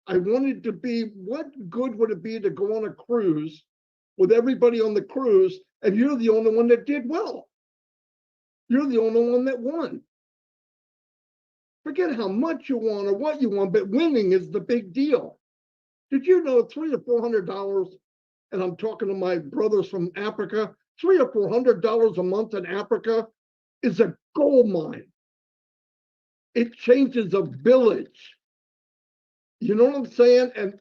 I wanted to be, what good would it be to go on a cruise with everybody on the cruise and you're the only one that did well? You're the only one that won. Forget how much you want or what you want, but winning is the big deal. Did you know $300 to $400, and I'm talking to my brothers from Africa, $300 or $400 a month in Africa is a gold mine. It changes a village. You know what I'm saying? And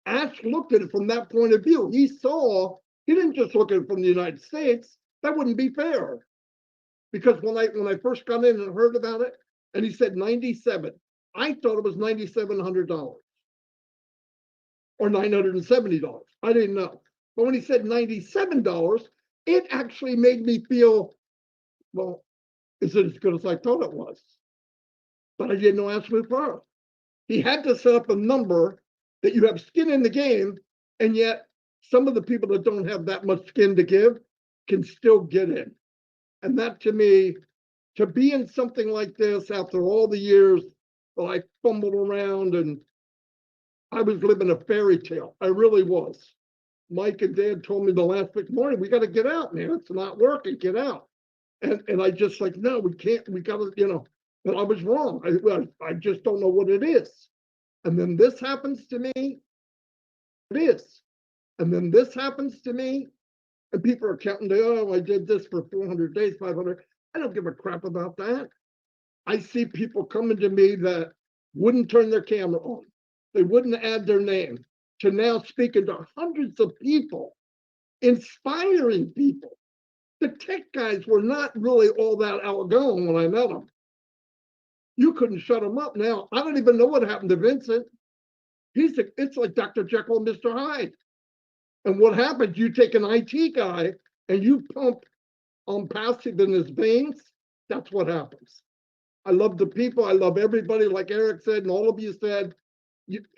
Ash looked at it from that point of view. He didn't just look at it from the United States. That wouldn't be fair. Because when I first got in and heard about it, and he said 97, I thought it was $9,700 or $970. I didn't know. But when he said $97, it actually made me feel, well, is it as good as I thought it was? But I didn't know Ash Mufareh. He had to set up a number that you have skin in the game, and yet some of the people that don't have that much skin to give can still get in. And that, to me, to be in something like this after all the years that I fumbled around and I was living a fairy tale. I really was. Mike and Dad told me the last week, Marty, we got to get out, man. It's not working. Get out. And I just like, no, we can't. We got to, but I was wrong. I just don't know what it is. And then this happens to me. It is. And then this happens to me. And people are counting, oh, I did this for 400 days, 500. I don't give a crap about that. I see people coming to me that wouldn't turn their camera on. They wouldn't add their name, to now speaking to hundreds of people, inspiring people. The tech guys were not really all that outgoing when I met them. You couldn't shut them up now. I don't even know what happened to Vincent. It's like Dr. Jekyll and Mr. Hyde. And what happens, you take an IT guy and you pump passive in his veins, that's what happens. I love the people. I love everybody, like Eric said, and all of you said.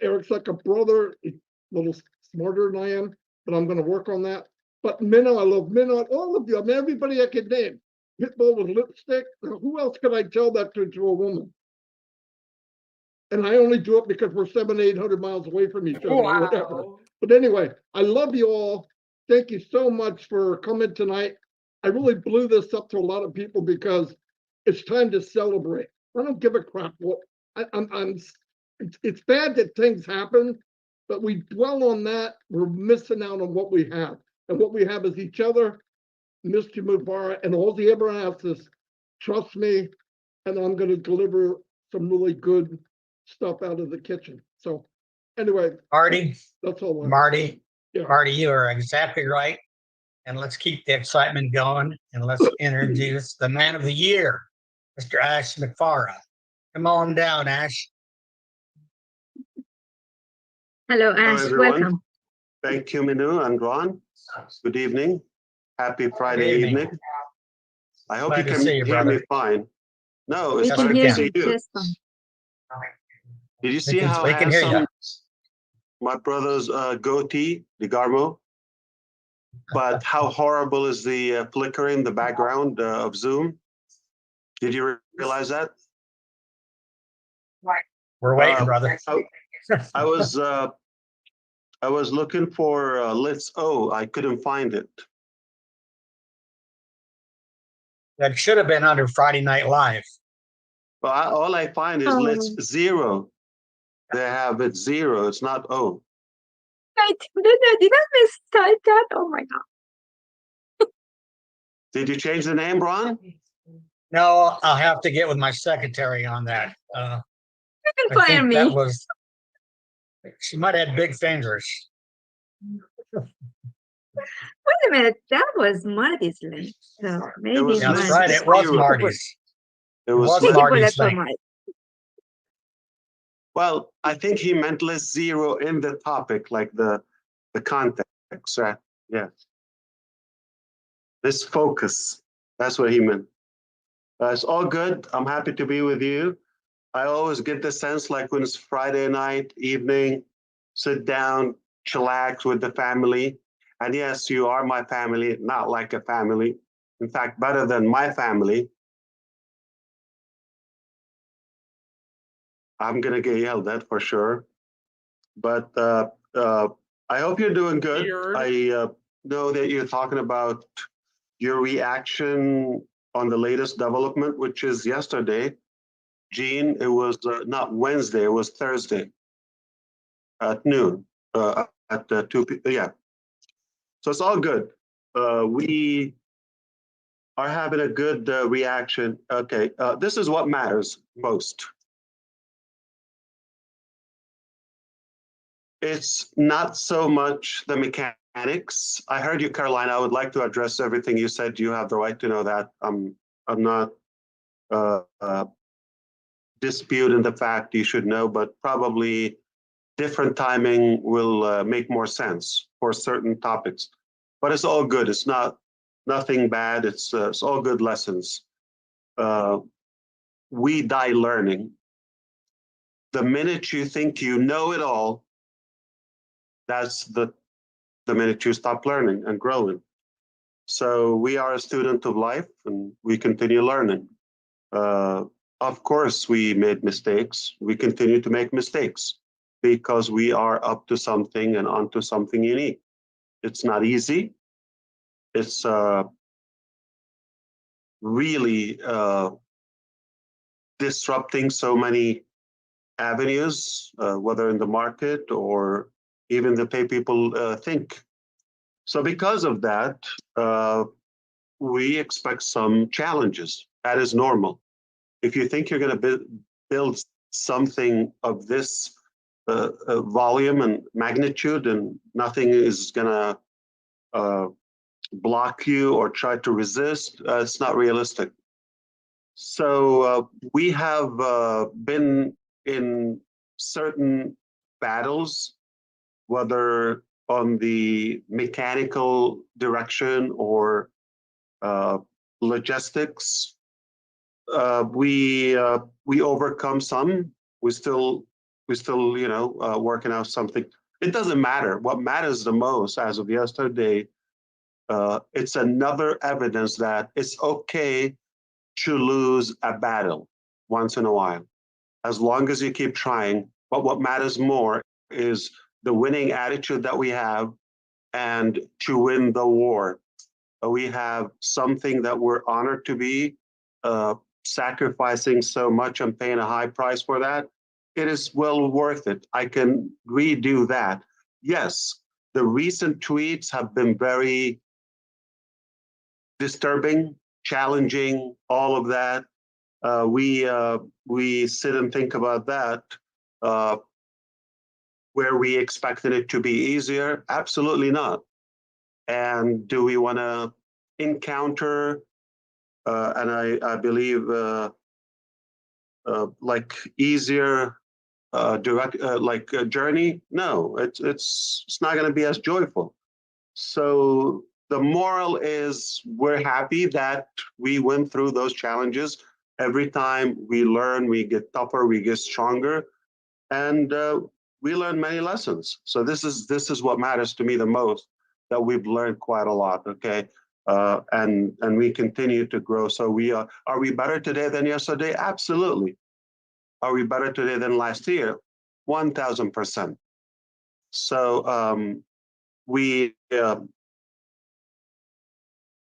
Eric's like a brother, a little smarter than I am, but I'm going to work on that. But Minnow, I love Minnow, all of you. I mean, everybody I could name. Pitbull with lipstick. Who else could I tell that to a woman? And I only do it because we're 700, 800 miles away from each other, or whatever. But anyway, I love you all. Thank you so much for coming tonight. I really blew this up to a lot of people because it's time to celebrate. I don't give a crap what it's bad that things happen, but we dwell on that. We're missing out on what we have. And what we have is each other, Mr. Mufareh, and all he ever asks is, trust me, and I'm going to deliver some really good stuff out of the kitchen. So anyway, Marty, that's all. Marty, you are exactly right. And let's keep the excitement going. And let's introduce the man of the year, Mr. Ash Mufareh. Come on down, Ash. Hello, Ash. Hello, Welcome. Thank you, Minu and Ron. Good evening. Happy Friday evening. I hope you can hear me fine. No, it's better to see you. Did you see how handsome my brother's goatee, the Garmo? But how horrible is the flicker in the background of Zoom? Did you realize that? We're waiting, brother. I was looking for Let's O. I couldn't find it. That should have been under Friday Night Live. Well, all I find is Let's Zero. They have it 0. It's not O. Did I mistype that? Oh my God. Did you change the name, Ron? No, I'll have to get with my secretary on that. You can fire me. That was, she might have had big fingers. Wait a minute, that was Marty's link. So maybe that's right, it was Marty's. It was Marty's link. Well, I think he meant Let's Zero in the topic, like the context, right? Yeah. Let's focus. That's what he meant. It's all good. I'm happy to be with you. I always get the sense like when it's Friday night, evening, sit down, chillax with the family. And yes, you are my family, not like a family. In fact, better than my family. I'm going to get yelled at for sure. But I hope you're doing good. Weird. I know that you're talking about your reaction on the latest development, which is yesterday. Gene, it was not Wednesday, it was Thursday at noon, at 2 p.m. Yeah. So it's all good. We are having a good reaction. Okay, this is what matters most. It's not so much the mechanics. I heard you, Caroline. I would like to address everything you said. You have the right to know that. I'm not disputing the fact you should know, but probably different timing will make more sense for certain topics. But it's all good. It's nothing bad. It's all good lessons. We die learning. The minute you think you know it all, that's the minute you stop learning and growing. So we are a student of life and we continue learning. Of course, we made mistakes. We continue to make mistakes because we are up to something and onto something unique. It's not easy. It's really disrupting so many avenues, whether in the market or even the way people think. So because of that, we expect some challenges. That is normal. If you think you're going to build something of this volume and magnitude and nothing is going to block you or try to resist, it's not realistic. So we have been in certain battles, whether on the mechanical direction or logistics. We overcome some. We still working out something. It doesn't matter. What matters the most, as of yesterday, it's another evidence that it's okay to lose a battle once in a while, as long as you keep trying. But what matters more is the winning attitude that we have and to win the war. We have something that we're honored to be sacrificing so much and paying a high price for that. It is well worth it. I can redo that. Yes, the recent tweets have been very disturbing, challenging, all of that. We sit and think about that. Where we expected it to be easier? Absolutely not. And do we want to encounter, and I believe, like easier direct like a journey? No, it's not going to be as joyful. So the moral is we're happy that we went through those challenges. Every time we learn, we get tougher, we get stronger, and we learn many lessons. So this is what matters to me the most, that we've learned quite a lot. Okay. And we continue to grow. So are we better today than yesterday? Absolutely. Are we better today than last year? 1000%. So we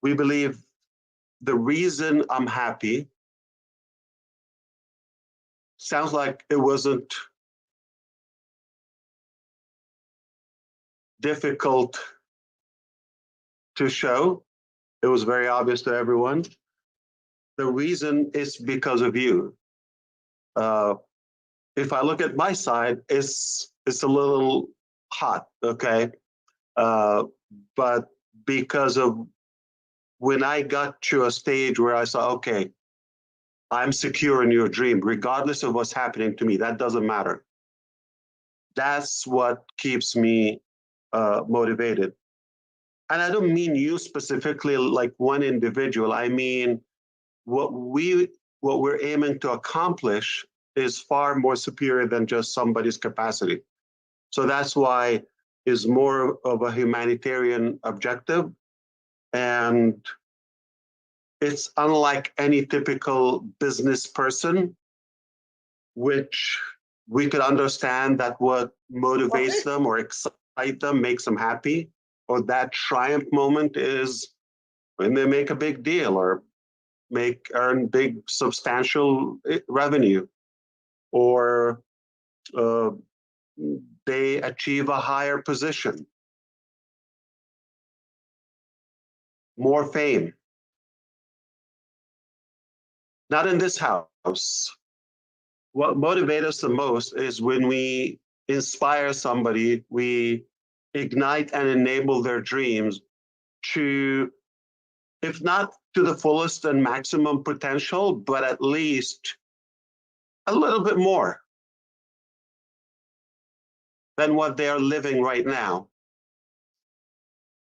believe the reason I'm happy sounds like it wasn't difficult to show. It was very obvious to everyone. The reason is because of you. If I look at my side, it's a little hot, okay? But because of when I got to a stage where I saw, okay, I'm secure in your dream, regardless of what's happening to me, that doesn't matter. That's what keeps me motivated. And I don't mean you specifically, like one individual. I mean, what we're aiming to accomplish is far more superior than just somebody's capacity. So that's why it's more of a humanitarian objective. And it's unlike any typical business person, which we could understand that what motivates them or excite them, makes them happy, or that triumph moment is when they make a big deal or earn big substantial revenue, or they achieve a higher position, more fame. Not in this house. What motivates us the most is when we inspire somebody, we ignite and enable their dreams to, if not to the fullest and maximum potential, but at least a little bit more than what they are living right now.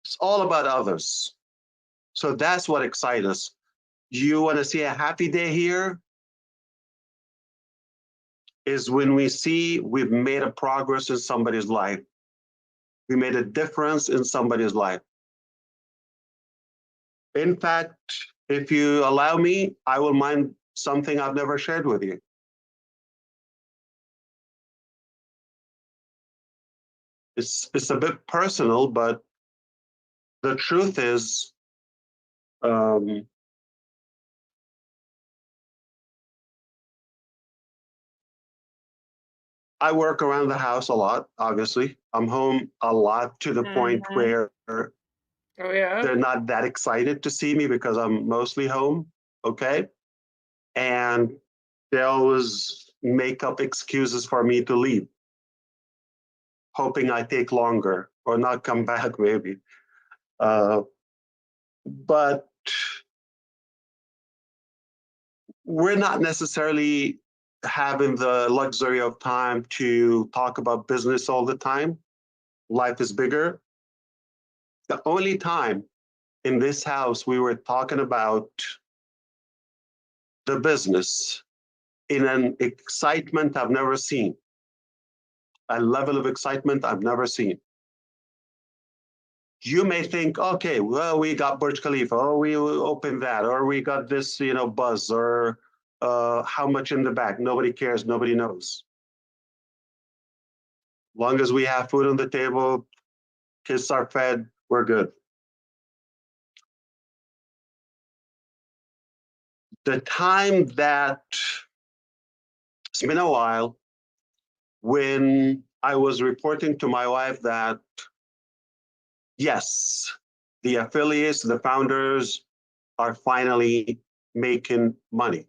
It's all about others. So that's what excites us. You want to see a happy day here? Is when we see we've made a progress in somebody's life. We made a difference in somebody's life. In fact, if you allow me, I will mind something I've never shared with you. It's a bit personal, but the truth is, I work around the house a lot, obviously. I'm home a lot to the point where they're not that excited to see me because I'm mostly home, okay? And they always make up excuses for me to leave, hoping I take longer or not come back maybe. But we're not necessarily having the luxury of time to talk about business all the time. Life is bigger. The only time in this house we were talking about the business in an excitement I've never seen, a level of excitement I've never seen. You may think, okay, well, we got Burj Khalifa, or we opened that, or we got this, buzz, or how much in the back. Nobody cares, nobody knows. Long as we have food on the table, kids are fed, we're good. The time that, it's been a while, when I was reporting to my wife that, yes, the affiliates, the founders are finally making money.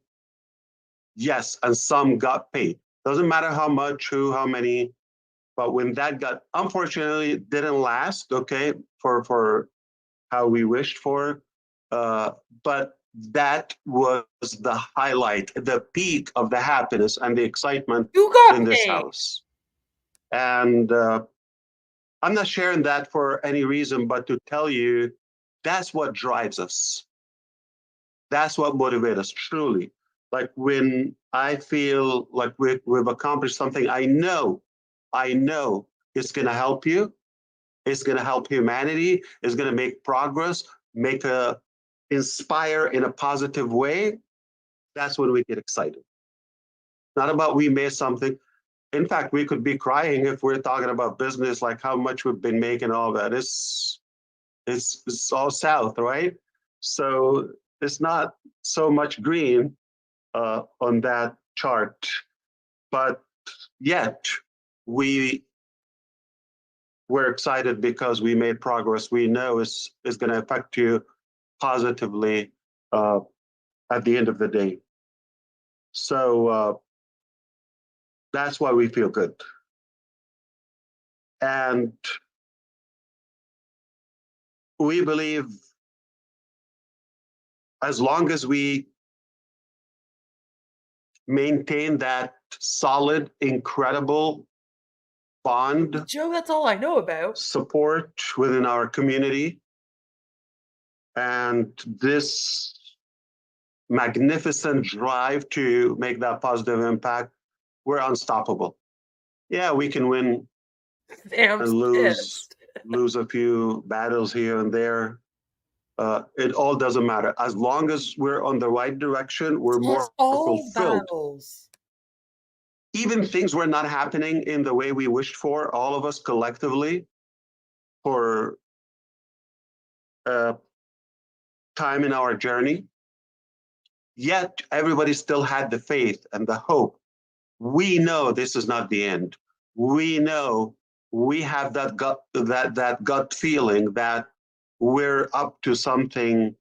Yes, and some got paid. Doesn't matter how much, who, how many, but when that got, unfortunately, didn't last, okay, for how we wished for, but that was the highlight, the peak of the happiness and the excitement in this house. And I'm not sharing that for any reason, but to tell you, that's what drives us. That's what motivates us, truly. Like when I feel like we've accomplished something, I know it's going to help you. It's going to help humanity. It's going to make progress, inspire in a positive way. That's when we get excited. Not about we made something. In fact, we could be crying if we're talking about business, like how much we've been making, all that. It's all south, right? So it's not so much green on that chart, but yet we're excited because we made progress. We know it's going to affect you positively at the end of the day. So that's why we feel good. And we believe as long as we maintain that solid, incredible bond, Joe, that's all I know about. Support within our community, and this magnificent drive to make that positive impact, we're unstoppable. Yeah, we can win and lose a few battles here and there. It all doesn't matter. As long as we're on the right direction, we're more fulfilled. Battles. even things were not happening in the way we wished for, all of us collectively, for a time in our journey. Yet everybody still had the faith and the hope. We know this is not the end. We know we have that gut feeling that we're up to something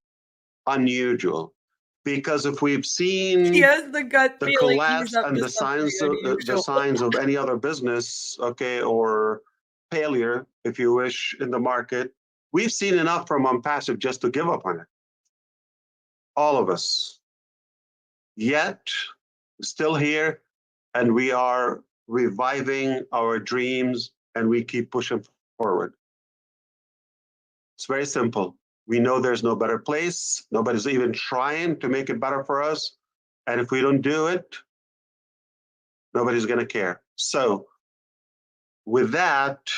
unusual. Because if we've seen He has the gut the feeling collapse he's up and to the something unusual. signs of any other business, okay, or failure, if you wish, in the market, we've seen enough from Unpassive just to give up on it. All of us. Yet, still here, and we are reviving our dreams, and we keep pushing forward. It's very simple. We know there's no better place. Nobody's even trying to make it better for us. And if we don't do it, nobody's going to care. So with that,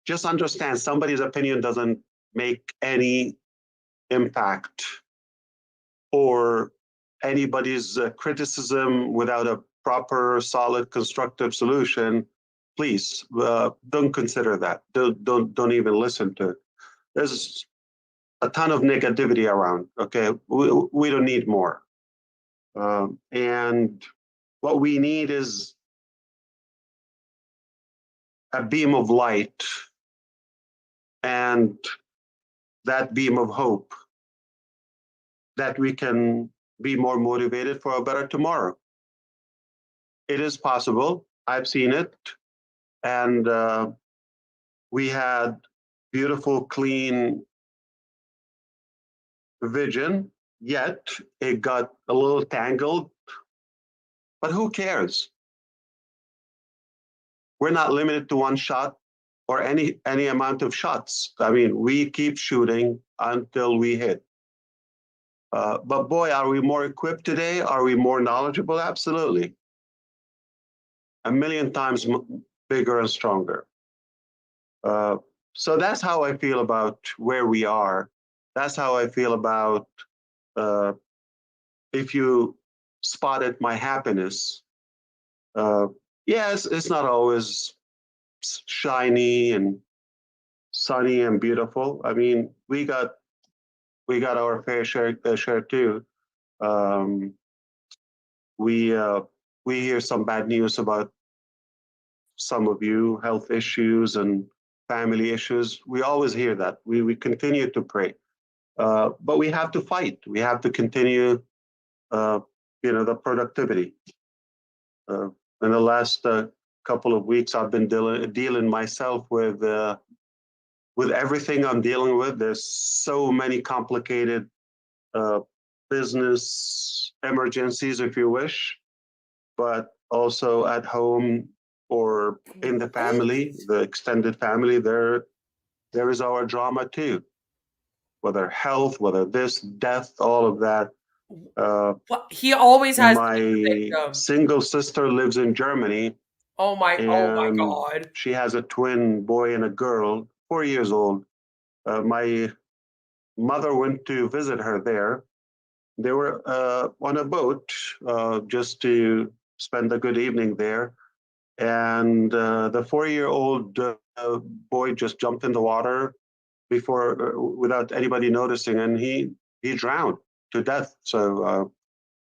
just understand somebody's opinion doesn't make any impact, or anybody's criticism without a proper, solid, constructive solution. Please don't consider that. Don't even listen to it. There's a ton of negativity around. Okay, we don't need more. And what we need is a beam of light, and that beam of hope, that we can be more motivated for a better tomorrow. It is possible. I've seen it. And we had beautiful, clean vision, yet it got a little tangled. But who cares? We're not limited to one shot or any amount of shots. I mean, we keep shooting until we hit. But boy, are we more equipped today? Are we more knowledgeable? Absolutely. A million times bigger and stronger. So that's how I feel about where we are. That's how I feel about, if you spotted my happiness. Yes, it's not always shiny and sunny and beautiful. I mean, we got our fair share too. We hear some bad news about some of you, health issues and family issues. We always hear that. We continue to pray, but we have to fight. We have to continue, the productivity. In the last couple of weeks, I've been dealing myself with everything I'm dealing with. There's so many complicated business emergencies, if you wish, but also at home or in the family, the extended family. There is our drama too. Whether health, whether this, death, all of that. Well, he always has My single sister lives in Germany. Oh my God. She has a twin boy and a girl, 4 years old. My mother went to visit her there. They were on a boat just to spend a good evening there. And the 4-year-old boy just jumped in the water without anybody noticing, and he drowned to death. So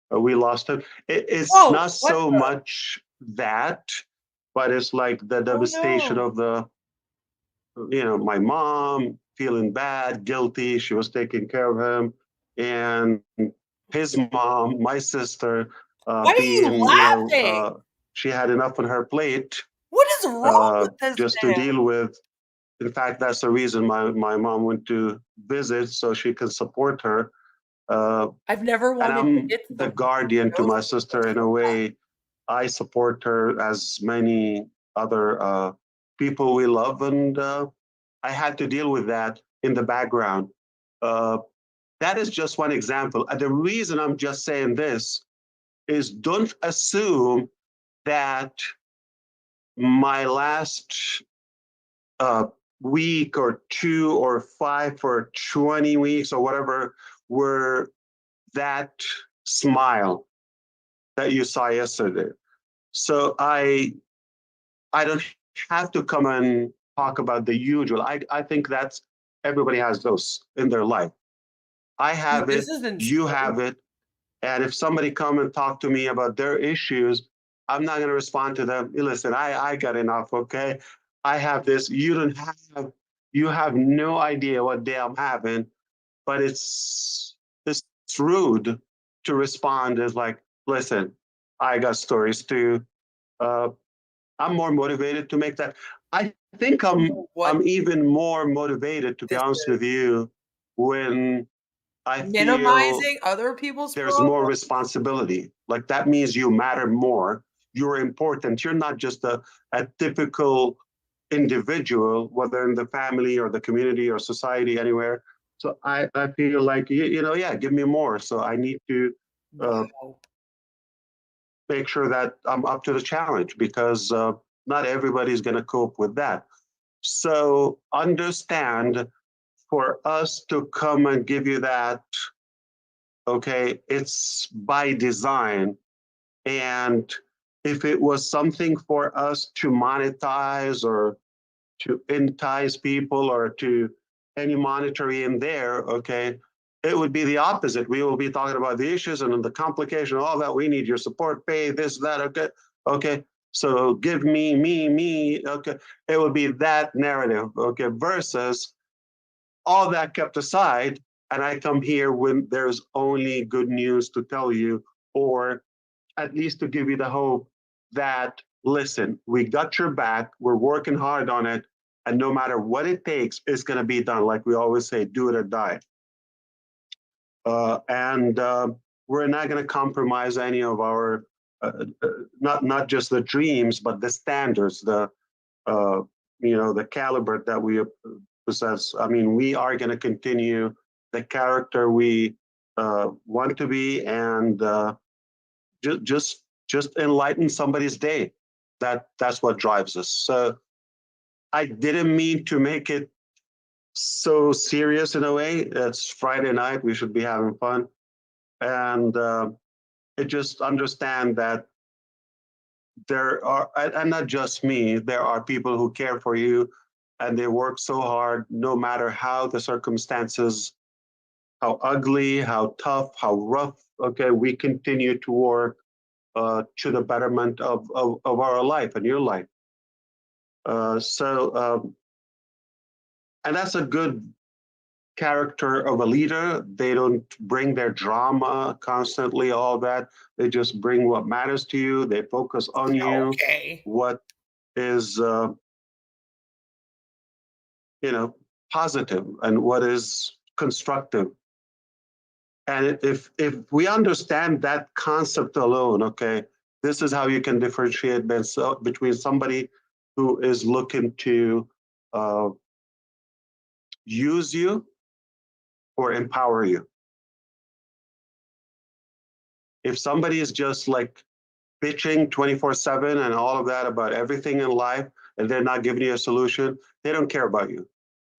we lost him. It's not so much that, but it's like the devastation of my mom feeling bad, guilty. She was taking care of him, and his mom, my sister, Why are you laughing? she had enough on her plate. What is wrong with this just man? to deal with. In fact, that's the reason my mom went to visit, so she can support her. I've never wanted and I'm to get the guardian to my sister in a way. I support her as many other people we love, and I had to deal with that in the background. That is just one example. And the reason I'm just saying this is, don't assume that my last week or 2 or 5 or 20 weeks or whatever were that smile. that you saw yesterday. So I don't have to come and talk about the usual. I think that's everybody has those in their life. I have This it, is insane. you have it. And if somebody come and talk to me about their issues, I'm not going to respond to them. Listen, I got enough, okay? I have this. You have no idea what day I'm having, but it's rude to respond as like, listen, I got stories too. I'm more motivated to make that. I think I'm even more motivated, to be honest with you, when I feel minimizing other people's there's problems. more responsibility. Like that means you matter more. You're important. You're not just a typical individual, whether in the family or the community or society, anywhere. So I feel like, yeah, give me more. So I need to make sure that I'm up to the challenge, because not everybody's going to cope with that. So understand, for us to come and give you that, okay, it's by design. And if it was something for us to monetize or to entice people or to any monetary in there, okay, it would be the opposite. We will be talking about the issues and the complication, all that. We need your support, pay this, that, okay, okay. So give me, okay. It would be that narrative, okay, versus all that kept aside, and I come here when there's only good news to tell you, or at least to give you the hope that, listen, we got your back, we're working hard on it, and no matter what it takes, it's going to be done. Like we always say, do it or die. And we're not going to compromise any of our, not just the dreams, but the standards, the caliber that we possess. I mean, we are going to continue the character we want to be, and just enlighten somebody's day. That's what drives us. So I didn't mean to make it so serious in a way. It's Friday night. We should be having fun. And it just understand that there are, and not just me, there are people who care for you, and they work so hard, no matter how the circumstances, how ugly, how tough, how rough. Okay, we continue to work to the betterment of our life and your life. And that's a good character of a leader. They don't bring their drama constantly, all that. They just bring what matters to you. They focus on you, what is, positive and what is constructive. And if we understand that concept alone, okay, this is how you can differentiate between somebody who is looking to use you or empower you. If somebody is just like bitching 24/7 and all of that about everything in life, and they're not giving you a solution, they don't care about you.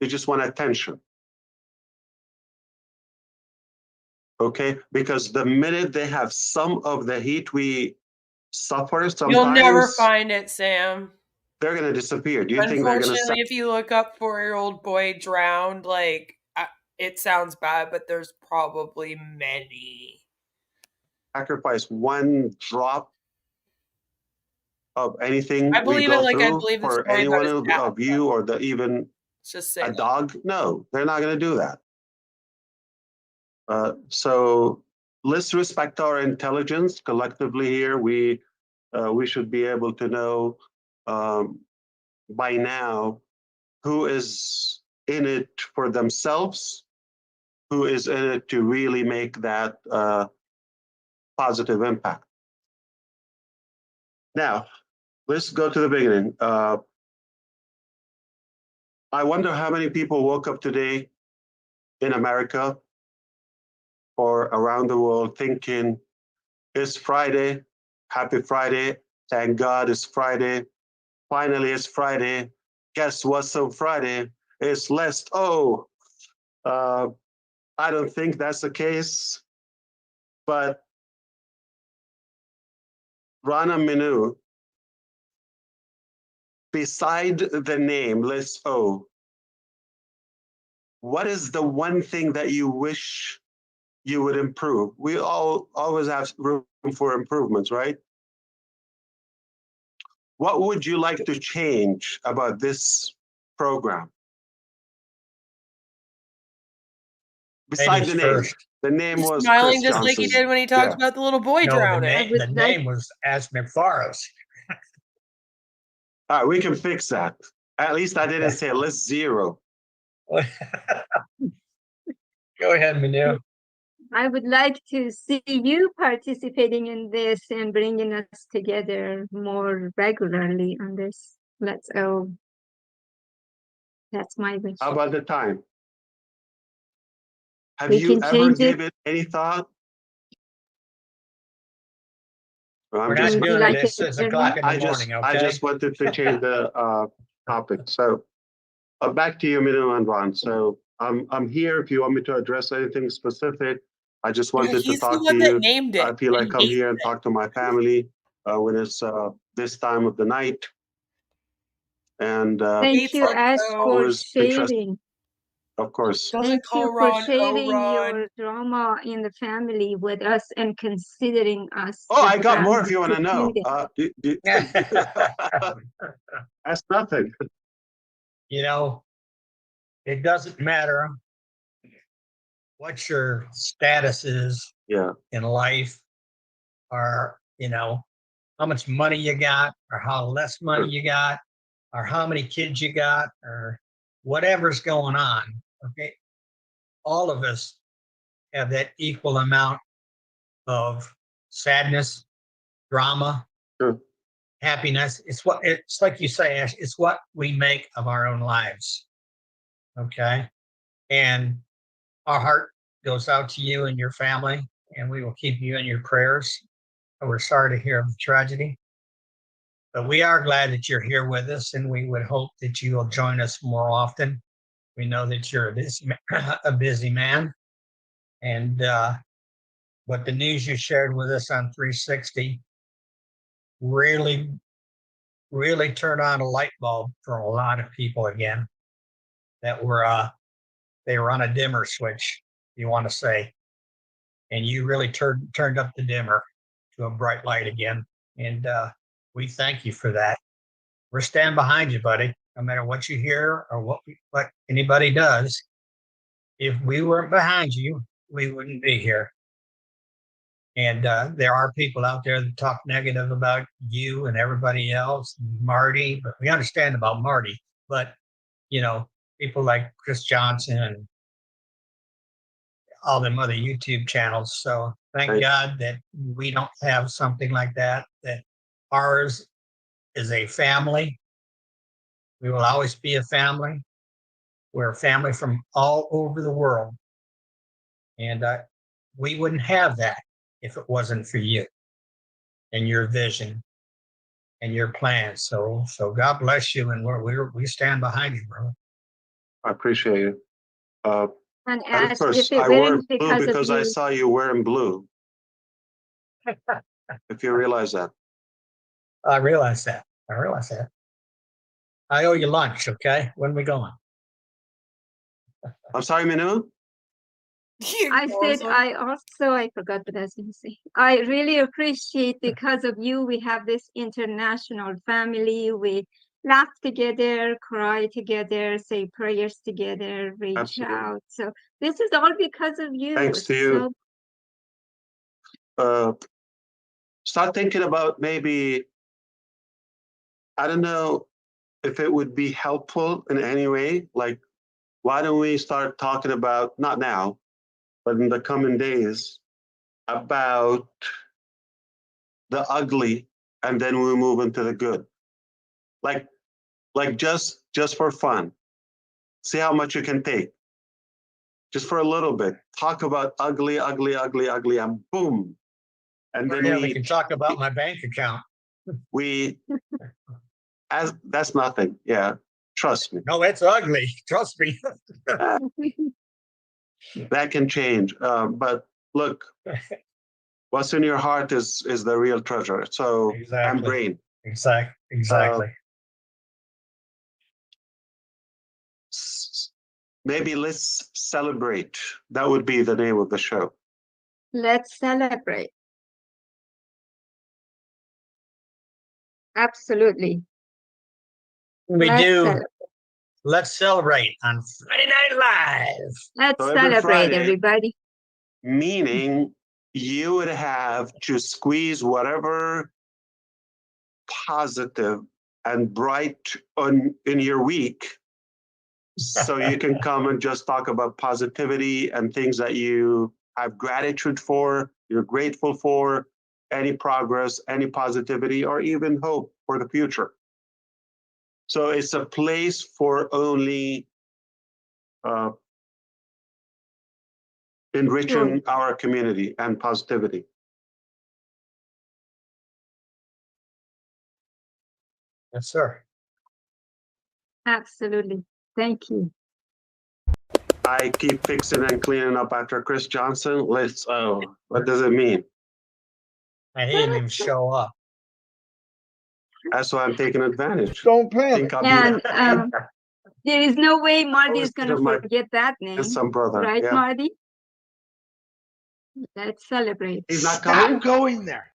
They just want attention. Okay? Because the minute they have some of the heat we suffer sometimes, you'll never find it, Sam. They're going to disappear. Do you think they're going to? Unfortunately, if you look up 4-year-old boy drowned, like, it sounds bad, but there's probably many. Sacrifice one drop of anything I believe we go it. Like, through I believe the for story anyone about his dad, of you, or even just a dog. No, they're not going to do that. So let's respect our intelligence collectively here. We should be able to know by now who is in it for themselves, who is in it to really make that positive impact. Now, let's go to the beginning. I wonder how many people woke up today in America or around the world thinking, it's Friday, happy Friday, thank God it's Friday, finally it's Friday, guess what's on Friday? It's less, I don't think that's the case, but Rana Minu, beside the name Liz O, what is the one thing that you wish you would improve? We all always have room for improvements, right? What would you like to change about this program? Beside Ladies the name. first. The name was Smiling Chris just like he Johnson. did when he talked Yeah. about the little boy No, drowning. would the like- name was Ash McFarris. All right, we can fix that. At least I didn't say list 0. Go ahead, Manu. I would like to see you participating in this and bringing us together more regularly on this. Let's go. That's my wish. How about the time? Have We you can ever change it. given any thought? Well, We're I'm not just, Would you doing like it at it 6 early? o'clock in the I morning, okay? just wanted to change the topic. So back to you, Minu and Ron. So I'm here if you want me to address anything specific. I just wanted to He's the talk to one that you. named it. I feel like and I'm hates here and it. talk to my family when it's this time of the night. And Thank Hates you, it, Ash, though. for always interest- sharing. of course. Doesn't Thank call you for Ron sharing Ron. your drama in the family with us and considering us. Oh, I the got more family if you want to know. That's nothing. You know, it doesn't matter what your status is Yeah. in life, or, you know, how much money you got, or how less money you got, or how many kids you got, or whatever's going on. Okay. All of us have that equal amount of sadness, drama, Sure. happiness. It's like you say, Ash, it's what we make of our own lives. Okay. And our heart goes out to you and your family, and we will keep you in your prayers. And we're sorry to hear of the tragedy, but we are glad that you're here with us, and we would hope that you will join us more often. We know that you're a busy man, and what the news you shared with us on 360 really turned on a light bulb for a lot of people again that were they were on a dimmer switch, you want to say, and you really turned up the dimmer to a bright light again, and we thank you for that. We're standing behind you, buddy, no matter what you hear or what anybody does. If we weren't behind you, we wouldn't be here. And there are people out there that talk negative about you and everybody else, Marty, but we understand about Marty. But, you know, people like Chris Johnson and all them other YouTube channels. So thank Right. God that we don't have something like that, that ours is a family. We will always be a family. We're a family from all over the world. And we wouldn't have that if it wasn't for you and your vision and your plans. So God bless you, and we stand behind you, bro. I appreciate it. And And Ash, of course, if it I wore weren't blue because of because I you, saw you wearing blue. If you realize that. I realize that. I owe you lunch, okay? When are we going? I'm sorry, Minu? I said I forgot what I was going to say. I really appreciate because of you, we have this international family. We laugh together, cry together, say prayers together, reach Absolutely. out. So this is all because of you. Thanks to you. Start thinking about maybe, I don't know if it would be helpful in any way. Like, why don't we start talking about, not now, but in the coming days, about the ugly, and then we move into the good. Like just for fun. See how much you can take. Just for a little bit. Talk about ugly, and boom. And then we can talk about my bank account. That's nothing. Yeah. Trust me. No, it's ugly. Trust me. That can change. But look, what's in your heart is the real treasure. So, Exactly. and brain. Exactly. Maybe let's celebrate. That would be the name of the show. Let's celebrate. Absolutely. Let's celebrate on Friday Night Live. Let's So every celebrate, Friday, everybody. Meaning you would have to squeeze whatever positive and bright in your week, so you can come and just talk about positivity and things that you have gratitude for, you're grateful for, any progress, any positivity, or even hope for the future. So it's a place for only enriching our community and positivity. Yes, sir. Absolutely. Thank you. I keep fixing and cleaning up after Chris Johnson. What does it mean? And he didn't even show up. That's why I'm taking advantage. Don't panic. And there is no way Marty is going to forget that name. Some brother, right, yeah. Marty? Let's celebrate. He's not coming? Stop going there.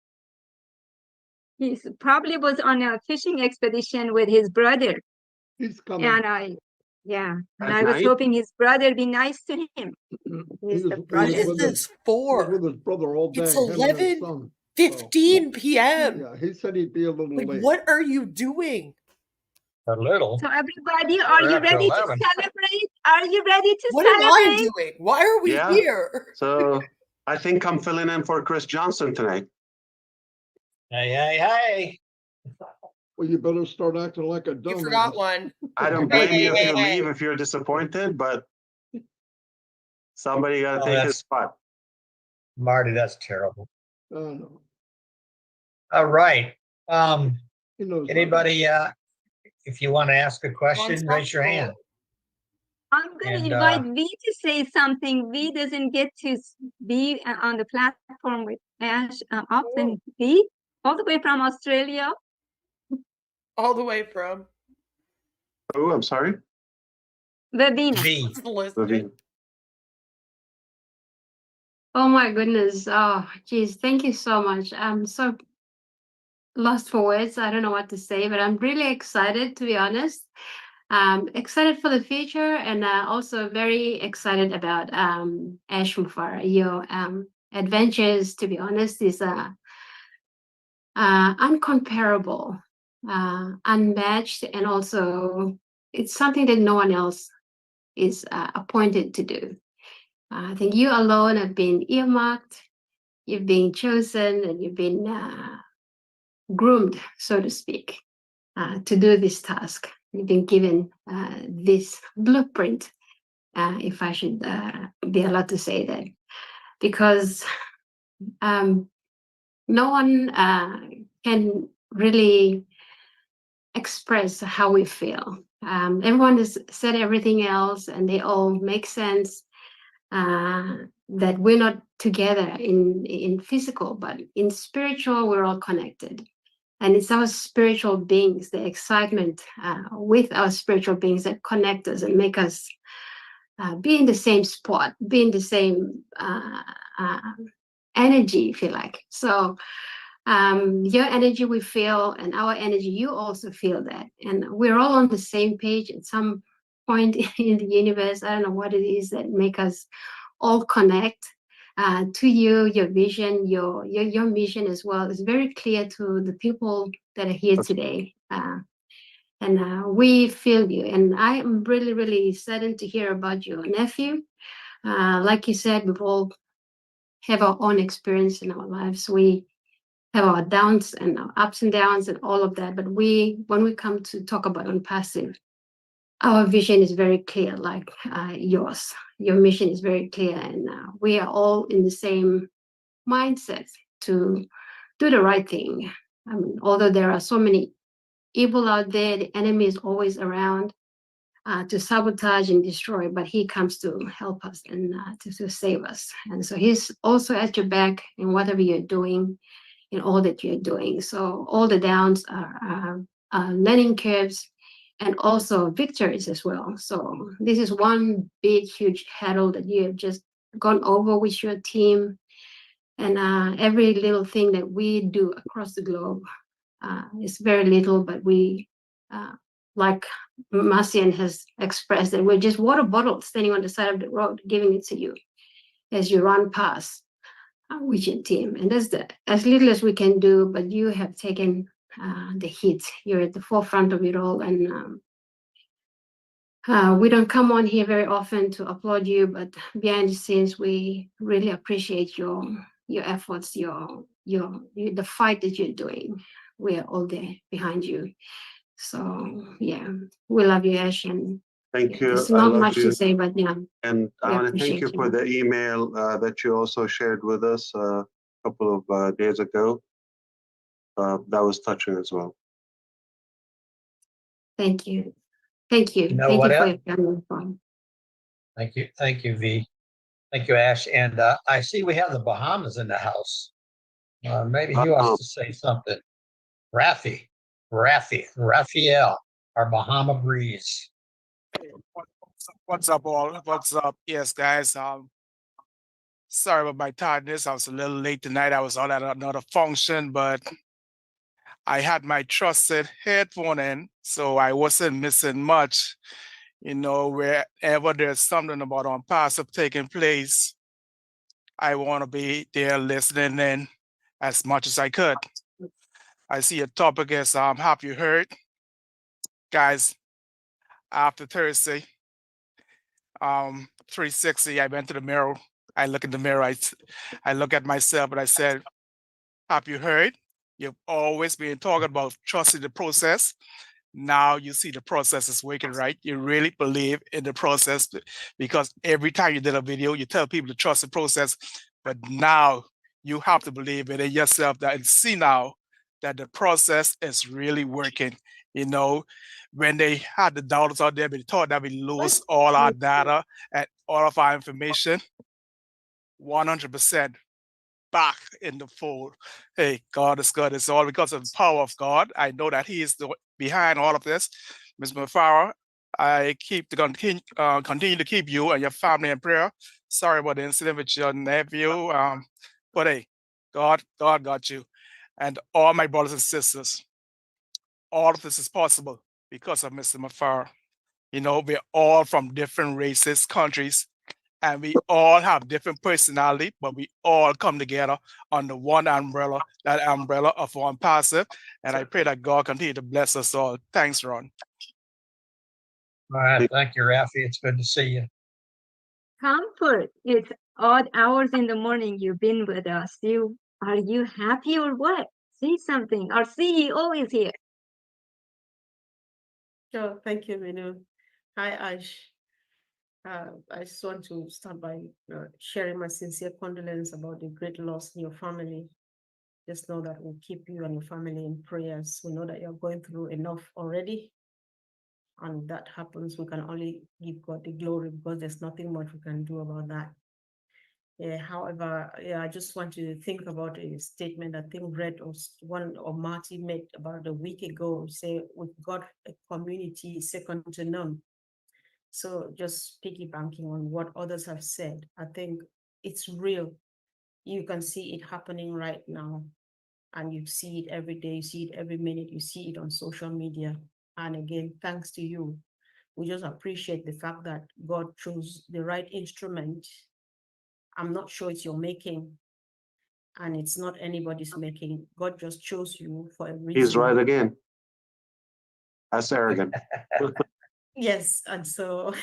He probably was on a fishing expedition with his brother. He's coming. And I was hoping his brother be nice to him. What is this for? With his brother all day. It's 11:15 p.m. Yeah, he said he'd be a little late. What are you doing? A little. So everybody, are you ready to celebrate? Are you ready to what celebrate? What am I doing? Why are we here? So I think I'm filling in for Chris Johnson tonight. Hey. Well, you better start acting like a dumbass. You forgot one. I don't blame you if you leave, if you're disappointed, but somebody got to take his spot. Marty, that's terrible. No. All right. Anybody, if you want to ask a question, raise your hand. I'm going to invite V to say something. V doesn't get to be on the platform with Ash often. V, all the way from Australia. All the way from? Oh, I'm sorry? Vivina. Vivina. Oh my goodness. Oh, geez. Thank you so much. I'm so lost for words. I don't know what to say, but I'm really excited, to be honest. Excited for the future, and also very excited about Ash Mufareh. Your adventures, to be honest, is uncomparable, unmatched, and also it's something that no one else is appointed to do. I think you alone have been earmarked, you've been chosen, and you've been groomed, so to speak, to do this task. You've been given this blueprint, if I should be allowed to say that, because no one can really express how we feel. Everyone has said everything else, and they all make sense. That we're not together in physical, but in spiritual, we're all connected. And it's our spiritual beings, the excitement with our spiritual beings that connect us and make us be in the same spot, be in the same energy, if you like. So your energy we feel, and our energy, you also feel that. And we're all on the same page at some point in the universe. I don't know what it is that make us all connect to you. Your vision, your mission as well is very clear to the people that are here today, and we feel you. And I am really, really saddened to hear about your nephew. Like you said, we've all have our own experience in our lives. We have our downs and our ups and downs and all of that. But when we come to talk about On Passive, our vision is very clear, like yours. Your mission is very clear, and we are all in the same mindset to do the right thing. I mean, although there are so many evil out there, the enemy is always around. to sabotage and destroy, but he comes to help us and to save us. And so he's also at your back in whatever you're doing, in all that you're doing. So all the downs are learning curves and also victories as well. So this is one big, huge hurdle that you have just gone over with your team. And every little thing that we do across the globe is very little, but we, like Marcien has expressed, that we're just water bottles standing on the side of the road, giving it to you as you run past with your team. And that's as little as we can do, but you have taken the heat. You're at the forefront of it all. And we don't come on here very often to applaud you, but behind the scenes, we really appreciate your efforts, the fight that you're doing. We are all there behind you. So yeah, we love you, Ash, and Thank you. there's I not love much you. to say, but yeah. And I we want to thank you appreciate for the email that you also shared with us a couple of days ago. That was touching as well. Thank you. Thank you. You know Thank what you for else? your family fun. Thank you, V. Thank you, Ash. And I see we have the Bahamas in the house. Maybe he wants to say something. Raphael, our Bahama breeze. What's up, all? What's up? Yes, guys. Sorry about my tiredness. I was a little late tonight. I was on at another function, but I had my trusted headphone in, so I wasn't missing much. You know, wherever there's something about unpassive taking place, I want to be there listening in as much as I could. I see a topic is have you heard? Guys, after Thursday, 360, I went to the mirror. I look in the mirror, I look at myself and I said, have you heard? You've always been talking about trusting the process. Now you see the process is working, right? You really believe in the process, because every time you did a video, you tell people to trust the process, but now you have to believe it in yourself and see now that the process is really working. You know, when they had the doubters out there, they thought that we lose all our data and all of our information, 100% back in the fold. Hey, God is good. It's all because of the power of God. I know that He is behind all of this. Ms. Mufareh, I continue to keep you and your family in prayer. Sorry about the incident with your nephew, but hey, God got you. And all my brothers and sisters, all of this is possible because of Mr. Mufareh. You know, we're all from different races, countries, and we all have different personality, but we all come together under one umbrella, that umbrella of One Passive. And I pray that God continue to bless us all. Thanks, Ron. All right. Thank you, Rafi. It's good to see you. Comfort. It's odd hours in the morning you've been with us. Are you happy or what? Say something. Our CEO is here. Sure, thank you, Minu. Hi, Ash. I just want to start by sharing my sincere condolence about the great loss in your family. Just know that we'll keep you and your family in prayers. We know that you're going through enough already. And that happens, we can only give God the glory, because there's nothing much we can do about that. However, I just want to think about a statement I think Red or Marty made about a week ago. Say, we've got a community second to none. So just piggybacking on what others have said, I think it's real. You can see it happening right now. And you see it every day, you see it every minute, you see it on social media. And again, thanks to you. We just appreciate the fact that God chose the right instrument. I'm not sure it's your making, and it's not anybody's making. God just chose you for a reason. He's right again. That's arrogant. Yes, and so,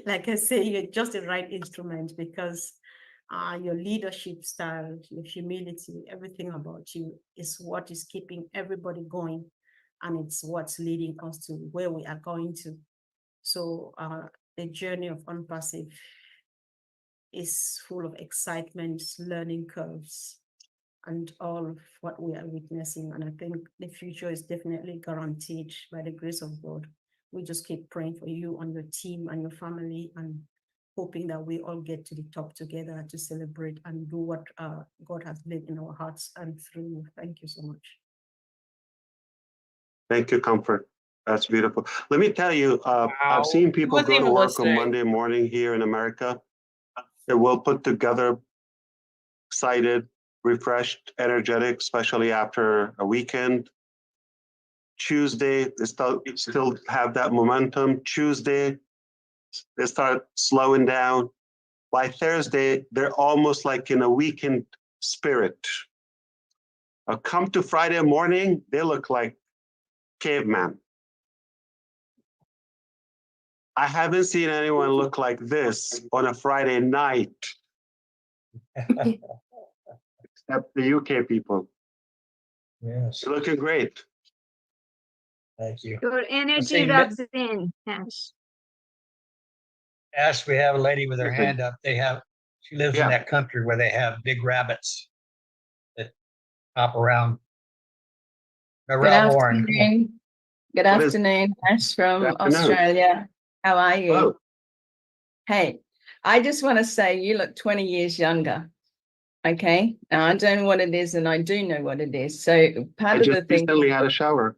like I say, you're just the right instrument, because your leadership style, your humility, everything about you is what is keeping everybody going, and it's what's leading us to where we are going to. So the journey of Unpassive is full of excitement, learning curves, and all of what we are witnessing. And I think the future is definitely guaranteed by the grace of God. we just keep praying for you and your team and your family, and hoping that we all get to the top together to celebrate and do what God has laid in our hearts and through you. Thank you so much. Thank you, Comfort. That's beautiful. Let me tell you, Wow. I've seen people Wasn't go to even work on listening. Monday morning here in America. They're well put together, excited, refreshed, energetic, especially after a weekend. Tuesday, they still have that momentum. Tuesday, they start slowing down. By Thursday, they're almost like in a weekend spirit. Come to Friday morning, they look like caveman. I haven't seen anyone look like this on a Friday night, except the UK people. Yes, They're looking great. thank you. Your energy seeing rubs in, Ash. Ash, we have a lady with her hand up. She lives in Yeah. that country where they have big rabbits that hop around. Good Narelle Warren. afternoon. Good What is- afternoon, Ash from Good afternoon. Australia. How are you? Oh, Hey, I just want to say you look 20 years younger. Okay. Now I don't know what it is, and I do know what it is. So I part of the just thing, recently had a shower.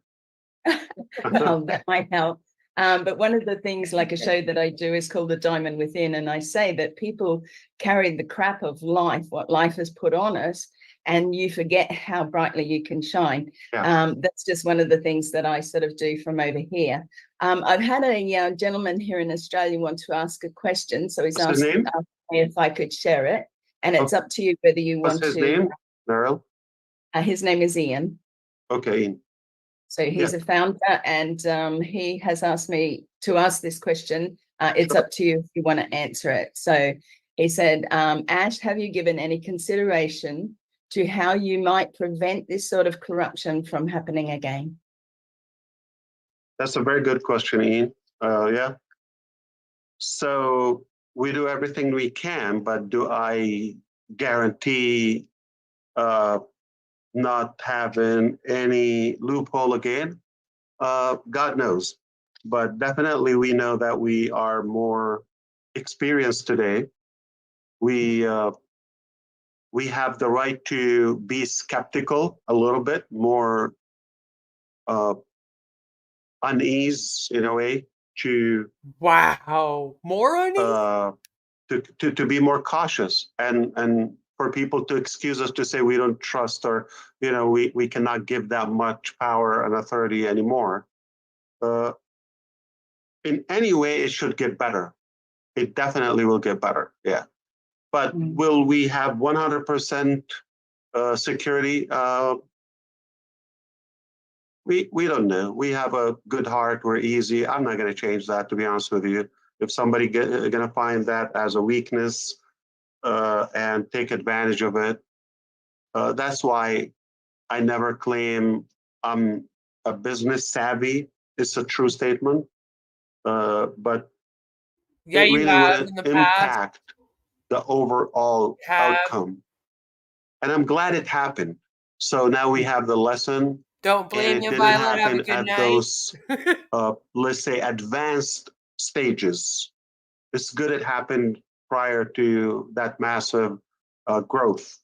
well, that might help. But one of the things, like a show that I do, is called The Diamond Within. And I say that people carry the crap of life, what life has put on us, and you forget how brightly you can shine. Yeah. That's just one of the things that I sort of do from over here. I've had a gentleman here in Australia want to ask a question. So he's What's his asked name? me if I could share it. And it's up to you whether you What's want his to. name? Narelle? His name is Ian. Okay, Ian. So he's a founder, and he has asked me to ask this question. It's up to you if you want to answer it. So he said, Ash, have you given any consideration to how you might prevent this sort of corruption from happening again? That's a very good question, Ian. Yeah. So we do everything we can, but do I guarantee not having any loophole again? God knows. But definitely we know that we are more experienced today. We have the right to be skeptical a little bit, more unease in a way, to Wow. More uneasy? to be more cautious, and for people to excuse us to say we don't trust, or we cannot give that much power and authority anymore. In any way, it should get better. It definitely will get better. Yeah. But will we have 100% security? We don't know. We have a good heart. We're easy. I'm not going to change that, to be honest with you. If somebody going to find that as a weakness and take advantage of it, that's why I never claim I'm a business savvy. It's a true statement, but yeah, it you really have wouldn't in the past. impact the overall outcome. And I'm glad it happened. So now we have the lesson. Don't blame and it you, didn't Violet. Have a happen good at night. those, let's say, advanced stages. It's good it happened prior to that massive growth.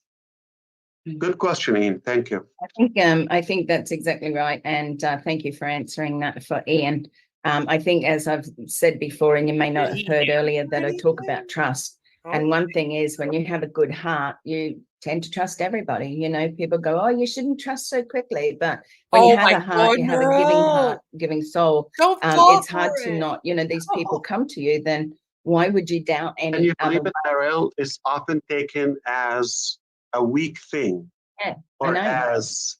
Good question, Ian. Thank you. I think that's exactly right. And thank you for answering that for Ian. I think, as I've said before, and you may not have heard earlier, that I talk about trust. And one thing is, when you have a good heart, you tend to trust everybody. People go, oh, you shouldn't trust so quickly. But when you have a heart, you have a giving heart, giving soul. It's hard to not, these people come to you, then why would you doubt any And you other believe it, Narelle, is often taken as a weak thing, or as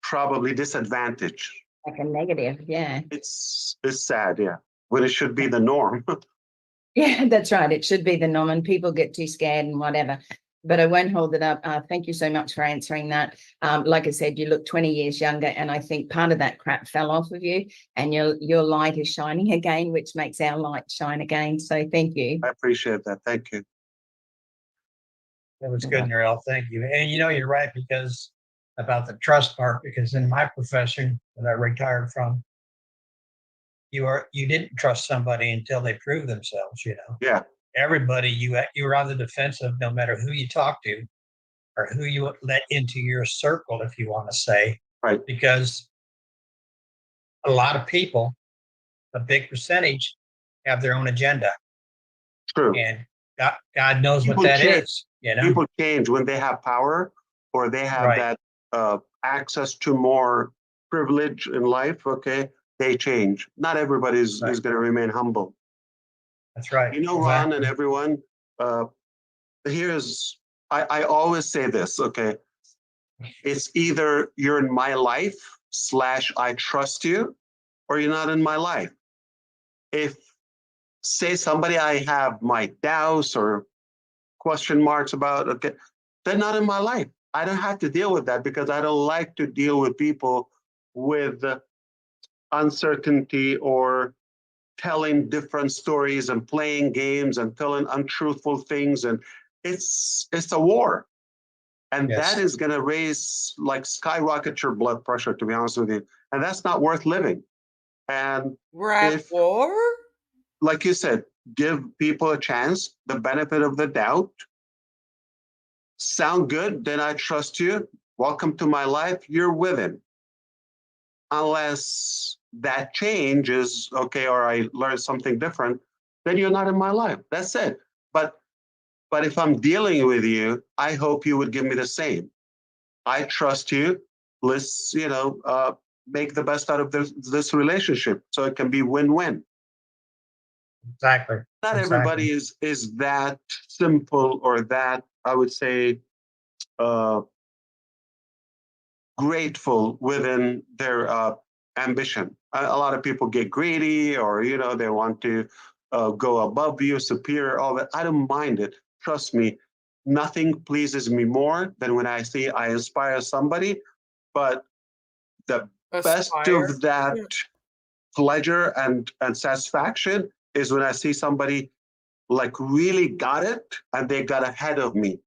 probably disadvantage. Like a negative, yeah. It's sad, yeah, when it should be the norm. Yeah, that's right. It should be the norm, and people get too scared and whatever. But I won't hold it up. Thank you so much for answering that. Like I said, you look 20 years younger, and I think part of that crap fell off of you, and your light is shining again, which makes our light shine again. So thank you. I appreciate that. Thank you. That was good, Noel. Thank you. And you're right, because about the trust part, because in my profession that I retired from, you didn't trust somebody until they proved themselves, you know. Yeah. Everybody, you're on the defensive no matter who you talk to or who you let into your circle, if you want to say. Right. Because a lot of people, a big percentage, have their own agenda. True. And God knows People what that change. is. You know? People change when they have power or they have Right. that access to more privilege in life. Okay, they change. Not everybody is Right. going to remain humble. That's right. You know, Ron and everyone, I always say this, okay? It's either you're in my life / I trust you, or you're not in my life. If, say, somebody I have my doubts or question marks about, okay, they're not in my life. I don't have to deal with that because I don't like to deal with people with uncertainty or telling different stories and playing games and telling untruthful things. And it's a war. And Yes. that is going to skyrocket your blood pressure, to be honest with you. And that's not worth living. And we're at war? Like you said, give people a chance, the benefit of the doubt. Sound good? Then I trust you. Welcome to my life. You're with him. Unless that change is okay, or I learned something different, then you're not in my life. That's it. But if I'm dealing with you, I hope you would give me the same. I trust you. Let's, make the best out of this relationship so it can be win-win. Exactly. Not everybody is that simple or that, I would say, grateful within their ambition. A lot of people get greedy, or they want to go above you, superior, all that. I don't mind it. Trust me, nothing pleases me more than when I see I inspire somebody. But the best of that pleasure and satisfaction is when I see somebody like really got it and they got ahead of me.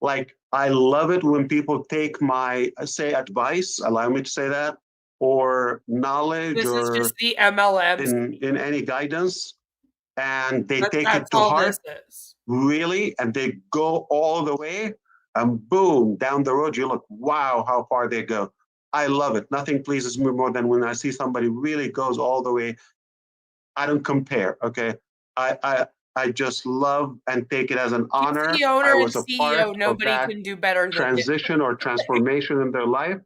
Like, I love it when people take my, say, advice, allow me to say that, or knowledge, this or is just the MLM in any guidance, and they take it to heart, really, and they go all the way, and boom, down the road, you look, wow, how far they go. I love it. Nothing pleases me more than when I see somebody really goes all the way. I don't compare, okay? I just love and take it as an honor. The owner I was and a part CEO, nobody of that can do better than transition or transformation in their life.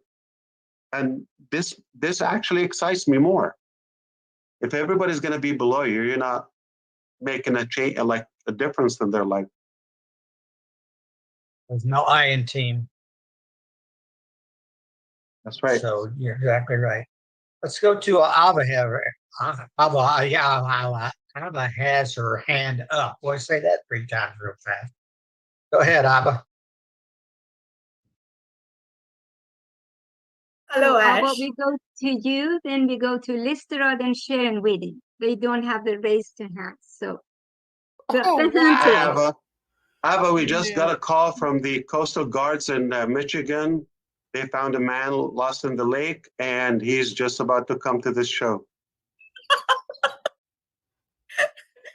And this actually excites me more. If everybody's going to be below you, you're not making a change, like a difference in their life. There's no I in team. That's right. So you're exactly right. Let's go to Ava here. Ava has her hand up. Boy, say that 3 times real fast. Go ahead, Ava. Hello, Ash. We go to you, then we go to Lystra, then Sharon Whitty. They don't have the raised hand. So Ava, we just got a call from the Coastal Guards in Michigan. They found a man lost in the lake, and he's just about to come to this show.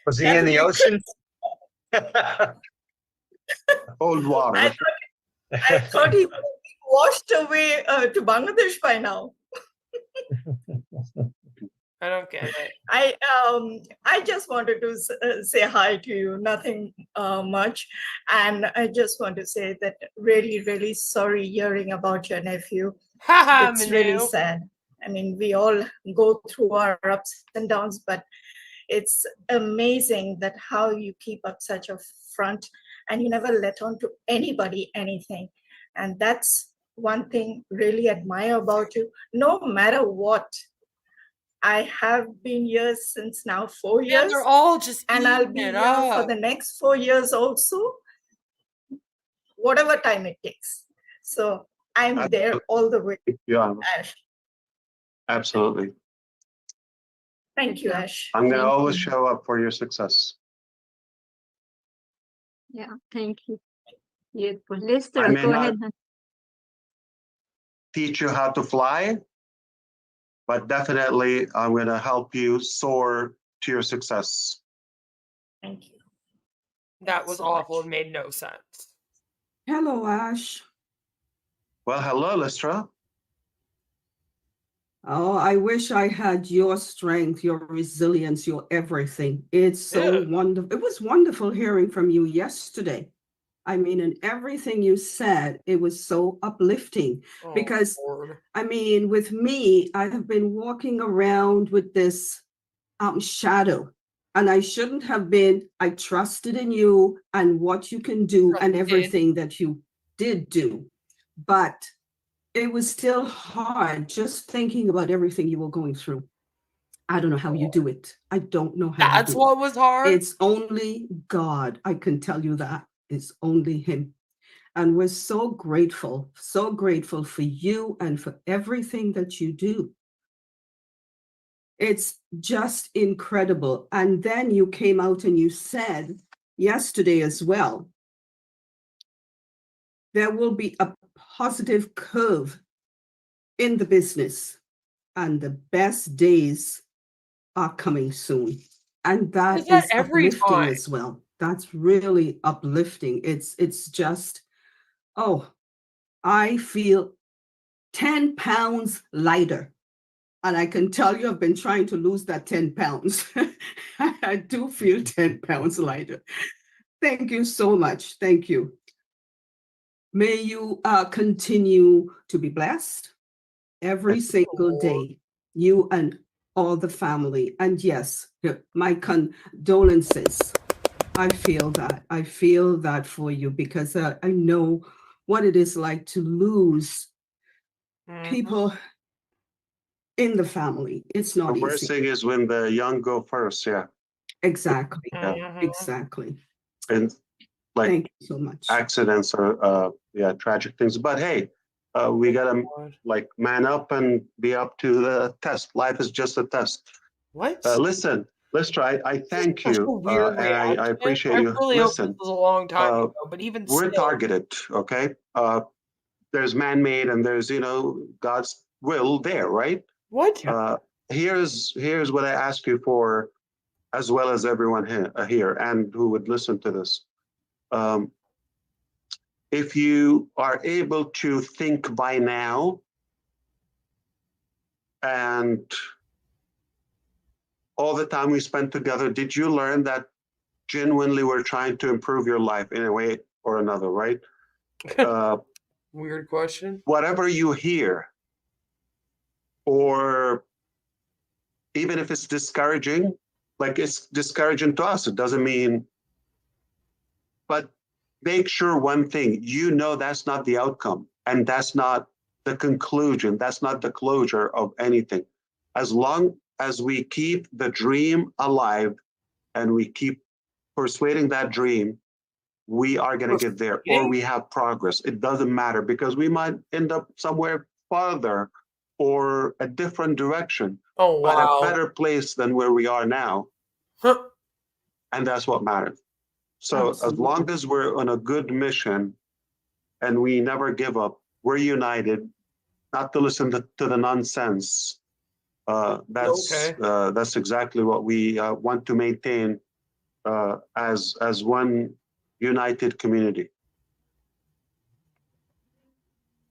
Was he in the ocean? Old water. I thought he washed away to Bangladesh by now. I don't get it. I just wanted to say hi to you, nothing much. And I just want to say that really, really sorry hearing about your nephew. It's really sad. I mean, we all go through our ups and downs, but it's amazing that how you keep up such a front and you never let on to anybody anything. And that's one thing really admire about you. No matter what, I have been here since now 4 years. Yeah, they're all just and I'll be here for the next 4 years also, whatever time it takes. So I'm there all the way. Yeah. Ash. Absolutely. Thank you, Ash. I'm going to always show up for your success. Yeah, thank you. Beautiful. Lystra, go ahead. Teach you how to fly, but definitely I'm going to help you soar to your success. Thank you. That was awful. It made no sense. Hello, Ash. Well, hello, Lystra. Oh, I wish I had your strength, your resilience, your everything. It's so wonderful. It was wonderful hearing from you yesterday. I mean, and everything you said, it was so uplifting because, Lord. I mean, with me, I have been walking around with this shadow, and I shouldn't have been. I trusted in you and what you can do and everything that you did do. But it was still hard just thinking about everything you were going through. I don't know how you do it. I don't know how That's you do what was hard. It's only God. I can tell you that. It's only him. And we're so grateful for you and for everything that you do. It's just incredible. And then you came out and you said yesterday as well, there will be a positive curve in the business and the best days are coming soon. And that is uplifting as well. That's really uplifting. It's just, oh, I feel 10 pounds lighter. And I can tell you, I've been trying to lose that 10 pounds. I do feel 10 pounds lighter. Thank you so much. Thank you. May you continue to be blessed every single day, you and all the family. And yes, my condolences. I feel that. I feel that for you because I know what it is like to lose people in the family. It's not The easy. worst thing is when the young go first. Yeah. Exactly. Exactly. And like, thank you so much. Accidents are tragic things. But hey, we gotta like man up and be up to the test. Life is just a test. What? Listen, Lystra, I thank you, and I appreciate you. Really Listen, hope this was a long time ago, but even we're still. targeted. Okay, there's man-made and there's God's will there, right? What? Here's what I ask you for, as well as everyone here and who would listen to this. If you are able to think by now and all the time we spent together, did you learn that genuinely we're trying to improve your life in a way or another, right? Weird question. Whatever you hear, or even if it's discouraging, like it's discouraging to us, it doesn't mean, but make sure one thing, that's not the outcome and that's not the conclusion. That's not the closure of anything. As long as we keep the dream alive and we keep persuading that dream, we are going to get there, or we have progress. It doesn't matter because we might end up somewhere farther or a different direction, but a better place than where we are now. And that's what matters. So as long as we're on a good mission and we never give up, we're united, not to listen to the nonsense. That's exactly what we want to maintain as one united community.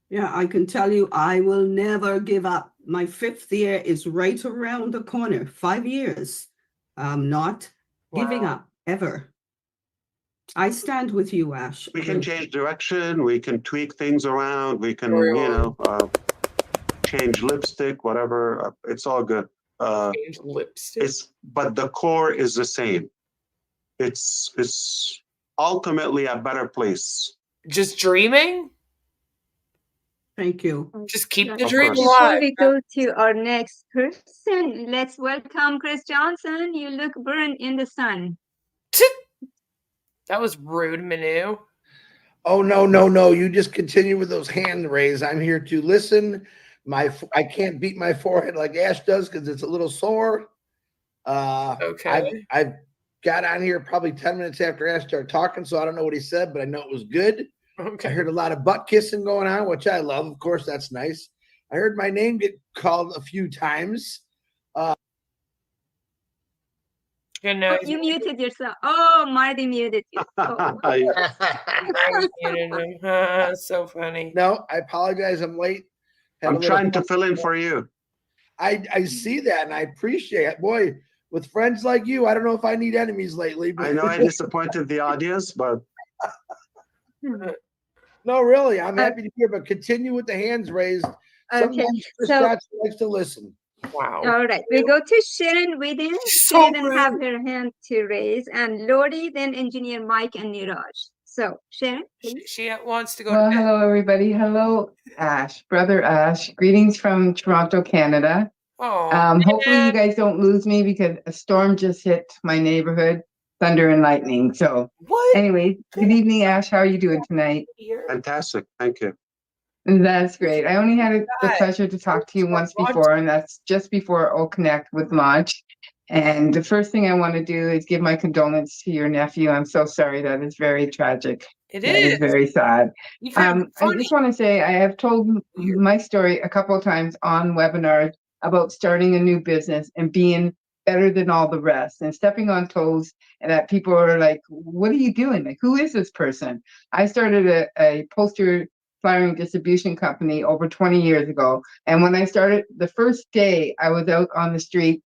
Yeah, I can tell you, I will never give up. My 5th year is right around the corner. 5 years. I'm not giving up ever. I stand with you, Ash. We can change direction. We can tweak things around. We can, change lipstick, whatever. It's all good. Change lipstick. But the core is the same. It's ultimately a better place. Just dreaming? Thank you. Just keep the dream Before alive. we go to our next person, let's welcome Chris Johnson. You look burned in the sun. That was rude, Manu. Oh, no. You just continue with those hand raises. I'm here to listen. I can't beat my forehead like Ash does because it's a little sore. Okay. I've got on here probably 10 minutes after Ash started talking, so I don't know what he said, but I know it was good. Okay. I heard a lot of butt kissing going on, which I love. Of course, that's nice. I heard my name get called a few times. Oh, you muted yourself. Oh, Marty muted you. Oh. So funny. No, I apologize. I'm late. I'm trying to fill in for you. I see that and I appreciate it. Boy, with friends like you, I don't know if I need enemies lately. But I know I disappointed the audience, but no, really, I'm happy to hear. But continue with the hands raised. Sometimes Chris Jackson likes to listen. Wow. All right, we go to Sharon Within. She didn't have her hand to raise, and Lori, then Engineer Mike and Niraj. So Sharon, please. She wants to go. Well, hello everybody. Hello, Ash, brother Ash. Greetings from Toronto, Canada. Oh, hopefully you guys don't lose me because a storm just hit my neighborhood, thunder and lightning. So, anyway, good evening, Ash. How are you doing tonight? fantastic. Thank you. That's great. I only had the pleasure to talk to you once before, and that's just before O Connect with launch. And the first thing I want to do is give my condolences to your nephew. I'm so sorry. That is very tragic. It That is very sad. I funny. just want to say I have told my story a couple of times on webinars about starting a new business and being better than all the rest and stepping on toes, and that people are like, what are you doing? Like, who is this person? I started a poster flyering distribution company over 20 years ago. And when I started, the first day I was out on the street,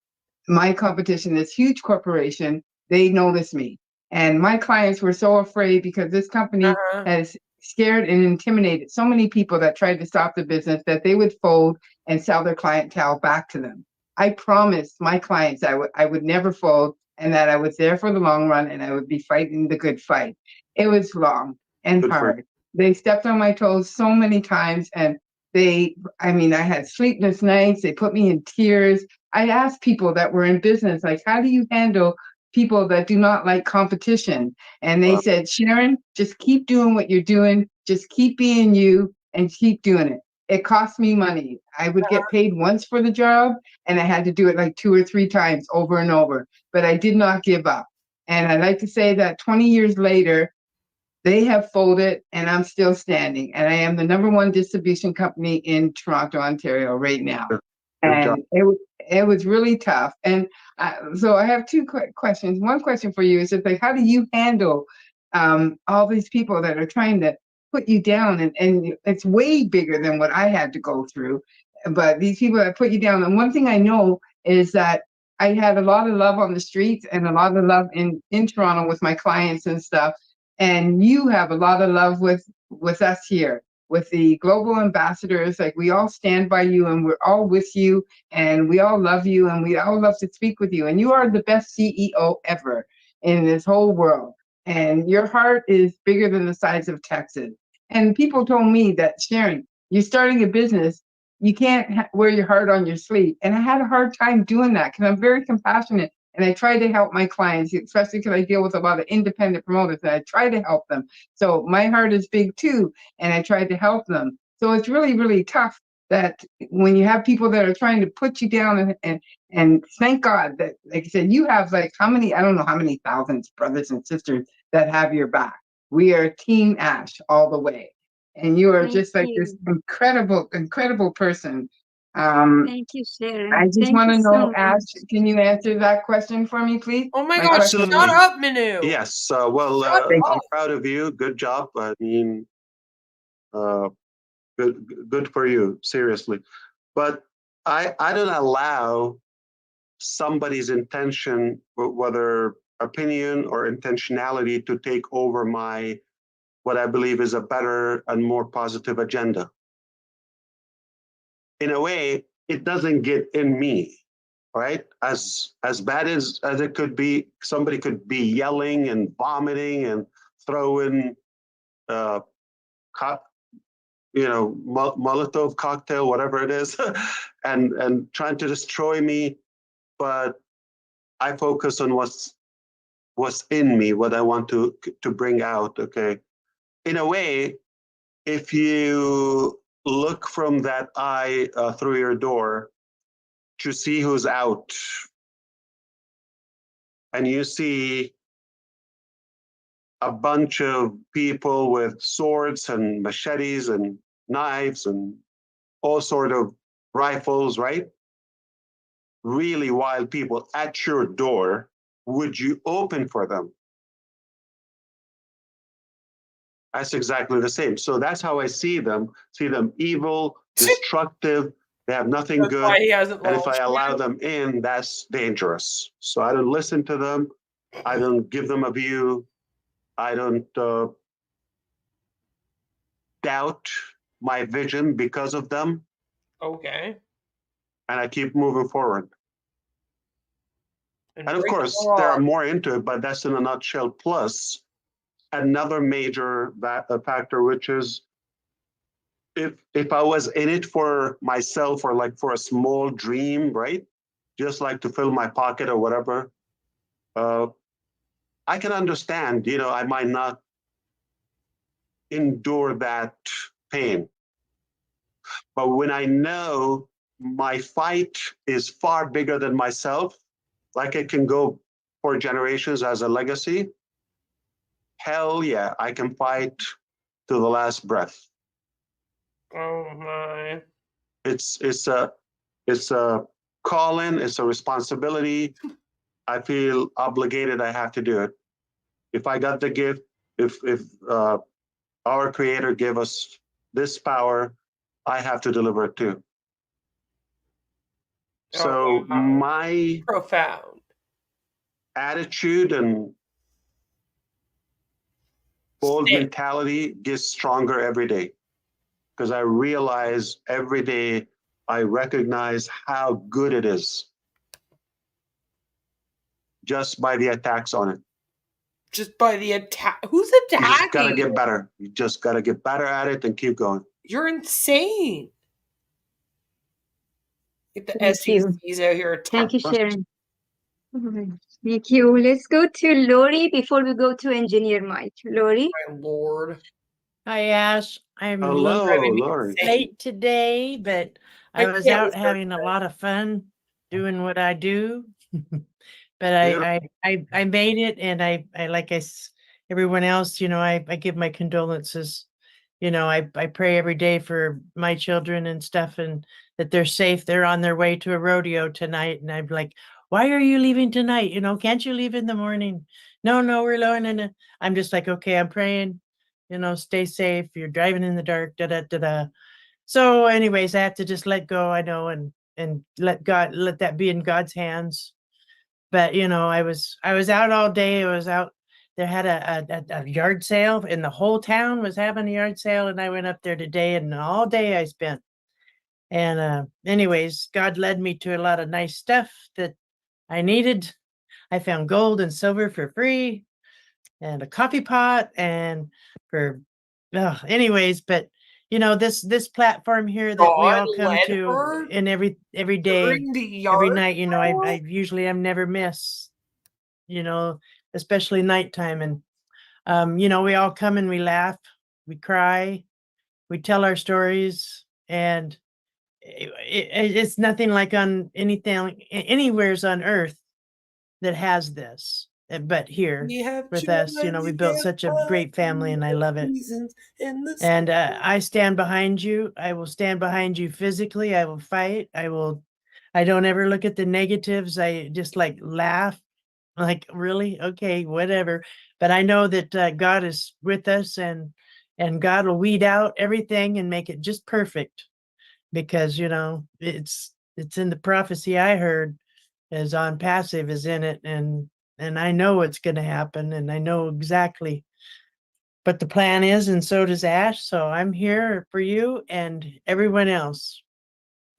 my competition, this huge corporation, they noticed me. And my clients were so afraid because this company has scared and intimidated so many people that tried to stop the business that they would fold and sell their clientele back to them. I promised my clients I would never fold and that I was there for the long run and I would be fighting the good fight. It was long and hard. They stepped on my toes so many times and I had sleepless nights. They put me in tears. I asked people that were in business, like, how do you handle people that do not like competition? And they said, Sharon, just keep doing what you're doing. Just keep being you and keep doing it. It cost me money. I would get paid once for the job and I had to do it like 2 or 3 times over and over, but I did not give up. And I'd like to say that 20 years later, they have folded and I'm still standing. And I am the #1 distribution company in Toronto, Ontario right now. And it was really tough. And so I have 2 quick questions. One question for you is just like, how do you handle all these people that are trying to put you down? And it's way bigger than what I had to go through. But these people that put you down. And one thing I know is that I had a lot of love on the streets and a lot of love in Toronto with my clients and stuff. And you have a lot of love with us here, with the global ambassadors. Like, we all stand by you and we're all with you and we all love you and we all love to speak with you. And you are the best CEO ever in this whole world. And your heart is bigger than the size of Texas. And people told me that, Sharon, you're starting a business. You can't wear your heart on your sleeve. And I had a hard time doing that because I'm very compassionate. And I try to help my clients, especially because I deal with a lot of independent promoters, and I try to help them. So my heart is big too, and I try to help them. So it's really, really tough that when you have people that are trying to put you down and thank God that, like I said, you have like I don't know how many thousands brothers and sisters that have your back. We are Team Ash all the way. And you are just like this incredible, incredible person. Thank you, Sharon. I just want to know, Ash, can you answer that question for me, please? Oh my gosh, shut up, Manu. Yes. I'm proud of you. Good job. I mean, good for you. Seriously. But I don't allow somebody's intention, whether opinion or intentionality, to take over what I believe is a better and more positive agenda. In a way, it doesn't get in me, right? As bad as it could be, somebody could be yelling and vomiting and throwing, Molotov cocktail, whatever it is, and trying to destroy me. But I focus on what's in me, what I want to bring out. Okay, in a way, if you look from that eye through your door to see who's out, and you see a bunch of people with swords and machetes and knives and all sort of rifles, right? Really wild people at your door, would you open for them? That's exactly the same. So that's how I see them evil, destructive, they have nothing That's good. why he hasn't And if I launched allow yet. them in, that's dangerous. So I don't listen to them. I don't give them a view. I don't doubt my vision because of them. Okay. And I keep moving forward. And of break course, the there are law. more into it, but that's in a nutshell. Plus, another major factor, which is if I was in it for myself or like for a small dream, right? Just like to fill my pocket or whatever, I can understand, you know, I might not endure that pain. But when I know my fight is far bigger than myself, like it can go for generations as a legacy, hell yeah, I can fight to the last breath. Oh my. It's a calling, it's a responsibility. I feel obligated, I have to do it. If I got the gift, if our creator gave us this power, I have to deliver it too. So wow. my profound attitude and bold mentality gets stronger every day because I realize every day I recognize how good it is just by the attacks on it. Just by the attack. Who's You attacking? just gotta get better. You just gotta get better at it and keep going. You're insane. Get the Thank you. SECs out here attacking. Thank you, Sharon. Thank you. Let's go to Lori before we go to Engineer Mike. Lori. My Lord. Hi, Ash. I'm a Hello, little Lori. late today, but I was can't out listen. having a lot of fun doing what I do. But I made it, and I like everyone else, you know, I give my condolences. You know, I pray every day for my children and stuff, and that they're safe. They're on their way to a rodeo tonight, and I'm like, why are you leaving tonight? You know, can't you leave in the morning? No, we're alone. And I'm just like, okay, I'm praying. You know, stay safe. You're driving in the dark. Da da da da. So, anyways, I have to just let go. I know, and let that be in God's hands. But you know, I was out all day. I was out. They had a yard sale, and the whole town was having a yard sale. And I went up there today, and all day I spent. And anyways, God led me to a lot of nice stuff that I needed. I found gold and silver for free, and a coffee pot, and for anyways. But you know, this platform here that we all come to, and every day, every night, you know, I usually am never miss, you know, especially nighttime. And you know, we all come and we laugh, we cry, we tell our stories, and it's nothing like on anything anywheres on earth that has this. But here with us, you know, we built such a great family, and I love it. And I stand behind you. I will stand behind you physically. I will fight. I don't ever look at the negatives. I just like laugh, like, really? Okay, whatever. But I know that God is with us, and God will weed out everything and make it just perfect, because, you know, it's in the prophecy I heard, as on passive is in it, and I know what's going to happen, and I know exactly what the plan is, and so does Ash. So I'm here for you and everyone else.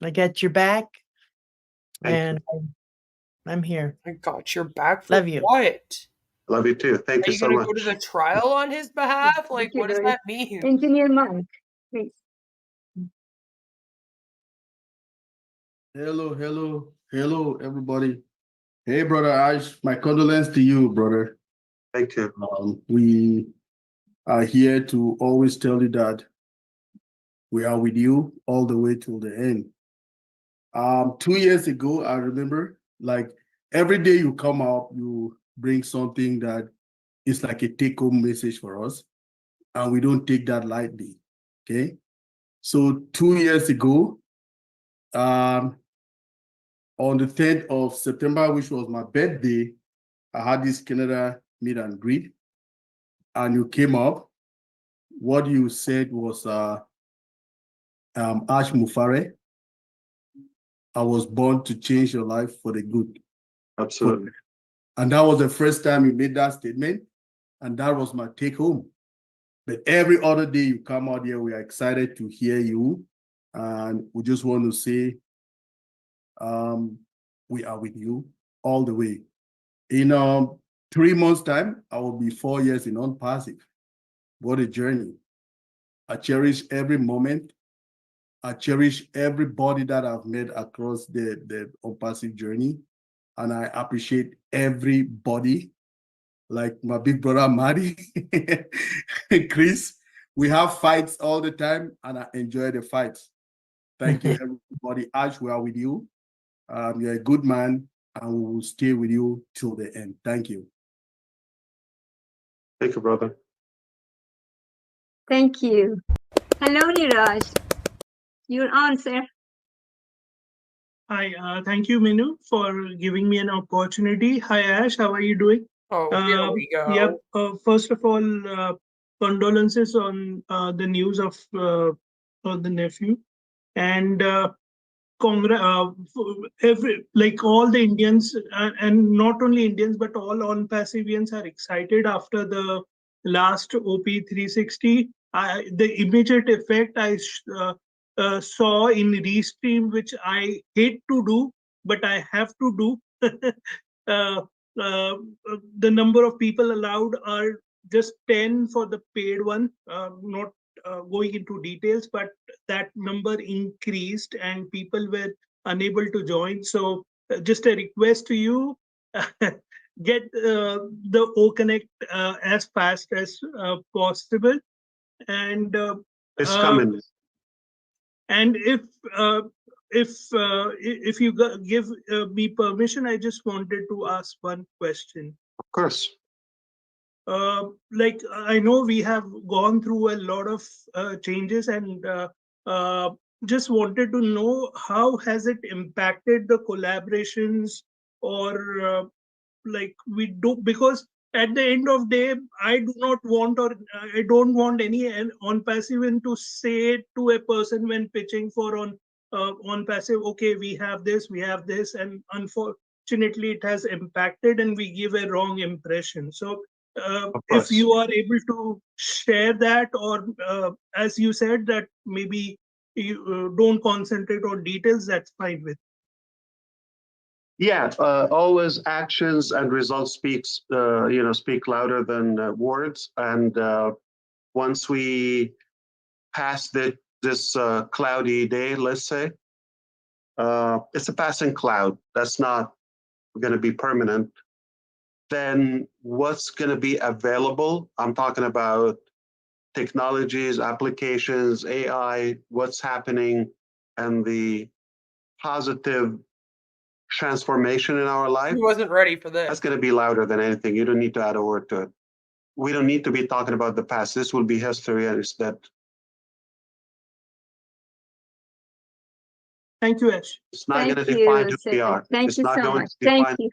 I got your back, and I'm here. I got your back for Love you. what? Love you too. Thank you so much. Are you going to go to the trial on his behalf? Like, what does that mean? Engineer Mike, please. Hello, everybody. Hey, brother Ash, my condolence to you, brother. Thank you. We are here to always tell you that we are with you all the way till the end. 2 years ago, I remember, like, every day you come up, you bring something that is like a take-home message for us, and we don't take that lightly, okay? So 2 years ago, on the 10th of September, which was my birthday, I had this Canada meet and greet, and you came up. What you said was, Ash Mufareh, I was born to change your life for the good. Absolutely. And that was the first time you made that statement, and that was my take home. But every other day you come out here, we are excited to hear you, and we just want to say, we are with you all the way. In 3 months' time, I will be 4 years in On-Passive. What a journey. I cherish every moment. I cherish everybody that I've met across the On-Passive journey. And I appreciate everybody, like my big brother, Marty, Chris. We have fights all the time, and I enjoy the fights. Thank you, everybody. Ash, we are with you. You're a good man, and we will stay with you till the end. Thank you. Thank you, brother. Thank you. Hello, Niraj. Your answer. Hi, thank you, Minu, for giving me an opportunity. Hi, Ash, how are you doing? Oh, here we go. Yep. First of all, condolences on the news of the nephew, and like all the Indians, and not only Indians, but all On-Passivians are excited after the last OP 360. The immediate effect I saw in Restream, which I hate to do, but I have to do. The number of people allowed are just 10 for the paid one, not going into details, but that number increased and people were unable to join. So just a request to you, get the O Connect as fast as possible. And it's coming. And if you give me permission, I just wanted to ask one question. Of course. Like I know we have gone through a lot of changes, and just wanted to know how has it impacted the collaborations, or like we do, because at the end of day, I do not want, or I don't want any On-Passive to say to a person when pitching for On-Passive, okay, we have this, and unfortunately it has impacted and we give a wrong impression. So if you are able to share that, or as you said that maybe you don't concentrate on details, that's fine with. Yeah, always actions and results speak louder than words. And once we pass this cloudy day, let's say, it's a passing cloud. That's not going to be permanent. Then what's going to be available? I'm talking about technologies, applications, AI, what's happening, and the positive transformation in our life. He wasn't ready for this. That's going to be louder than anything. You don't need to add a word to it. We don't need to be talking about the past. This will be history, and it's that. Thank you, Ash. It's not going to define who we are. Thank you so much. Thank you.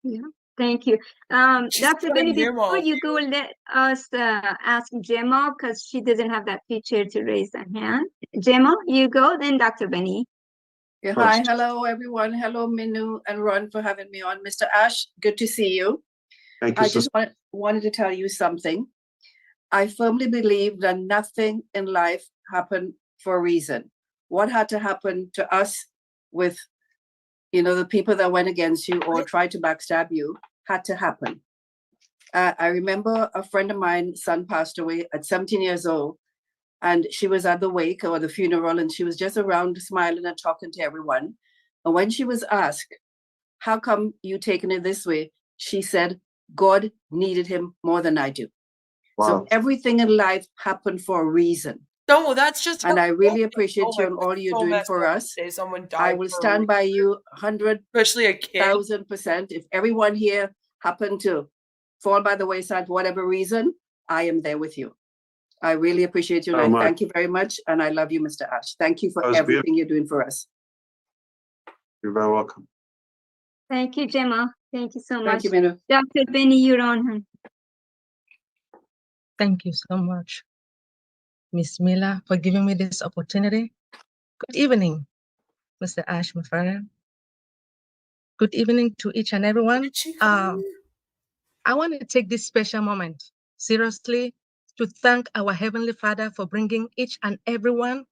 Yeah. Thank you. Dr. Benny, before you go, let us ask Gemma, because she doesn't have that feature to raise a hand. Gemma, you go, then Dr. Benny. Yeah, hi, hello everyone. Hello, Minu and Ron, for having me on. Mr. Ash, good to see you. Thank you. I just wanted to tell you something. I firmly believe that nothing in life happened for a reason. What had to happen to us with, the people that went against you or tried to backstab you had to happen. I remember a friend of mine's son passed away at 17 years old, and she was at the wake or the funeral, and she was just around smiling and talking to everyone. And when she was asked, how come you taking it this way? She said, God needed him more than I do. Wow. So everything in life happened for a reason. No, that's just. And I really appreciate you and all you're doing for us. I will stand by you 100%, especially a kid. 1,000%. If everyone here happened to fall by the wayside for whatever reason, I am there with you. I really appreciate you. So And I much. thank you very much. And I love you, Mr. Ash. Thank you for That was everything you're doing for us. You're very welcome. Thank you, Gemma. Thank you so much. Thank you, Minu. Dr. Benny, you're on. Thank you so much, Miss Miller, for giving me this opportunity. Good evening, Mr. Ash Mufareh. Good evening to each and everyone. I want to take this special moment seriously to thank our Heavenly Father for bringing each and everyone.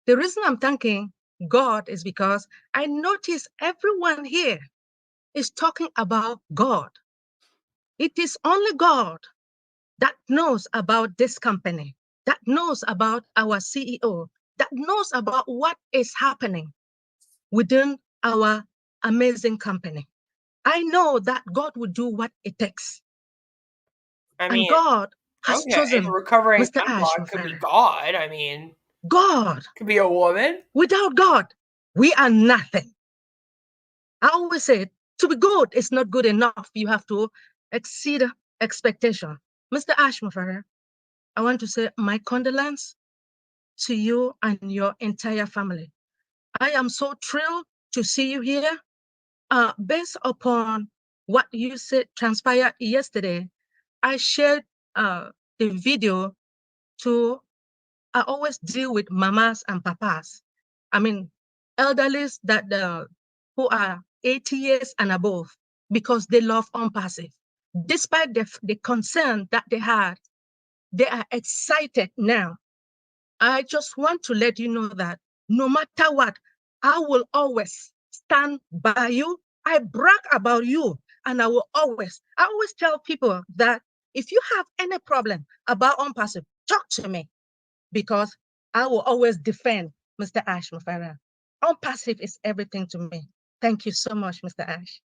The reason I'm thanking God is because I notice everyone here is talking about God. It is only God that knows about this company, that knows about our CEO, that knows about what is happening within our amazing company. I know that God will do what it takes. I mean, and God has chosen recovering Mr. Ash hemlock could be Mufareh. God. I mean, God could be a woman. Without God, we are nothing. I always say, to be good is not good enough. You have to exceed expectation. Mr. Ash Mufareh, I want to say my condolence to you and your entire family. I am so thrilled to see you here. Based upon what you said transpired yesterday, I shared the video to, I always deal with mamas and papas. I mean, elderlies that who are 80 years and above, because they love OnPassive. Despite the concern that they had, they are excited now. I just want to let you know that no matter what, I will always stand by you. I brag about you, and I always tell people that if you have any problem about OnPassive, talk to me, because I will always defend Mr. Ash Mufareh. OnPassive is everything to me. Thank you so much, Mr. Ash.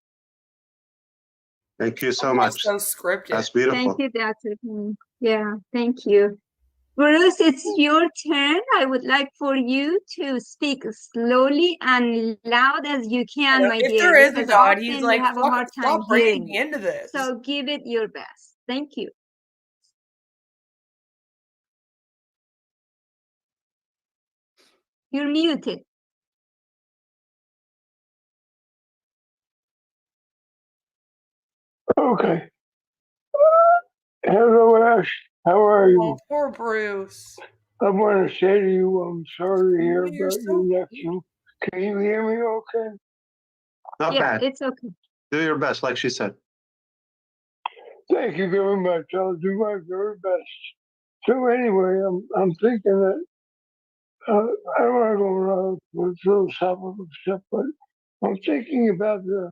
Thank you so much. So scripted. That's beautiful. Thank you, Dr. Yeah, thank you. Bruce, it's your turn. I would like for you to speak slowly and loud as you can, my If dear, there is a because God, often he's we like, have a fuck hard it, time stop bringing hearing me you. into this. So give it your best. Thank you. You're muted. Okay. Hello, Ash. How are you? Oh, poor Bruce. I want to say to you, I'm sorry to hear You're about so your nephew. Can you hear me okay? Not Yeah, bad. it's okay. Do your best, like she said. Thank you very much. I'll do my very best. So anyway, I'm thinking that I don't want to go around with philosophical stuff, but I'm thinking about the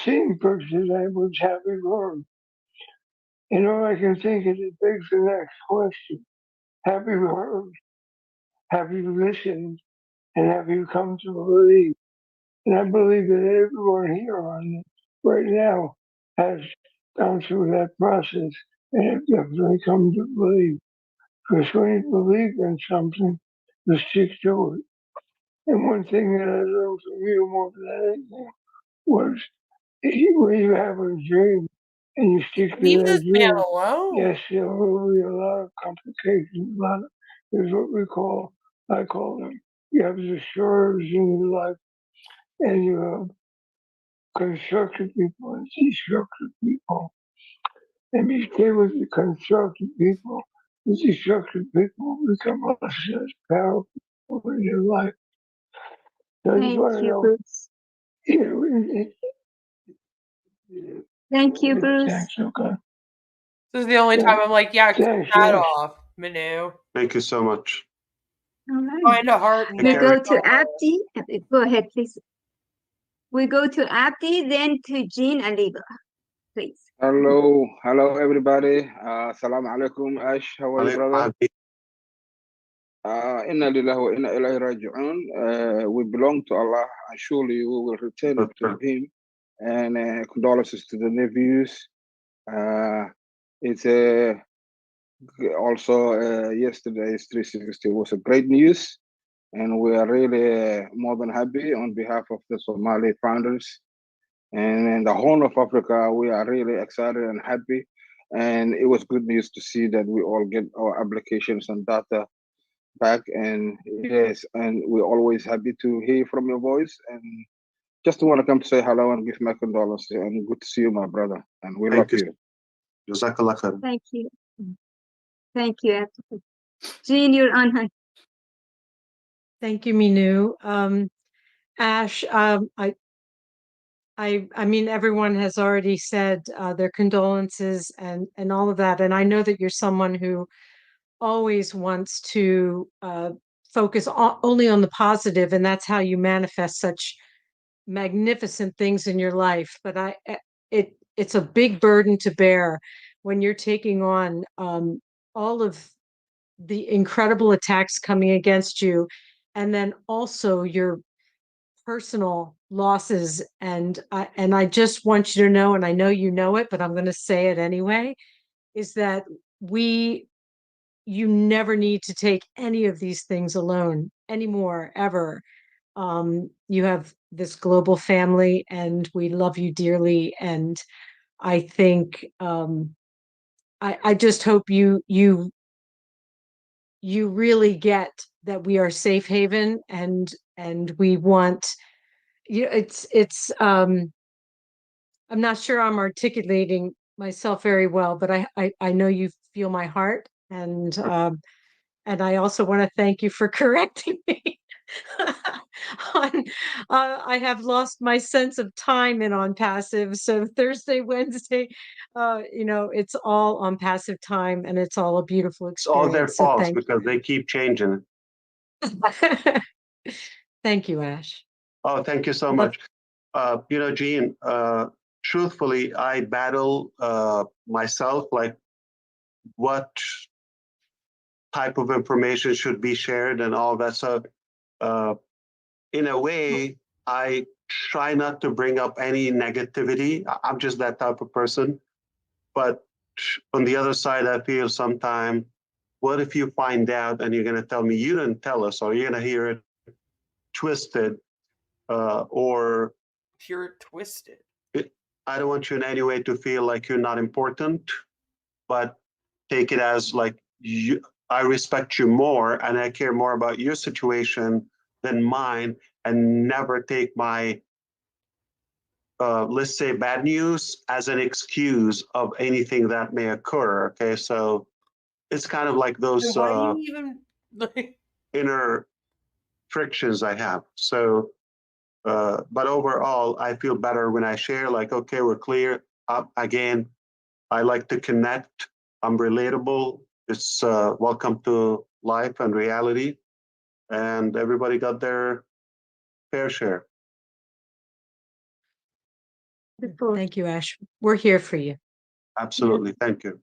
theme for today was happy learn. And all I can think is it begs the next question. Have you heard? Have you listened? And have you come to believe? And I believe that everyone here on this right now has gone through that process and have definitely come to believe. Because when you believe in something, you stick to it. And one thing that I learned from you more than anything was when you have a dream and you stick to Leave that this man dream, alone. yes, there will be a lot of complications. There's what I call them. You have the shores in your life, and you have constructive people and destructive people. And be stay with the constructive people. The destructive people become less powerful in your life. So I just Thank want to you, know, Bruce. Thank you, Bruce. Thanks, okay. This is the only time I'm like, yeah, cut Thanks, that yes. off, Manu. Thank you so much. All right. Find a heart and We then go to Abdi. Go ahead, please. We go to Abdi, then to Jean Aliba, please. Hello, everybody. Assalamu alaikum, Ash. How are you, brother? Inna lillahi wa inna ilayhi raji'un. We belong to Allah, and surely we will return it to Him. And condolences to the nephews. It's also yesterday's 360 was a great news, and we are really more than happy on behalf of the Somali founders. And in the Horn of Africa, we are really excited and happy. And it was good news to see that we all get our applications and data back. And yes, and we're always happy to hear from your voice. And just want to come to say hello and give my condolences. And good to see you, my brother. And we love you. Jazakallah khair. Thank you. Thank you. Jean, you're on, hun. Thank you, Minu. Ash, I mean, everyone has already said their condolences and all of that. And I know that you're someone who always wants to focus only on the positive, and that's how you manifest such magnificent things in your life. But it's a big burden to bear when you're taking on all of the incredible attacks coming against you, and then also your personal losses. And I just want you to know, and I know you know it, but I'm going to say it anyway, is that you never need to take any of these things alone anymore, ever. You have this global family, and we love you dearly. And I think I just hope you really get that we are safe haven, and we want it's I'm not sure I'm articulating myself very well, but I know you feel my heart, and I also want to thank you for correcting me on I have lost my sense of time on passive. So Thursday, Wednesday, it's all on passive time, and it's all a beautiful It's all their experience. So fault thank because they keep changing it. Thank you, Ash. Oh, thank you so much. Jean, truthfully, I battle myself, like what type of information should be shared and all that. So in a way, I try not to bring up any negativity. I'm just that type of person. But on the other side, I feel sometimes, what if you find out and you're going to tell me you didn't tell us, or you're going to hear it twisted, or hear it twisted. I don't want you in any way to feel like you're not important, but take it as like I respect you more and I care more about your situation than mine, and never take my let's say bad news as an excuse of anything that may occur. Okay, so it's kind of like those inner frictions I have. So but overall, I feel better when I share, like, okay, we're clear. Again, I like to connect. I'm relatable. It's welcome to life and reality. And everybody got their fair share. Thank you, Ash. We're here for you. Absolutely. Thank you.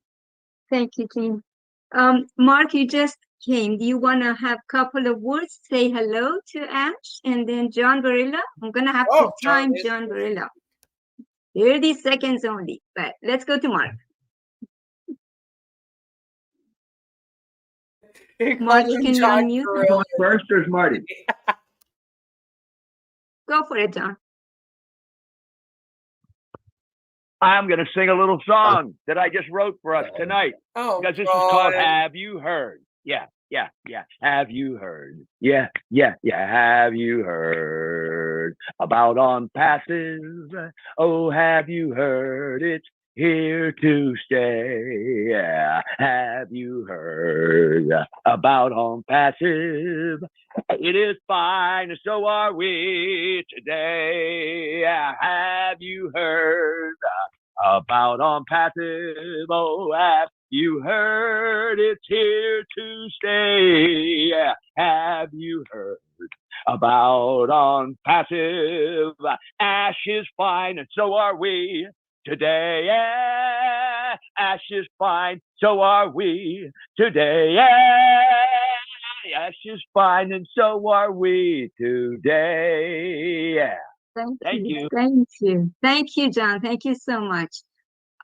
Thank you, Jean. Mark, you just came. Do you want to have a couple of words? Say hello to Ash, and then John Barilla. I'm going to have to time John Barilla. 30 seconds only, but let's go to Mark. Mark, can you unmute? First, there's Marty. Go for it, John. I'm going to sing a little song that I just wrote for us tonight. Oh, because this is called Have You Heard? Yeah. Have you heard? Yeah. Have you heard about on passes? Oh, have you heard? It's here to stay. Yeah. Have you heard about on passive? It is fine, and so are we today. Have you heard about on passive? Oh, have you heard? It's here to stay. Have you heard about on passive? Ash is fine, and so are we today. Ash is fine, so are we today. Ash is fine, and so are we today. Thank you. Thank you, John. Thank you so much.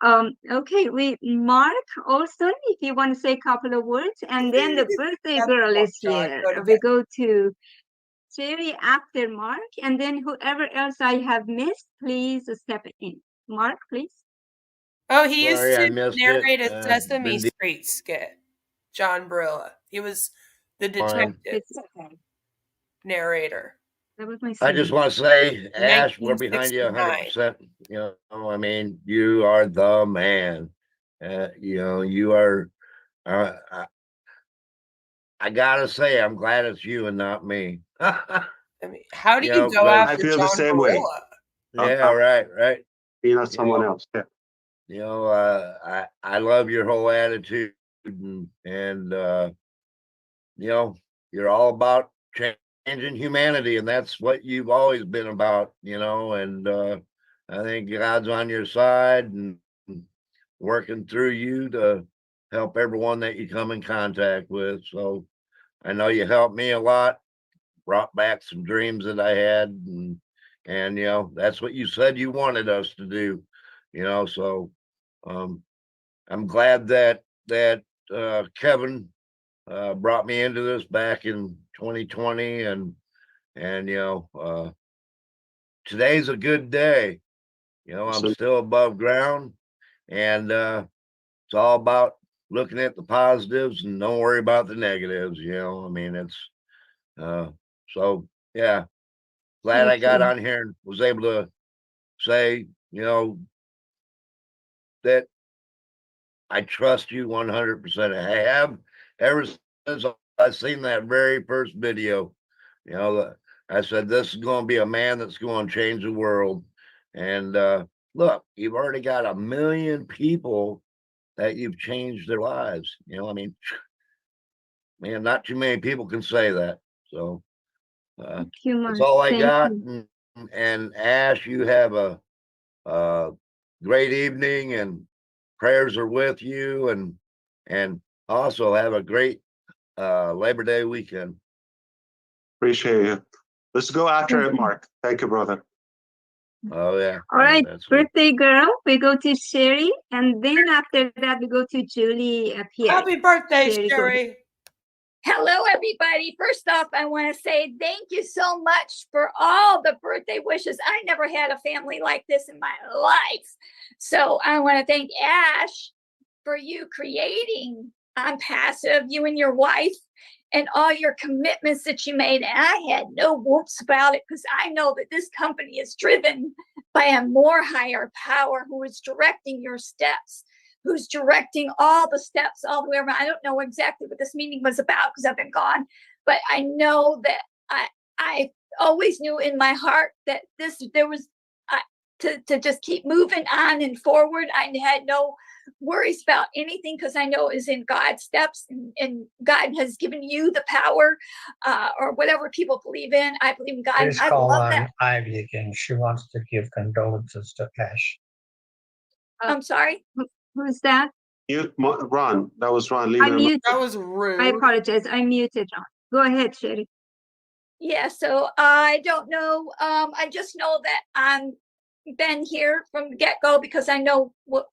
Okay, Mark Olson, if you want to say a couple of words, and then the birthday girl is here. We go to Jerry after Mark, and then whoever else I have missed, please step in. Mark, please. Oh, he Sorry, I used to missed narrate it. a Sesame Been Street skit. John Barilla. He was the fine. detective narrator. That was my I just son. want to say, Ash, we're behind you 1969. 100%. You know, I mean, you are the man. You know, you are. I gotta say, I'm glad it's you and not me. I mean, how do You you know, go 'cause- I after feel the John same way. Barilla? Yeah, right. You're not You someone know, else. Yeah. you know, I love your whole attitude, and you know, you're all about changing humanity, and that's what you've always been about. You know, and I think God's on your side and working through you to help everyone that you come in contact with. So I know you helped me a lot, brought back some dreams that I had, and you know, that's what you said you wanted us to do. You know, so I'm glad that Kevin brought me into this back in 2020, and you know, today's a good day. You know, I'm still above ground, and it's all about looking at the positives and don't worry about the negatives. You know, I mean, it's so yeah. Glad I got on here and was able to say, you know, that I trust you 100%. I have ever since I seen that very first video. You know, I said this is going to be a man that's going to change the world. And look, you've already got 1 million people that you've changed their lives. You know, I mean, man, not too many people can say that. So Thank you, that's Mark. all I Thank got. you. And Ash, you have a great evening, and prayers are with you, and also have a great Labor Day weekend. Appreciate you. Let's go after it, Mark. Thank you, brother. Oh yeah. All right, That's birthday girl. We go to Sherry, and then after that we go to Julie up here. Happy birthday, Sherry, go ahead. Sherry. Hello, everybody. First off, I want to say thank you so much for all the birthday wishes. I never had a family like this in my life. So I want to thank Ash for you creating Passive, you and your wife, and all your commitments that you made. And I had no whoops about it because I know that this company is driven by a more higher power who is directing your steps, who's directing all the steps all the way around. I don't know exactly what this meeting was about because I've been gone, but I know that I always knew in my heart that there was to just keep moving on and forward. I had no worries about anything because I know it is in God's steps, and God has given you the power, or whatever people believe in. I believe in God. Please I call love on that. Ivy again. She wants to give condolences to Ash. I'm sorry. Who's that? Ron. That was Ron. Leave I it muted. That was rude. I apologize. I muted Ron. Go ahead, Sherry. Yeah, so I don't know. I just know that I'm been here from the get-go because I know what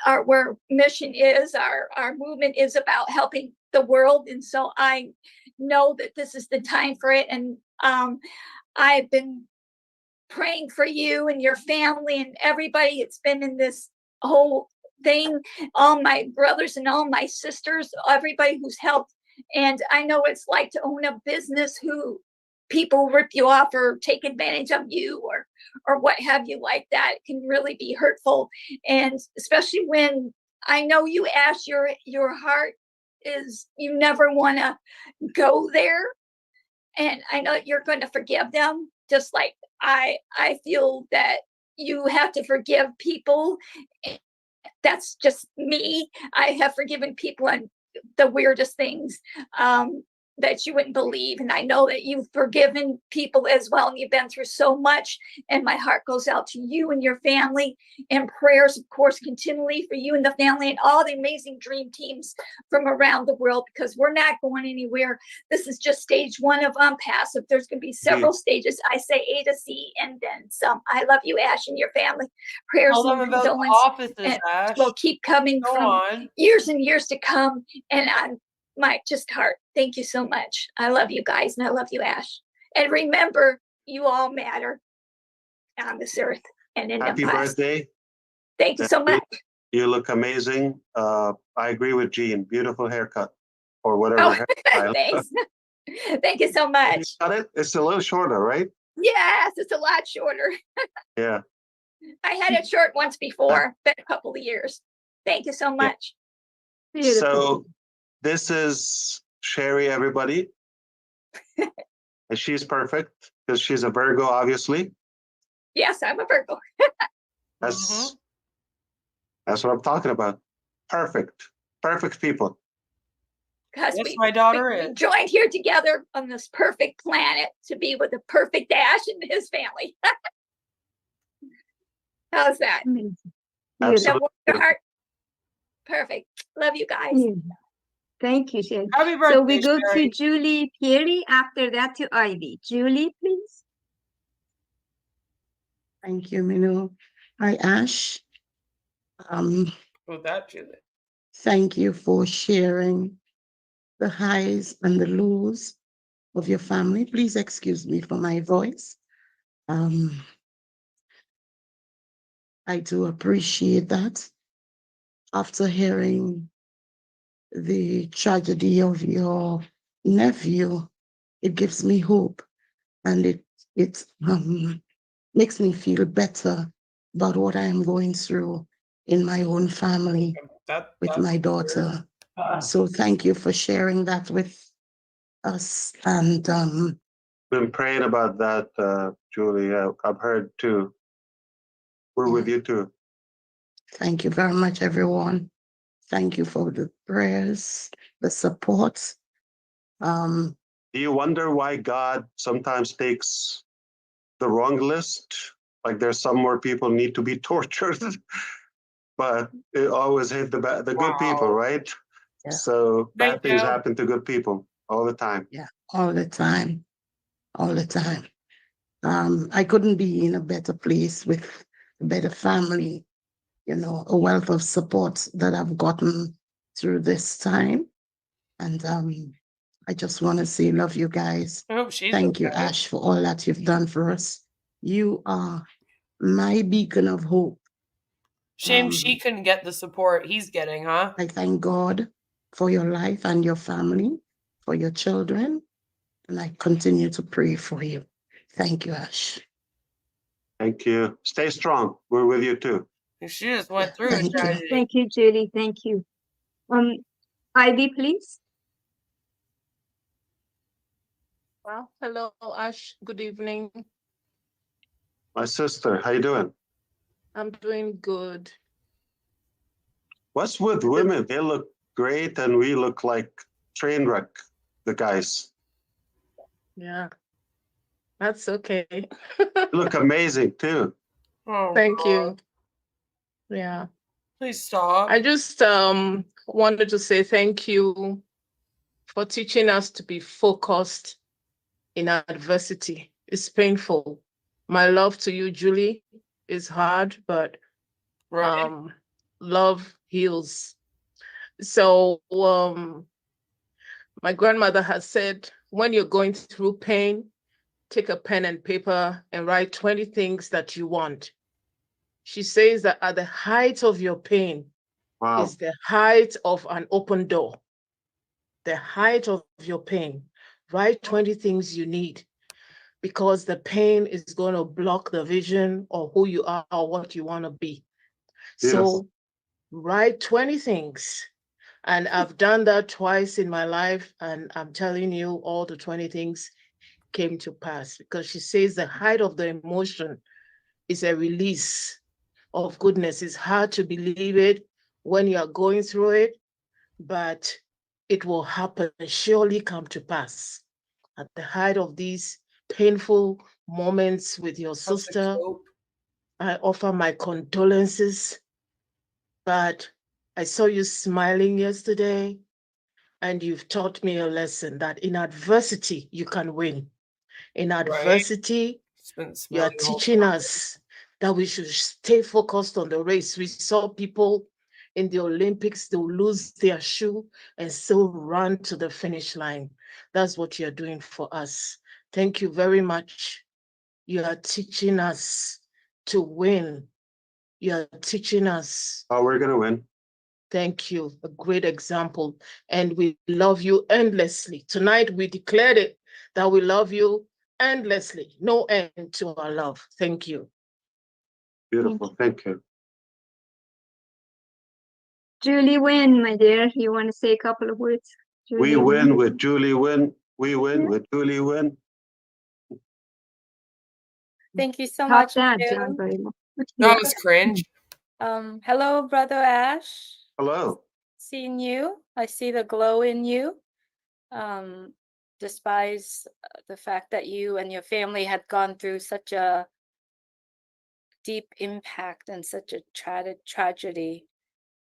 our mission is, our movement is about helping the world, and so I know that this is the time for it. And I've been praying for you and your family and everybody. It's been in this whole thing, all my brothers and all my sisters, everybody who's helped. And I know what it's like to own a business who people rip you off or take advantage of you or what have you like that. It can really be hurtful. And especially when I know you, Ash, your heart is, you never want to go there. And I know you're going to forgive them, just like I feel that you have to forgive people. That's just me. I have forgiven people on the weirdest things that you wouldn't believe. And I know that you've forgiven people as well. And you've been through so much. And my heart goes out to you and your family, and prayers, of course, continually for you and the family and all the amazing dream teams from around the world, because we're not going anywhere. This is just stage one of Passive. There's going to be several stages. I say A to C and then some. I love you, Ash, and your family. Prayers Tell them and about the condolence offices, Ash. will keep coming Go from on. years and years to come. And my just heart, thank you so much. I love you guys, and I love you, Ash. And remember, you all matter on this earth and in Happy the past. birthday. Thank you so much. You look amazing. I agree with Jean. Beautiful haircut or whatever. Oh, hairstyle. thanks. Thank you so much. Got it? It's a little shorter, right? Yes, it's a lot shorter. Yeah. I had it short once before, been a couple of years. Thank you so much. So this is Sherry, everybody. And she's perfect because she's a Virgo, obviously. Yes, I'm a Virgo. That's what I'm talking about. Perfect. Perfect people. Because Yes, my daughter we is. joined here together on this perfect planet to be with the perfect Ash and his family. How's that? Absolutely. Your heart. Perfect. Love you guys. Thank you, Sherry. Happy So we birthday, go Sherry. to Julie Pierre, after that to Ivy. Julie, please. Thank you, Minu. Hi, Ash. With that, Julie. Thank you for sharing the highs and the lows of your family. Please excuse me for my voice. I do appreciate that. After hearing the tragedy of your nephew, it gives me hope, and it makes me feel better about what I am going through in my own family with my daughter. So thank you for sharing that with us. And Been praying about that, Julie. I've heard too. We're with you too. thank you very much, everyone. Thank you for the prayers, the support. Do you wonder why God sometimes takes the wrong list? Like there's some more people need to be tortured, but it always hit the good people, right? Yeah. So bad things happen to good people all the time. Yeah, all the time, all the time. I couldn't be in a better place with a better family, you know, a wealth of support that I've gotten through this time. And I just want to say, love you guys. I hope she's Thank you, okay. Ash, for all that you've done for us. You are my beacon of hope. Shame she couldn't get the support he's getting, huh? I thank God for your life and your family, for your children, and I continue to pray for you. Thank you, Ash. Thank you. Stay strong. We're with you too. She just went through a Thank you. tragedy. Thank you, Julie. Thank you. Ivy, please. Well, hello, Ash. Good evening. My sister, how you doing? I'm doing good. What's with women? They look great and we look like train wreck, the guys. Yeah, that's okay. You look amazing too. Oh, Thank God. you. Yeah. Please stop. I just wanted to say thank you for teaching us to be focused in adversity. It's painful. My love to you, Julie. It's hard, but love heals. So my grandmother has said, when you're going through pain, take a pen and paper and write 20 things that you want. She says that at the height of your pain is the height of an open door. The height of your pain, write 20 things you need, because the pain is going to block the vision of who you are or what you want to be. Beautiful. So write 20 things. And I've done that twice in my life. And I'm telling you, all the 20 things came to pass, because she says the height of the emotion is a release of goodness. It's hard to believe it when you're going through it, but it will happen, surely come to pass. At the height of these painful moments with your sister, I offer my condolences, but I saw you smiling yesterday, and you've taught me a lesson that in adversity, you can win. In adversity, you are teaching us that we should stay focused on the race. We saw people in the Olympics, they'll lose their shoe and still run to the finish line. That's what you're doing for us. Thank you very much. You are teaching us to win You're teaching us. Oh, we're going to win. Thank you. A great example. And we love you endlessly. Tonight, we declared it that we love you endlessly. No end to our love. Thank you. Beautiful. Thank you. Julie Wynn, my dear, you want to say a couple of words? We win with Julie Wynn. We win with Julie Wynn. Thank you so Top much. that, June. John, very much. That was cringe. Hello, Brother Ash. Hello. Seeing you. I see the glow in you. Despite the fact that you and your family had gone through such a deep impact and such a tragedy.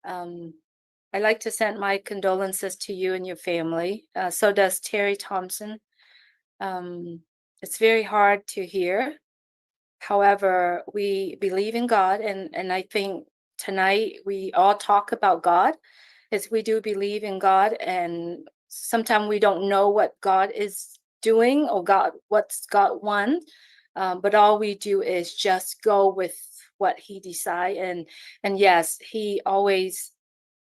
I'd like to send my condolences to you and your family. So does Terry Thompson. It's very hard to hear. However, we believe in God, and I think tonight we all talk about God, is we do believe in God, and sometimes we don't know what God is doing or what's God want, but all we do is just go with what He decide, and yes, He always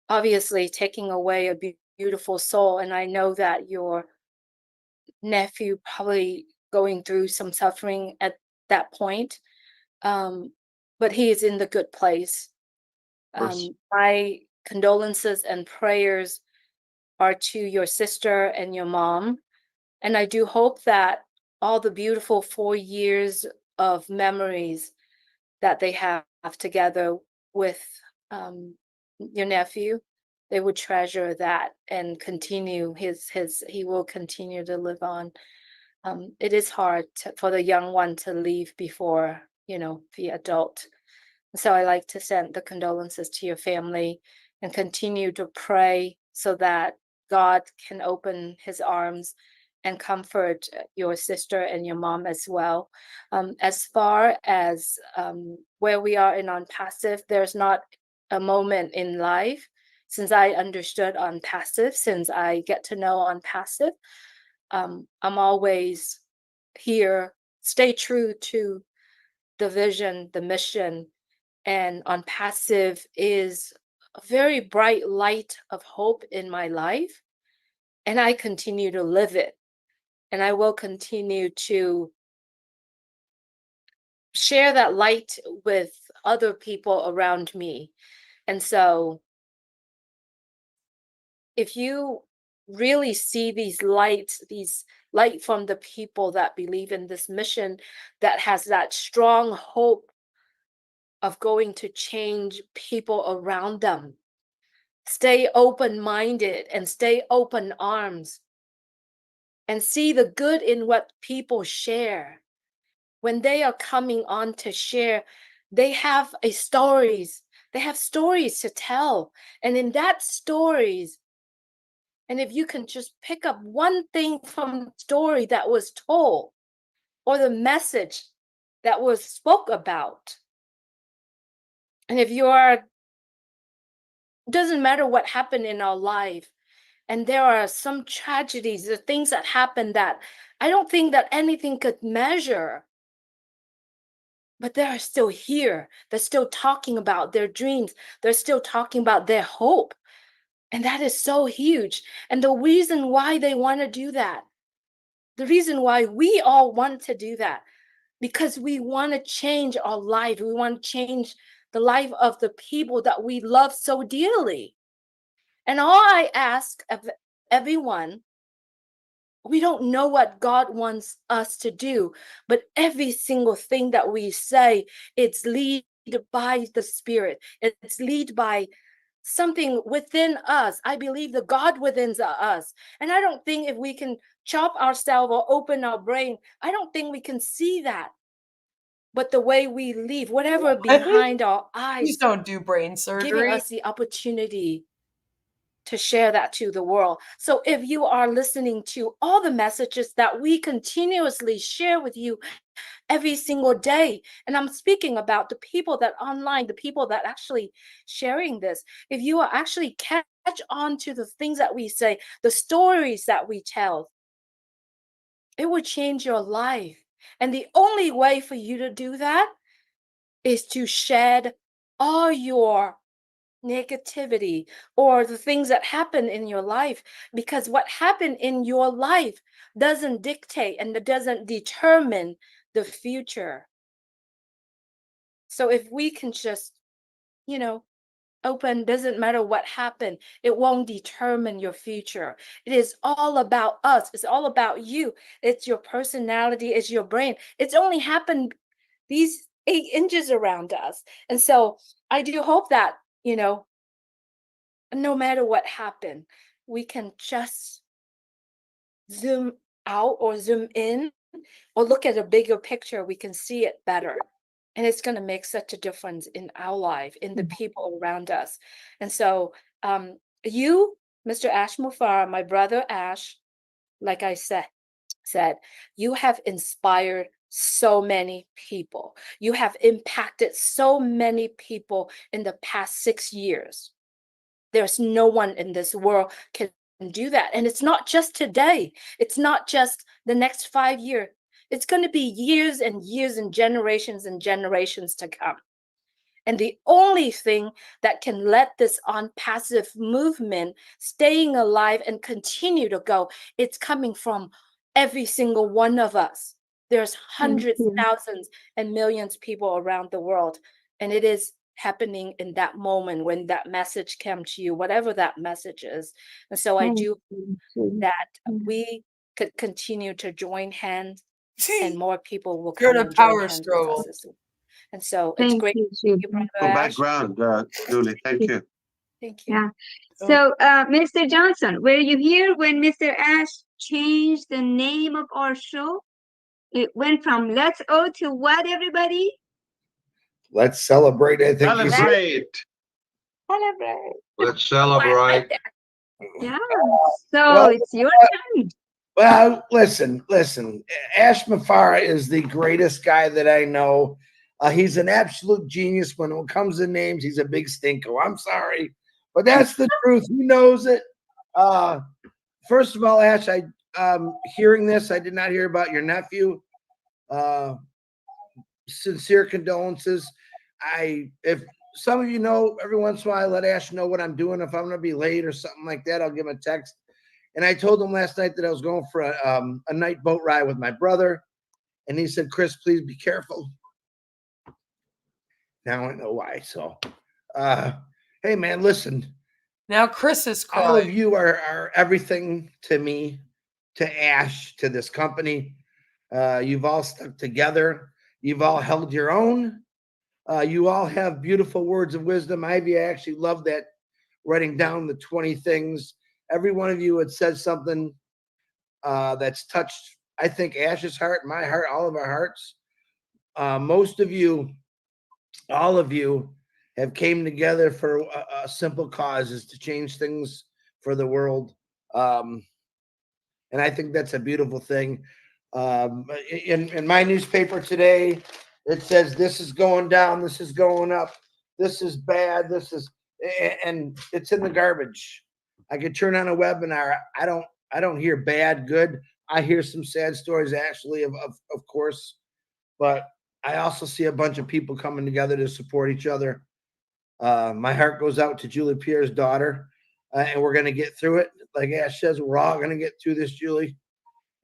obviously taking away a beautiful soul, and I know that your nephew probably going through some suffering at that point, but he is in the good place. My condolences and prayers are to your sister and your mom, and I do hope that all the beautiful 4 years of memories that they have together with your nephew, they would treasure that and continue he will continue to live on. It is hard for the young one to leave before, the adult. So I like to send the condolences to your family and continue to pray so that God can open His arms and comfort your sister and your mom as well. As far as where we are in On Passive, there's not a moment in life since I understood On Passive, since I get to know On Passive. I'm always here, stay true to the vision, the mission, and On Passive is a very bright light of hope in my life. And I continue to live it. And I will continue to share that light with other people around me. And so if you really see these light from the people that believe in this mission, that has that strong hope of going to change people around them, stay open-minded and stay open arms and see the good in what people share. When they are coming on to share, they have stories to tell. And in that stories, and if you can just pick up one thing from the story that was told or the message that was spoke about, and if you are, doesn't matter what happened in our life, and there are some tragedies, the things that happen that I don't think that anything could measure, but they are still here. They're still talking about their dreams. They're still talking about their hope. And that is so huge. And the reason why they want to do that, the reason why we all want to do that, because we want to change our life. We want to change the life of the people that we love so dearly. And all I ask of everyone, we don't know what God wants us to do, but every single thing that we say, it's led by the Spirit. It's led by something within us. I believe the God within us. And I don't think if we can chop ourselves or open our brain, I don't think we can see that. But the way we live, whatever behind our eyes, please don't do brain surgery, giving us the opportunity to share that to the world. So if you are listening to all the messages that we continuously share with you every single day, and I'm speaking about the people that online, the people that actually sharing this, if you are actually catch on to the things that we say, the stories that we tell, it will change your life. And the only way for you to do that is to shed all your negativity or the things that happen in your life, because what happened in your life doesn't dictate and it doesn't determine the future. So if we can just, you know, open, doesn't matter what happened, it won't determine your future. It is all about us. It's all about you. It's your personality, it's your brain. It's only happened these 8 inches around us. And so I do hope that, you know, no matter what happened, we can just zoom out or zoom in or look at a bigger picture. We can see it better. And it's going to make such a difference in our life, in the people around us. And so you, Mr. Ash Mufareh, my brother Ash, like I said, you have inspired so many people. You have impacted so many people in the past 6 years. There's no one in this world can do that. And it's not just today. It's not just the next 5 years. It's going to be years and years and generations to come. And the only thing that can let this unpassive movement staying alive and continue to go, it's coming from every single one of us. There's hundreds, thousands, and millions of people around the world. And it is happening in that moment when that message came to you, whatever that message is. And so I do hope that we could continue to join hands and more people will come and join hands with us. And so it's great. Background, Julie. Thank you. Thank you. Yeah. So, Mr. Johnson, were you here when Mr. Ash changed the name of our show? It went from Let's O to what, everybody? Let's celebrate. I think celebrate. Celebrate. Let's celebrate. Yeah. So it's your turn. Well, listen. Ash Mufareh is the greatest guy that I know. He's an absolute genius when it comes to names. He's a big stinko. I'm sorry, but that's the truth. He knows it. First of all, Ash, hearing this, I did not hear about your nephew. Sincere condolences. If some of you know, every once in a while, I let Ash know what I'm doing. If I'm going to be late or something like that, I'll give him a text. And I told him last night that I was going for a night boat ride with my brother. And he said, Chris, please be careful. Now I know why. So, hey, man, listen. Now Chris is crying. All of you are everything to me, to Ash, to this company. You've all stuck together. You've all held your own. You all have beautiful words of wisdom. Ivy, I actually love that, writing down the 20 things. Every one of you had said something that's touched, I think, Ash's heart, my heart, all of our hearts. Most of you, all of you, have came together for a simple cause, is to change things for the world. And I think that's a beautiful thing. In my newspaper today, it says this is going down, this is going up, this is bad, and it's in the garbage. I could turn on a webinar. I don't hear bad, good. I hear some sad stories, actually, of course, but I also see a bunch of people coming together to support each other. My heart goes out to Julie Pierre's daughter, and we're going to get through it. Like Ash says, we're all going to get through this, Julie.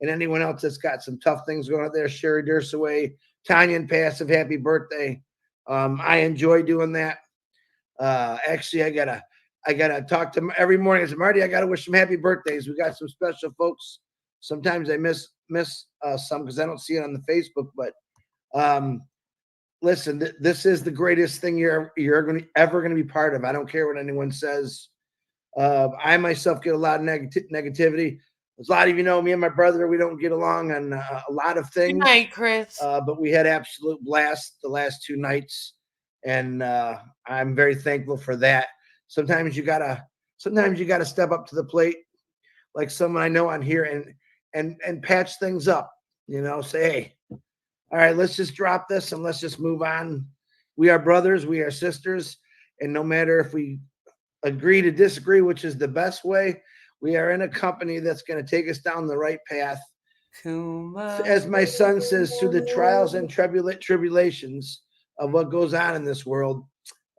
And anyone else that's got some tough things going on there, Sherry Dursaway, Tanya and Passive, happy birthday. I enjoy doing that. Actually, I gotta talk to every morning. I said, Marty, I gotta wish them happy birthdays. We got some special folks. Sometimes I miss some because I don't see it on the Facebook. But listen, this is the greatest thing you're ever gonna be part of. I don't care what anyone says. I myself get a lot of negativity. As a lot of you know, me and my brother, we don't get along on a lot of things. Good night, Chris. But we had absolute blast the last 2 nights, and I'm very thankful for that. Sometimes you gotta step up to the plate, like someone I know on here, and patch things up. You know, say, hey, all right, let's just drop this and let's just move on. We are brothers, we are sisters, and no matter if we agree to disagree, which is the best way, we are in a company that's going to take us down the right path. As my son says, through the trials and tribulations of what goes on in this world,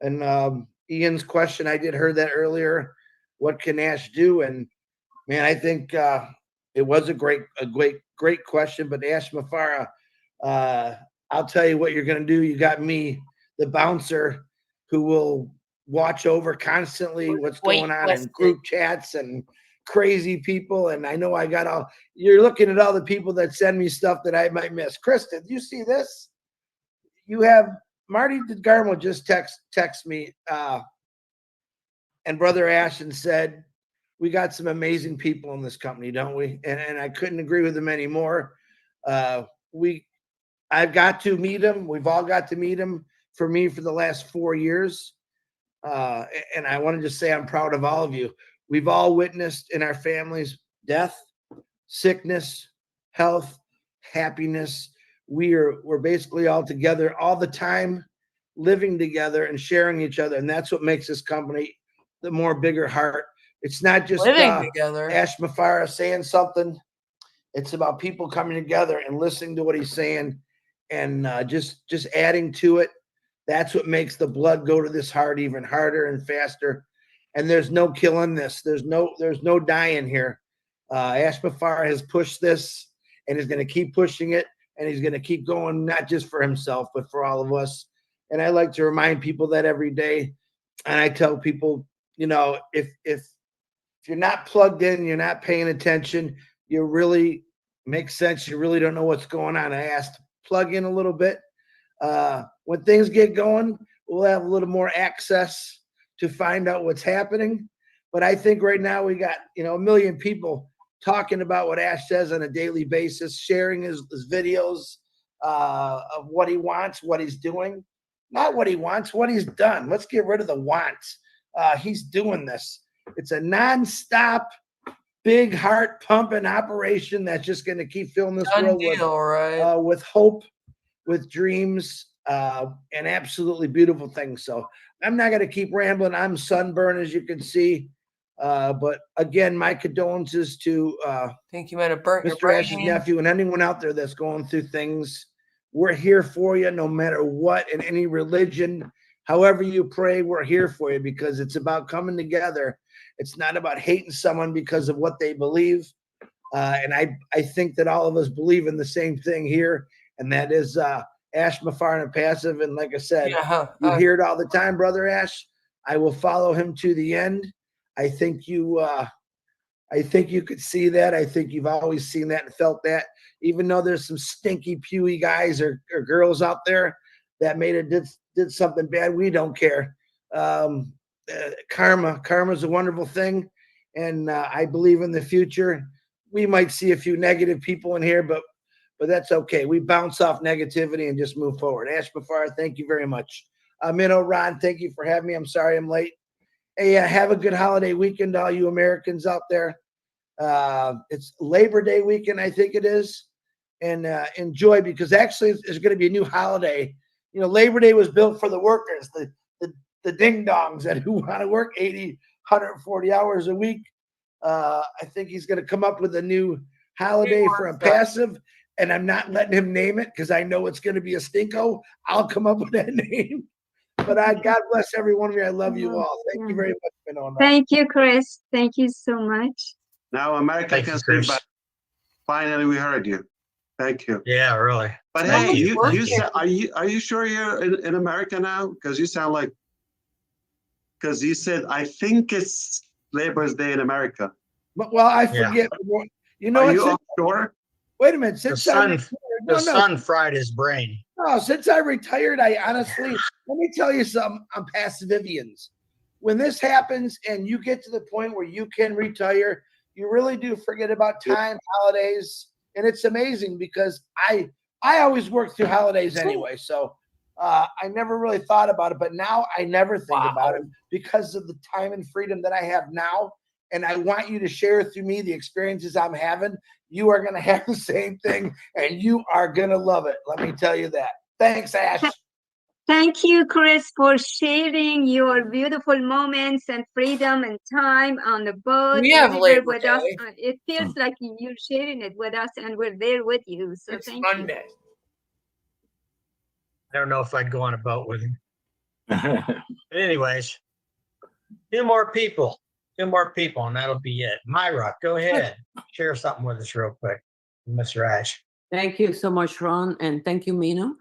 And Ian's question, I did heard that earlier. What can Ash do? And man, I think it was a great question. But Ash Mufareh, I'll tell you what you're going to do. You got me, the bouncer, who will watch over constantly what's going on in group chats and crazy people. And I know I got all, you're looking at all the people that send me stuff that I might miss. Kristen, do you see this? You have Marty DeGarmo just text me and Brother Ashton said, we got some amazing people in this company, don't we? And I couldn't agree with him anymore. I've got to meet him. We've all got to meet him for me for the last 4 years. And I want to just say I'm proud of all of you. We've all witnessed in our families death, sickness, health, happiness. We're basically all together all the time, living together and sharing each other. And that's what makes this company the more bigger heart. It's not just living together. Ash Mufareh saying something. It's about people coming together and listening to what he's saying and just adding to it. That's what makes the blood go to this heart even harder and faster. And there's no killing this. There's no dying here. Ash Mufareh has pushed this and is going to keep pushing it. And he's going to keep going, not just for himself, but for all of us. And I like to remind people that every day. And I tell people, you know, if you're not plugged in, you're not paying attention, you really make sense. You really don't know what's going on. I asked, plug in a little bit. When things get going, we'll have a little more access to find out what's happening. But I think right now we got, you know, 1 million people talking about what Ash says on a daily basis, sharing his videos of what he wants, what he's doing. Not what he wants, what he's done. Let's get rid of the wants. He's doing this. It's a nonstop, big heart pumping operation that's just going to keep filling this world with hope, with dreams, and absolutely beautiful things. So I'm not going to keep rambling. I'm sunburned, as you can see. But again, my condolences to think you might have burnt Mr. Ash's nephew and anyone out there that's going through things. We're here for you no matter what, in any religion, however you pray, we're here for you because it's about coming together. It's not about hating someone because of what they believe. And I think that all of us believe in the same thing here, and that is Ash Mufareh and Passive. And like I said, you hear it all the time, Brother Ash. I will follow him to the end. I think you could see that. I think you've always seen that and felt that, even though there's some stinky, pewy guys or girls out there that did something bad. We don't care. Karma's a wonderful thing. And I believe in the future, we might see a few negative people in here, but that's okay. We bounce off negativity and just move forward. Ash Mufareh, thank you very much. Minnow Ron, thank you for having me. I'm sorry I'm late. Hey, have a good holiday weekend to all you Americans out there. It's Labor Day weekend, I think it is. And enjoy, because actually there's going to be a new holiday. You know, Labor Day was built for the workers, the ding-dongs that who want to work 80, 140 hours a week. I think he's going to come up with a new holiday for a passive, and I'm not letting him name it because I know it's going to be a stinko. I'll come up with that name. But God bless every one of you. I love you all. Thank you very much, Minona. Thank you, Chris. Thank you so much. Now America can say, but finally we heard you. Thank you. Yeah, really. But hey, you said, are you sure you're in America now? Because you sound like, because you said, I think it's Labor's Day in America. Well, I forget. Yeah. You know, are you offshore? Wait a minute. Since the sun fried his brain. No, since I retired, I honestly, let me tell you something. I'm past Vivian's. When this happens and you get to the point where you can retire, you really do forget about time, holidays. And it's amazing because I always work through holidays anyway. So I never really thought about it. But now I never think about it because of the time and freedom that I have now. And I want you to share through me the experiences I'm having. You are going to have the same thing, and you are going to love it. Let me tell you that. Thanks, Ash. Thank you, Chris, for sharing your beautiful moments and freedom and time on the boat. We have Labor with Day. us. It feels like you're sharing it with us, and we're there with you. So it's thank Monday. you. I don't know if I'd go on a boat with him. Anyways, two more people, and that'll be it. Myra, go ahead. Share something with us real quick, Mr. Ash. Thank you so much, Ron, and thank you, Mino.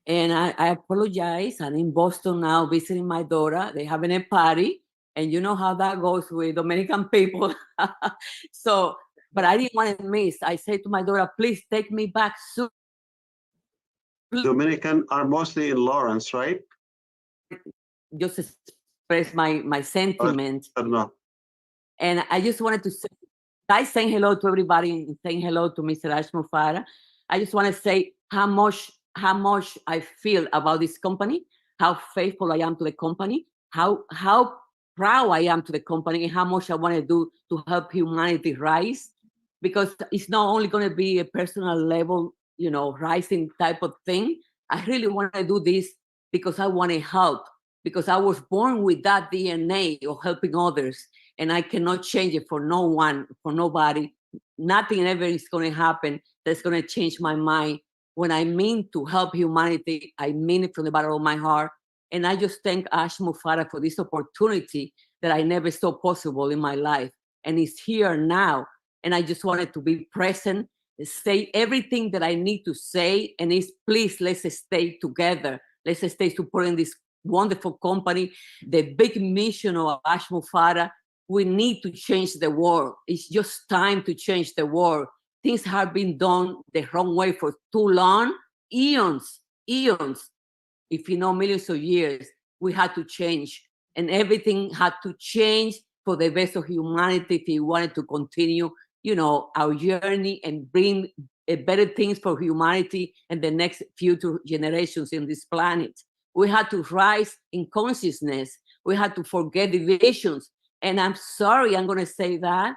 And I apologize. I'm in Boston now visiting my daughter. They're having a party, and you know how that goes with Dominican people. So, but I didn't want to miss. I said to my daughter, please take me back soon. Dominican are mostly in Lawrence, right? Just express my sentiment. I don't know. And I just wanted to say, I saying hello to everybody and saying hello to Mr. Ash Mufareh. I just want to say how much I feel about this company, how faithful I am to the company, how proud I am to the company, and how much I want to do to help humanity rise. Because it's not only going to be a personal level, you know, rising type of thing. I really want to do this because I want to help, because I was born with that DNA of helping others, and I cannot change it for no one, for nobody. Nothing ever is going to happen that's going to change my mind. When I mean to help humanity, I mean it from the bottom of my heart. And I just thank Ash Mufareh for this opportunity that I never saw possible in my life. And it's here now. And I just wanted to be present, say everything that I need to say. And it's please, let's stay together. Let's stay supporting this wonderful company, the big mission of Ash Mufareh. We need to change the world. It's just time to change the world. Things have been done the wrong way for too long, eons. If you know, millions of years, we had to change. And everything had to change for the best of humanity if we wanted to continue, you know, our journey and bring better things for humanity and the next future generations in this planet. We had to rise in consciousness. We had to forget divisions. And I'm sorry, I'm going to say that.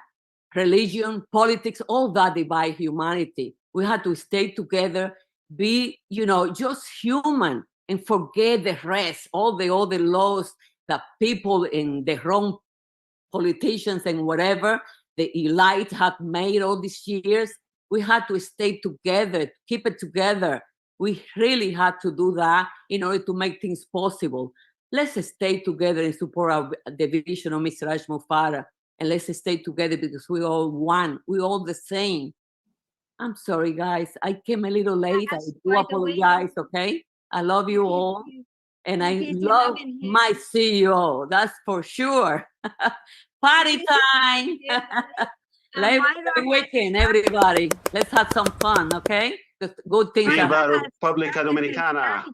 Religion, politics, all that divide humanity. We had to stay together, be, you know, just human and forget the rest, all the other laws that people in the wrong politicians and whatever, the elite have made all these years. We had to stay together, keep it together. We really had to do that in order to make things possible. Let's stay together and support the vision of Mr. Ash Mufareh, and let's stay together because we all one, we all the same. I'm sorry, guys. I came a little late. I do apologize, okay? I love you all. And I love my CEO, that's for sure. Party time. Every weekend, everybody. Let's have some fun, okay? Good things. Viva República Dominicana.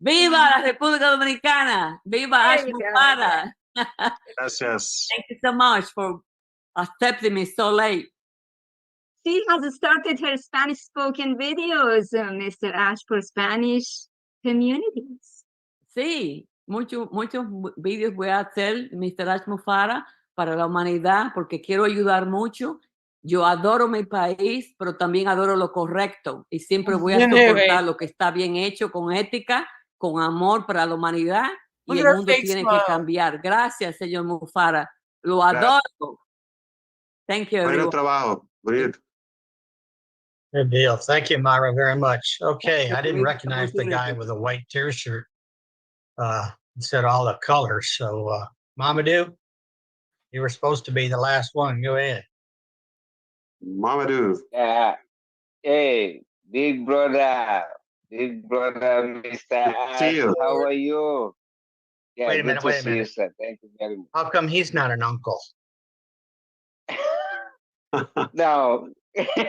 Viva la República Dominicana. Viva Ash Mufareh. Yes. Thank you so much for accepting me so late. She has started her Spanish spoken videos, Mr. Ash, for Spanish communities. Sí, muchos vídeos voy a hacer, Mr. Ash Mufareh, para la humanidad, porque quiero ayudar mucho. Yo adoro mi país, pero también adoro lo correcto y siempre voy a soportar lo que está bien hecho, con ética, con amor para la humanidad, y el mundo tiene que cambiar. Gracias, señor Mufareh. Lo adoro. Thank you, everyone. Buen trabajo. Bonito. Good deal. Thank you, Myra, very much. Okay, I didn't recognize the guy with a white t-shirt. Said all the colors. So, Mamao, you were supposed to be the last one. Go ahead. Mamao. Hey, big brother, Mr. Ash, how are you? Yeah, Wait a minute. You, sir. Thank you very much. How come he's not an uncle? No,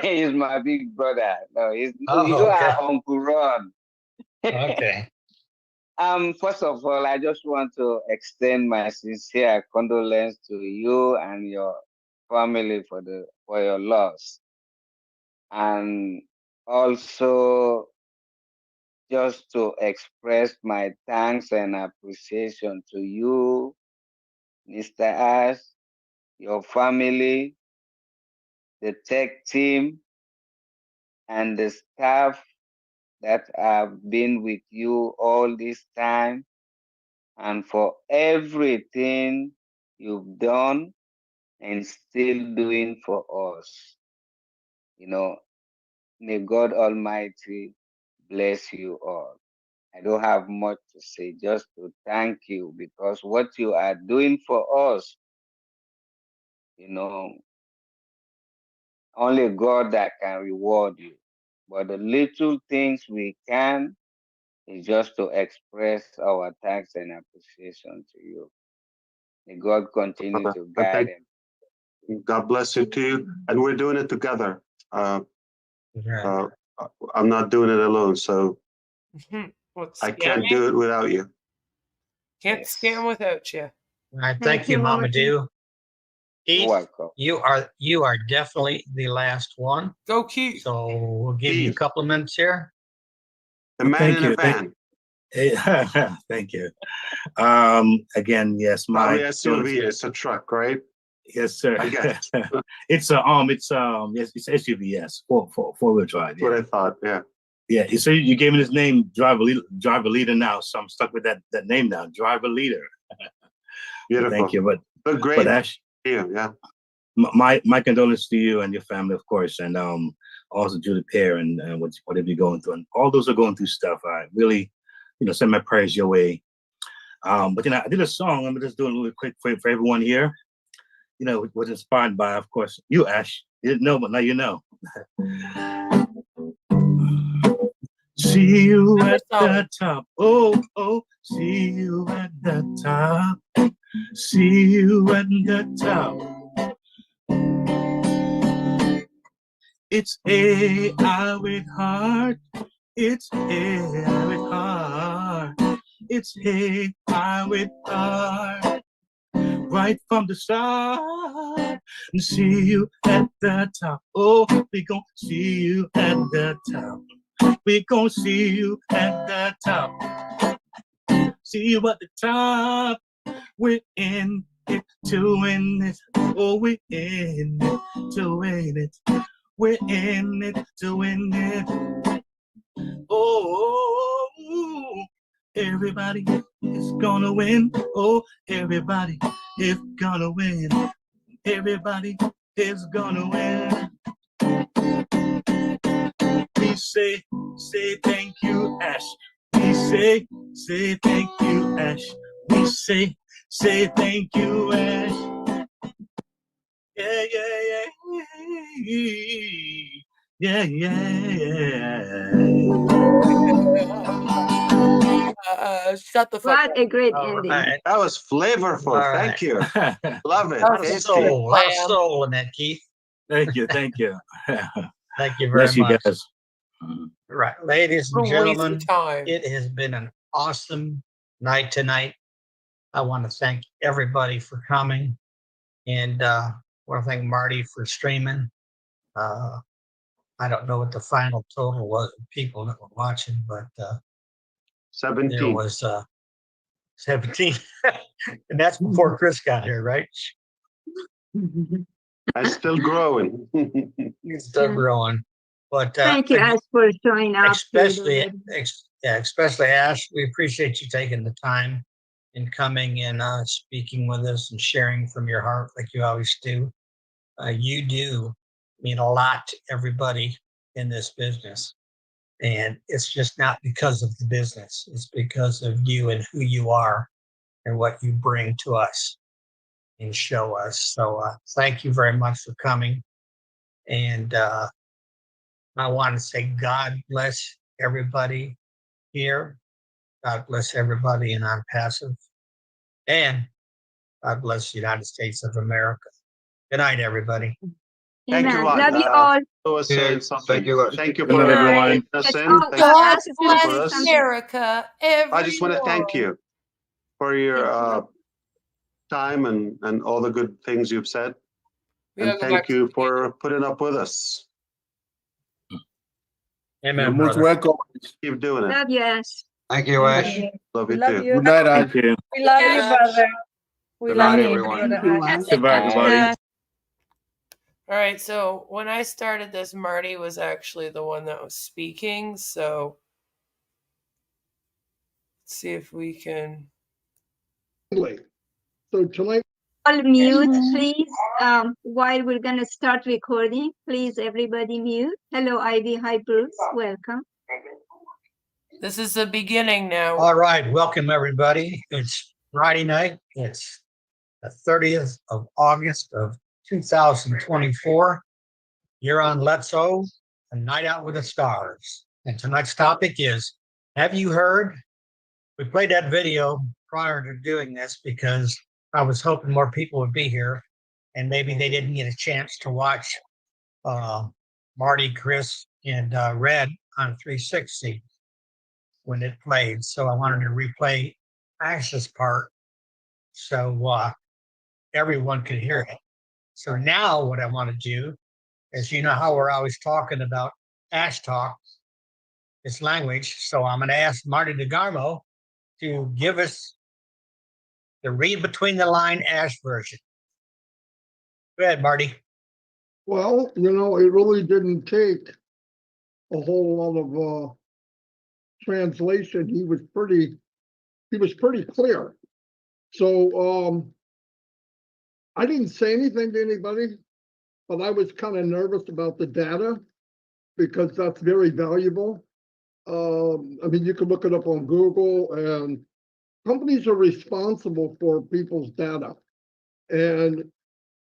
he's my big brother. No, he's okay. our Uncle Ron. Okay. First of all, I just want to extend my sincere condolence to you and your family for your loss, and also just to express my thanks and appreciation to you, Mr. Ash, your family, the tech team, and the staff that have been with you all this time, and for everything you've done and still doing for us. You know, may God Almighty bless you all. I don't have much to say, just to thank you because what you are doing for us, you know, only God that can reward you. But the little things we can is just to express our thanks and appreciation to you. May God continue to guide him. God bless you too. And we're doing it together. I'm not doing it alone, so I can't do it without you. Can't scam without you. All right, thank you, Mamao. Keith, you are definitely the last one. Go Keith. So we'll give you a couple of minutes here. The man in the van. Thank you. Again, yes, Probably SUV. It's a truck, right? Yes, sir. I guess. It's yes, it's SUV. Yes, four-wheel drive. That's what I thought. Yeah. Yeah. So you gave me this name, driver leader. Now, so I'm stuck with that name now, driver leader. Beautiful. Thank you. But great. Ash, yeah. My condolences to you and your family, of course, and also Julie Pear and whatever you're going through, and all those are going through stuff. I really, send my prayers your way. But I did a song. I'm just doing a little quick for everyone here. It was inspired by, of course, you, Ash. You didn't know, but now you know. See you at the top. Oh, see you at the top. See you at the top. It's AI with heart. It's AI with heart. It's AI with heart. Right from the start. And see you at the top. Oh, we gon' see you at the top. We gon' see you at the top. See you at the top. We're in it to win it. Oh, we're in it to win it. We're in it to win it. Oh, everybody is gonna win. Oh, everybody is gonna win. Everybody is gonna win. We say thank you, Ash. We say thank you, Ash. We say thank you, Ash. Yeah. Shut the fuck up. What a great ending. Right. That was flavorful. Thank you. Love it. A lot of soul in that, Keith. Thank you. Thank you very Bless you much. guys. Right, ladies and What a waste gentlemen, of time. it has been an awesome night tonight. I want to thank everybody for coming, and I want to thank Marty for streaming. I don't know what the final total was of people that were watching, but 17. There was 17, and that's before Chris got here, right? I'm still growing. He's still growing. But thank you, Ash, for showing up. Especially Ash, we appreciate you taking the time and coming and speaking with us and sharing from your heart like you always do. You do mean a lot to everybody in this business. And it's just not because of the business. It's because of you and who you are and what you bring to us and show us. So thank you very much for coming. And I want to say God bless everybody here. God bless everybody in On Passive. And God bless the United States of America. Good night, everybody. Thank you. Love you all. Thank you. Thank you Good for night, everyone. God bless America. I just want to thank you for your time and all the good things you've said. And thank you for putting up with us. Amen. You're most brother. welcome. Keep doing it. Love you, Ash. Thank you, Ash. Love you too. Good night, Ash. Thank you. We love you, brother. We Good love night, you, everyone. brother Ash. Goodbye, everybody. All right, so when I started this, Marty was actually the one that was speaking. So let's see if we can. So tonight. All mute, please. While we're gonna start recording, please everybody mute. Hello, Ivy. Hi, Bruce. Welcome. This is the beginning now. All right, welcome everybody. It's Friday night. It's the 30th of August of 2024. You're on Let's O, a night out with the stars. And tonight's topic is, have you heard? We played that video prior to doing this because I was hoping more people would be here and maybe they didn't get a chance to watch Marty, Chris, and Red on 360 when it played. So I wanted to replay Ash's part so everyone could hear it. So now what I want to do is, you know how we're always talking about Ash talk, this language. So I'm going to ask Marty DeGarmo to give us the read between the line Ash version. Go ahead, Marty. Well, you know, it really didn't take a whole lot of translation. He was pretty clear. So I didn't say anything to anybody, but I was kind of nervous about the data because that's very valuable. I mean, you can look it up on Google, and companies are responsible for people's data. And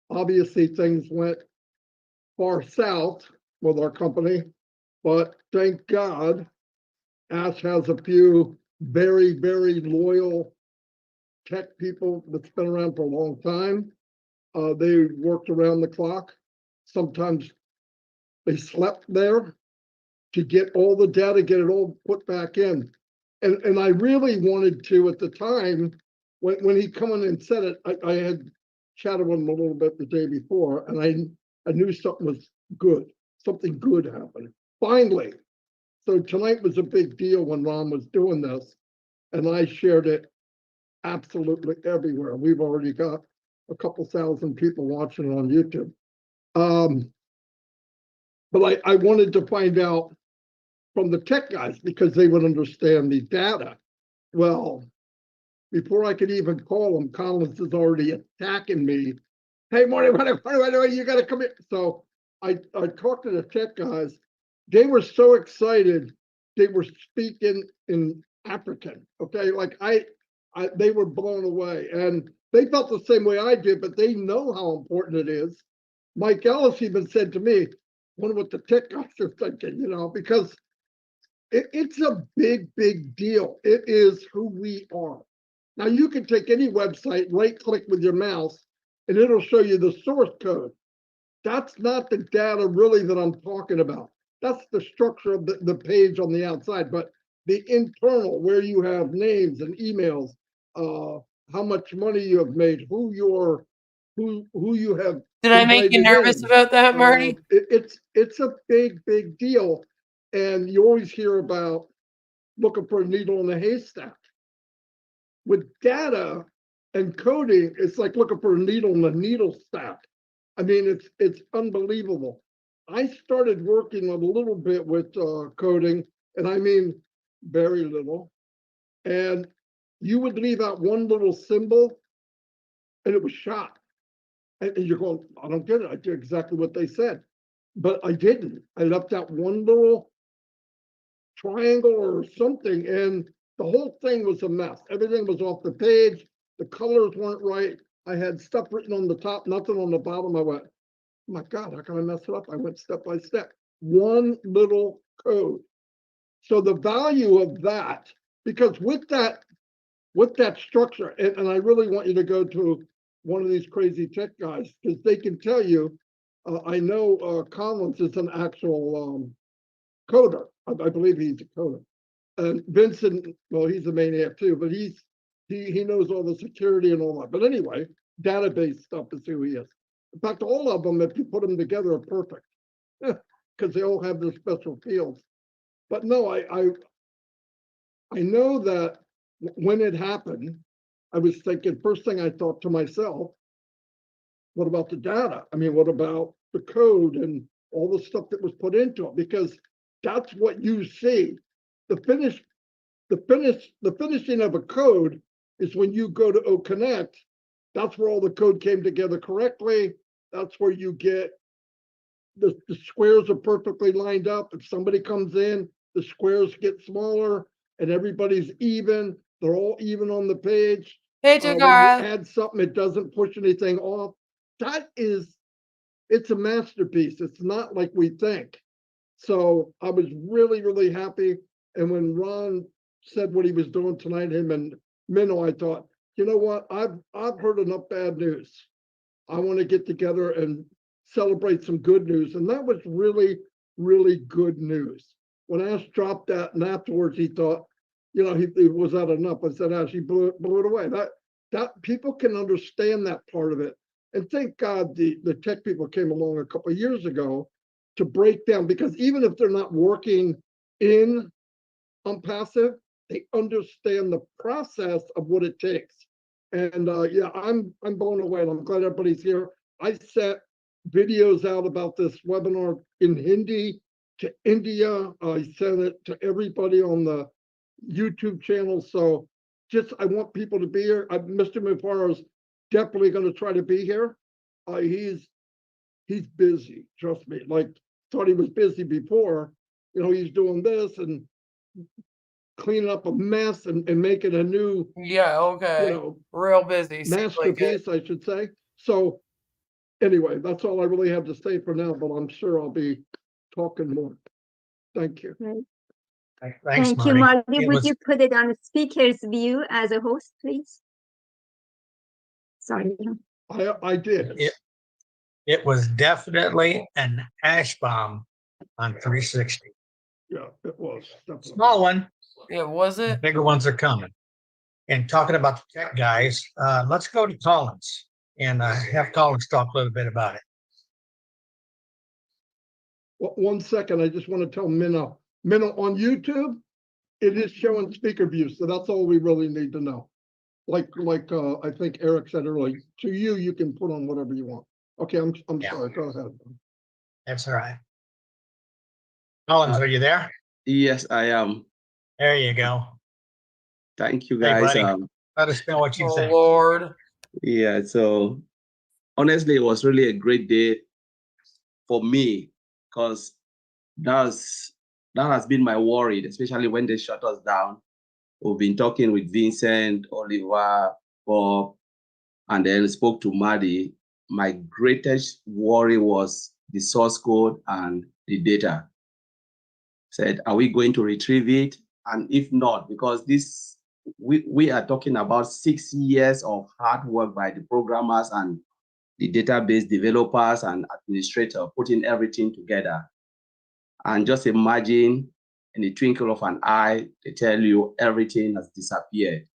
obviously things went far south with our company, but thank God Ash has a few very, very loyal tech people that's been around for a long time. They worked around the clock. Sometimes they slept there to get all the data, get it all put back in. And I really wanted to, at the time, when he come in and said it, I had chatted with him a little bit the day before, and I knew something was good. Something good happened. Finally. So tonight was a big deal when Ron was doing this, and I shared it absolutely everywhere. We've already got a couple thousand people watching it on YouTube. But I wanted to find out from the tech guys because they would understand the data. Well, before I could even call him, Collins is already attacking me. Hey, Marty, you got to come here. So I talked to the tech guys. They were so excited. They were speaking in African. Okay, like they were blown away, and they felt the same way I did. But they know how important it is. Mike Ellis even said to me, "Wonder what the tech guys are thinking," you know, because it's a big, big deal. It is who we are. Now you can take any website, right-click with your mouse, and it'll show you the source code. That's not the data really that I'm talking about. That's the structure of the page on the outside, but the internal, where you have names and emails, how much money you have made, who you have. Did I make you nervous about that, Marty? It's a big, big deal. And you always hear about looking for a needle in a haystack. With data and coding, it's like looking for a needle in a needle stack. I mean, it's unbelievable. I started working a little bit with coding, and I mean very little. And you would leave out one little symbol, and it was shot. And you're going, I don't get it. I did exactly what they said, but I didn't. I left out one little triangle or something, and the whole thing was a mess. Everything was off the page. The colors weren't right. I had stuff written on the top, nothing on the bottom. I went, oh my God, how can I mess it up? I went step by step. One little code. So the value of that, because with that structure, and I really want you to go to one of these crazy tech guys, because they can tell you, I know Collins is an actual coder. I believe he's a coder. And Vincent, well, he's a maniac too, but he knows all the security and all that. But anyway, database stuff is who he is. In fact, all of them, if you put them together, are perfect because they all have their special fields. But no, I know that when it happened, I was thinking, first thing I thought to myself, what about the data? I mean, what about the code and all the stuff that was put into it? Because that's what you see. The finishing of a code is when you go to OConnect. That's where all the code came together correctly. That's where you get the squares are perfectly lined up. If somebody comes in, the squares get smaller. and everybody's even. They're all even on the page. Hey, When you Takara. add something, it doesn't push anything off. It's a masterpiece. It's not like we think. So I was really, really happy. And when Ron said what he was doing tonight, him and Minnow, I thought, you know what? I've heard enough bad news. I want to get together and celebrate some good news. And that was really, really good news. When Ash dropped that, and afterwards he thought, you know, he was that enough. I said, Ash, he blew it away. That people can understand that part of it. And thank God the tech people came along a couple of years ago to break down, because even if they're not working in passive, they understand the process of what it takes. And yeah, I'm blown away, and I'm glad everybody's here. I sent videos out about this webinar in Hindi to India. I sent it to everybody on the YouTube channel. So just, I want people to be here. Mr. Mufareh is definitely going to try to be here. He's busy, trust me. Like, thought he was busy before. You know, he's doing this and cleaning up a mess and making a new, Yeah, okay. you know, real busy. masterpiece, I should say. So anyway, that's all I really have to say for now, but I'm sure I'll be talking more. Thank you. Thanks, Thank Marty. you, Marty. It Would was- you put it on the speaker's view as a host, please? Sorry. I did. It was definitely an ash bomb on 360. Yeah, it was. Definitely. Small one. Yeah, was it? Bigger ones are coming. And talking about the tech guys, let's go to Collins and have Collins talk a little bit about it. Well, 1 second, I just want to tell Minnow. Minnow, on YouTube, it is showing speaker views, so that's all we really need to know. Like I think Eric said earlier, to you, you can put on whatever you want. Okay, I'm sorry. Go ahead. That's all right. Collins, are you there? Yes, I am. There you go. Thank you, Hey, guys. buddy. Let us know what you Oh, think. Lord. Yeah, so honestly, it was really a great day for me, because that has been my worry, especially when they shut us down. We've been talking with Vincent, Oliver, Bob, and then spoke to Marty. My greatest worry was the source code and the data. Said, are we going to retrieve it? And if not, because we are talking about 6 years of hard work by the programmers and the database developers and administrators putting everything together. And just imagine in the twinkle of an eye, they tell you everything has disappeared.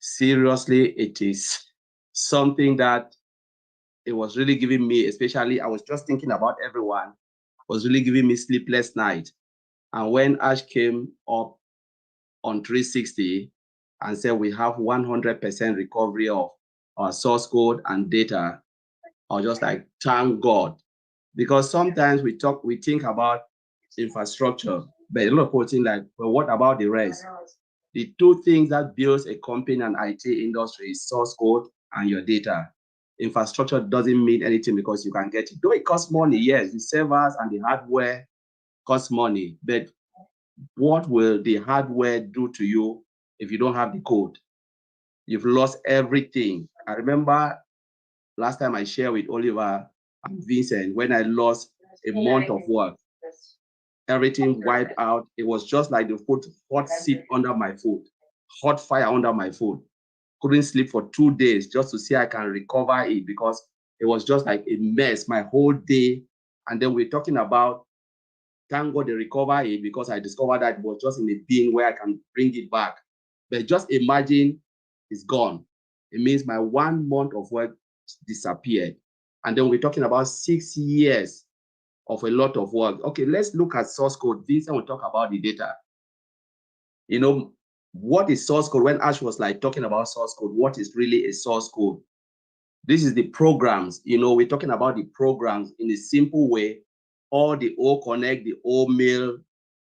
Seriously, it is something that it was really giving me, especially I was just thinking about everyone, was really giving me sleepless night. And when Ash came up on 360 and said we have 100% recovery of our source code and data, I was just like, thank God. Because sometimes we think about infrastructure, but a lot of people think like, well, what about the rest? The two things that builds a company and IT industry is source code and your data. Infrastructure doesn't mean anything because you can get it. Though it costs money, yes, the servers and the hardware cost money, but what will the hardware do to you if you don't have the code? You've lost everything. I remember last time I shared with Oliver and Vincent when I lost a month of work. Everything wiped out. It was just like the hot seat under my foot, hot fire under my foot. Couldn't sleep for 2 days just to see I can recover it, because it was just like a mess my whole day. And then we're talking about, thank God they recover it, because I discovered that it was just in a bin where I can bring it back. But just imagine it's gone. It means my 1 month of work disappeared. And then we're talking about 6 years of a lot of work. Okay, let's look at source code. Vincent will talk about the data. You know, what is source code? When Ash was like talking about source code, what is really a source code? This is the programs. You know, we're talking about the programs in a simple way. All the O Connect, the O Mail,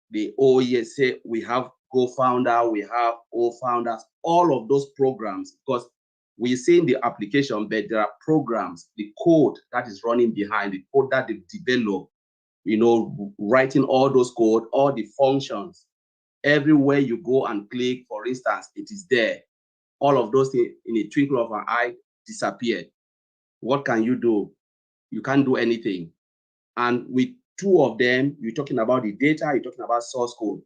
the O ESA, we have Go Founder, we have O Founders, all of those programs, because we're seeing the application, but there are programs, the code that is running behind, the code that they develop, you know, writing all those code, all the functions. Everywhere you go and click, for instance, it is there. All of those things in a twinkle of an eye disappeared. What can you do? You can't do anything. And with two of them, you're talking about the data, you're talking about source code.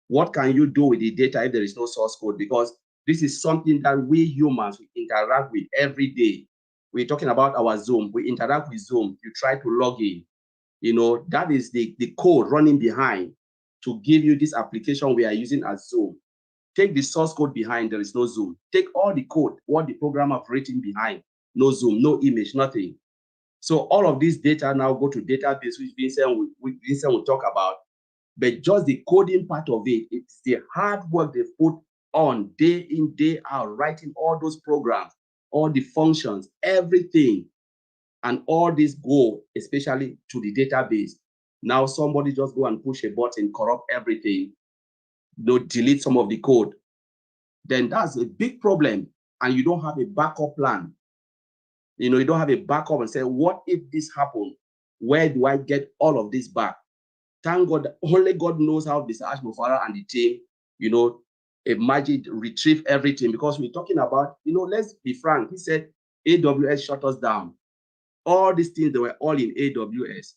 What can you do with the data if there is no source code? Because this is something that we humans we interact with every day. We're talking about our Zoom. We interact with Zoom. You try to log in. You know, that is the code running behind to give you this application we are using as Zoom. Take the source code behind, there is no Zoom. Take all the code, what the program have written behind, no Zoom, no image, nothing. So all of this data now go to database, which Vincent will talk about. But just the coding part of it, it's the hard work they put on day in, day out, writing all those programs, all the functions, everything. And all this go, especially to the database. Now somebody just go and push a button, corrupt everything, delete some of the code. Then that's a big problem. And you don't have a backup plan. You know, you don't have a backup and say, what if this happened? Where do I get all of this back? Thank God, only God knows how Mr. Mufareh and the team, you know, imagine, retrieve everything. Because we're talking about, you know, let's be frank. He said, AWS shut us down. All these things, they were all in AWS,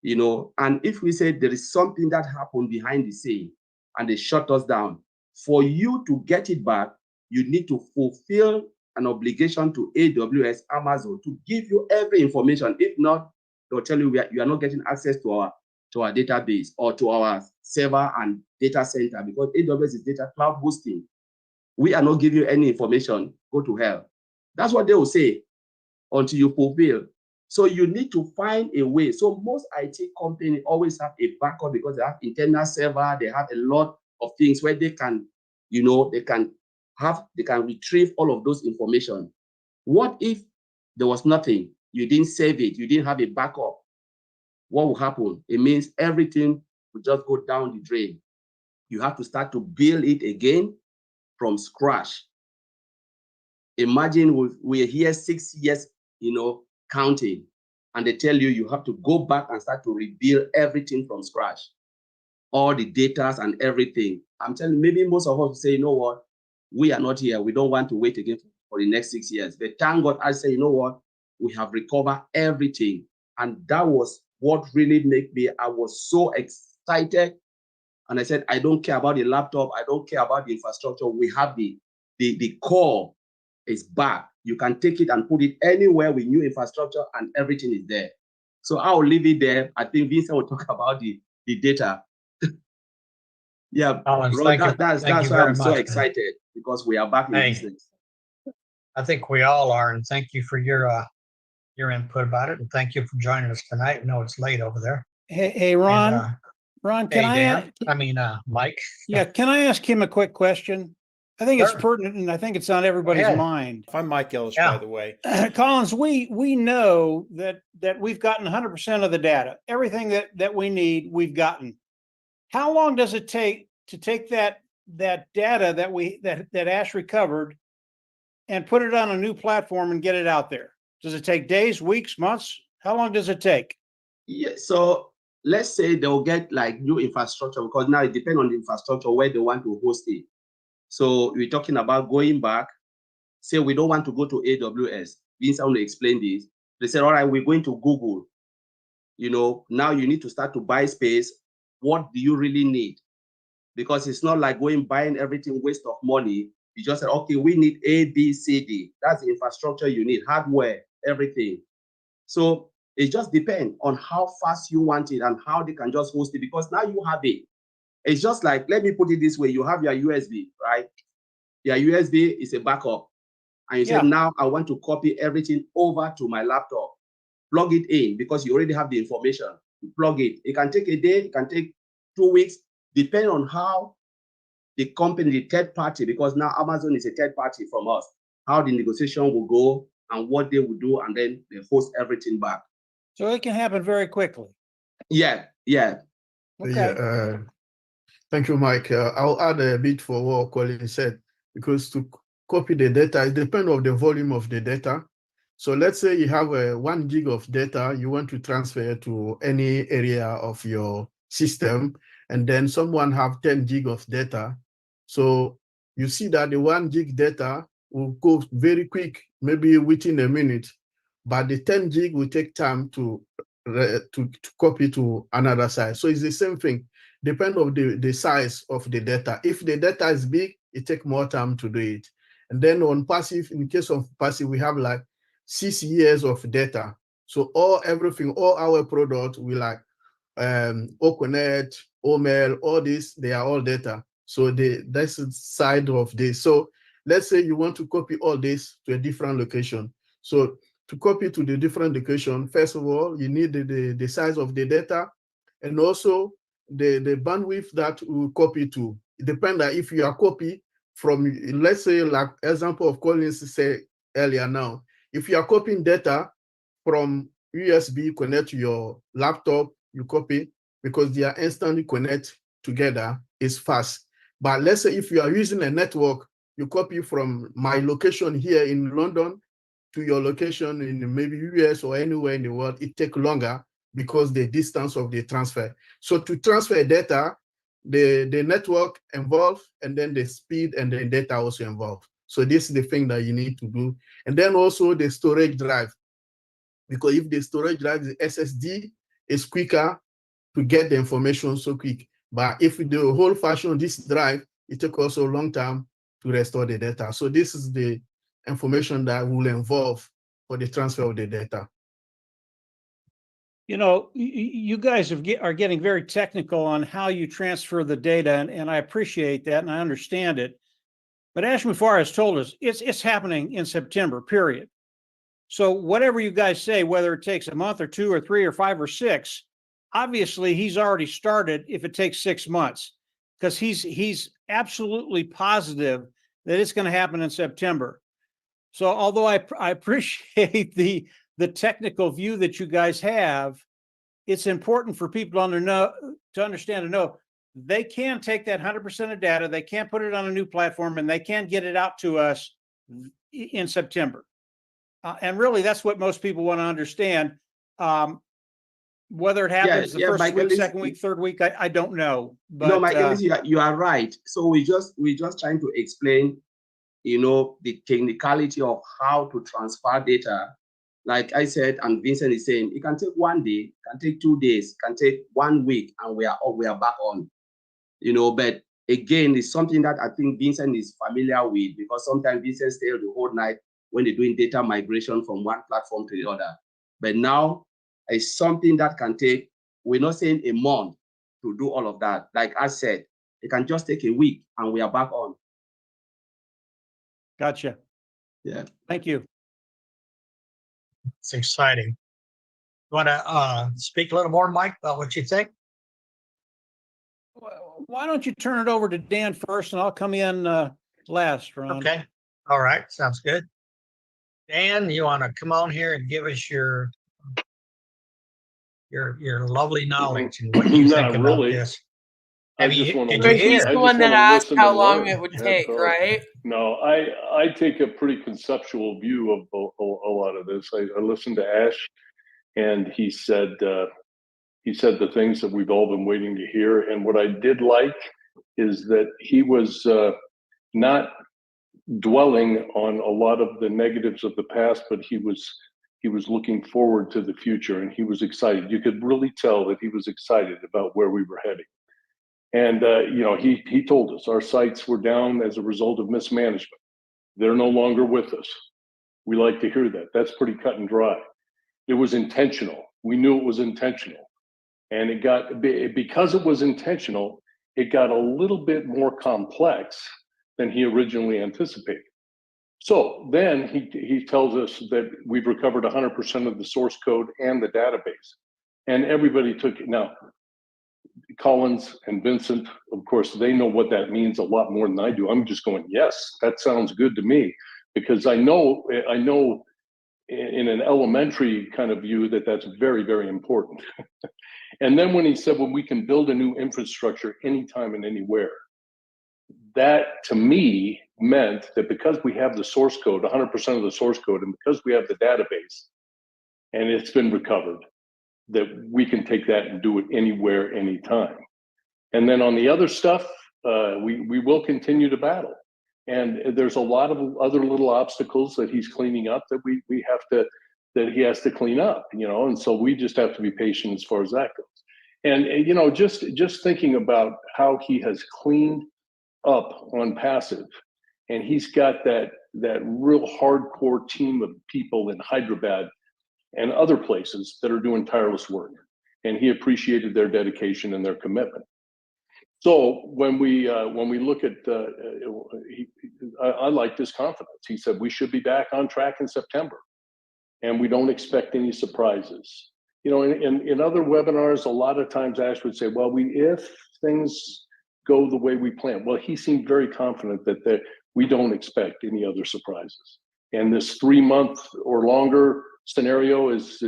you know. And if we say there is something that happened behind the scene and they shut us down, for you to get it back, you need to fulfill an obligation to AWS, Amazon, to give you every information. If not, they'll tell you you are not getting access to our database or to our server and data center, because AWS is data cloud hosting. We are not giving you any information. Go to hell. That's what they will say until you fulfill. So you need to find a way. So most IT companies always have a backup because they have internal server. They have a lot of things where they can, you know, they can retrieve all of those information. What if there was nothing? You didn't save it. You didn't have a backup. What will happen? It means everything will just go down the drain. You have to start to build it again from scratch. Imagine we're here 6 years, you know, counting, and they tell you you have to go back and start to rebuild everything from scratch, all the data and everything. I'm telling you, maybe most of us will say, you know what, we are not here. We don't want to wait again for the next 6 years. But thank God, I say, you know what, we have recovered everything. And that was what really made me, I was so excited. And I said, I don't care about the laptop. I don't care about the infrastructure. We have the core is back. You can take it and put it anywhere with new infrastructure and everything is there. So I'll leave it there. I think Vincent will talk about the data. Yeah, Collins, Rod, thank that's you why very I'm so much, excited, because we are back in business. I think we all are, and thank you for your input about it, and thank you for joining us tonight. I know it's late over there. Hey, Ron. And, Ron, can Mike. Yeah, can I ask him a quick question? I think it's pertinent, and I think it's on everybody's mind. I'm Mike Ellis, by the way. Collins, we know that we've gotten 100% of the data. Everything that we need, we've gotten. How long does it take to take that data that Ash recovered and put it on a new platform and get it out there? Does it take days, weeks, months? How long does it take? Yeah, so let's say they'll get like new infrastructure, because now it depends on the infrastructure where they want to host it. So we're talking about going back. Say we don't want to go to AWS. Vincent will explain this. They said, all right, we're going to Google. You know, now you need to start to buy space. What do you really need? Because it's not like buying everything, waste of money. You just said, okay, we need A, B, C, D. That's the infrastructure you need, hardware, everything. So it just depends on how fast you want it and how they can just host it, because now you have it. It's just like, let me put it this way. You have your USB, right? Your USB is a backup. And you say, now I want to copy everything over to my laptop. Plug it in, because you already have the information. You plug it. It can take a day. It can take 2 weeks, depending on how the company, the third party, because now Amazon is a third party from us, how the negotiation will go and what they will do, and then they host everything back. So it can happen very quickly. Yeah. Okay. Yeah, thank you, Mike. I'll add a bit for what Colin said, because to copy the data, it depends on the volume of the data. So let's say you have 1 gig of data, you want to transfer to any area of your system. and then someone have 10 gig of data. So you see that the 1 gig data will go very quick, maybe within a minute, but the 10 gig will take time to copy to another side. So it's the same thing, depend on the size of the data. If the data is big, it take more time to do it. And then on passive, in case of passive, we have like 6 years of data. So everything, all our products, we like Oconet, Omel, all this, they are all data. So that's the side of this. So let's say you want to copy all this to a different location. So to copy to the different location, first of all, you need the size of the data and also the bandwidth that will copy to. It depends on if you are copy from, let's say, like example of Collins said earlier now, if you are copying data from USB connect to your laptop, you copy because they are instantly connect together, it's fast. But let's say if you are using a network, you copy from my location here in London to your location in maybe US or anywhere in the world, it takes longer because the distance of the transfer. So to transfer data, the network involved, and then the speed and the data also involved. So this is the thing that you need to do. And then also the storage drive, because if the storage drive is SSD, it's quicker to get the information so quick. But if the whole fashion this drive, it takes also a long time to restore the data. So this is the information that will involve for the transfer of the data. You know, you guys are getting very technical on how you transfer the data, and I appreciate that, and I understand it. But Ash Mufareh has told us it's happening in September, period. So whatever you guys say, whether it takes a month or 2 or 3 or 5 or 6, obviously he's already started if it takes 6 months, because he's absolutely positive that it's going to happen in September. So although I appreciate the technical view that you guys have, it's important for people to understand and know they can take that 100% of data, they can put it on a new platform, and they can get it out to us in September. And really, that's what most people want to understand. Whether it happens the first week, second week, third week, I don't know. But no, Michael, you are right. So we're just trying to explain, you know, the technicality of how to transfer data. Like I said, and Vincent is saying, it can take 1 day, it can take 2 days, it can take 1 week, and we are back on. You know, but again, it's something that I think Vincent is familiar with, because sometimes Vincent stays the whole night when they're doing data migration from one platform to the other. But now it's something that can take, we're not saying a month to do all of that. Like I said, it can just take a week and we are back on. Gotcha. Yeah. Thank you. It's exciting. You want to speak a little more, Mike, about what you think? Why don't you turn it over to Dan first, and I'll come in last, Ron. Okay. All right. Sounds good. Dan, you want to come on here and give us your lovely knowledge and what you think about this? But he's the one that asked how long it would take, right? No, I take a pretty conceptual view of a lot of this. I listened to Ash, and he said the things that we've all been waiting to hear. And what I did like is that he was not dwelling on a lot of the negatives of the past, but he was looking forward to the future, and he was excited. You could really tell that he was excited about where we were heading. And you know, he told us our sites were down as a result of mismanagement. They're no longer with us. We like to hear that. That's pretty cut and dry. It was intentional. We knew it was intentional. And because it was intentional, it got a little bit more complex than he originally anticipated. So then he tells us that we've recovered 100% of the source code and the database. And everybody took it. Now, Collins and Vincent, of course, they know what that means a lot more than I do. I'm just going, yes, that sounds good to me, because I know in an elementary kind of view that that's very, very important. And then when he said, well, we can build a new infrastructure anytime and anywhere, that to me meant that because we have the source code, 100% of the source code, and because we have the database and it's been recovered, that we can take that and do it anywhere, anytime. And then on the other stuff, we will continue to battle. And there's a lot of other little obstacles that he's cleaning up that that he has to clean up, and so we just have to be patient as far as that goes. And just thinking about how he has cleaned up on passive, and he's got that real hardcore team of people in Hyderabad and other places that are doing tireless work, and he appreciated their dedication and their commitment. So when we look at, I like this confidence. He said we should be back on track in September, and we don't expect any surprises. In other webinars, a lot of times Ash would say, well, if things go the way we plan. Well, he seemed very confident that we don't expect any other surprises. And this 3-month or longer scenario is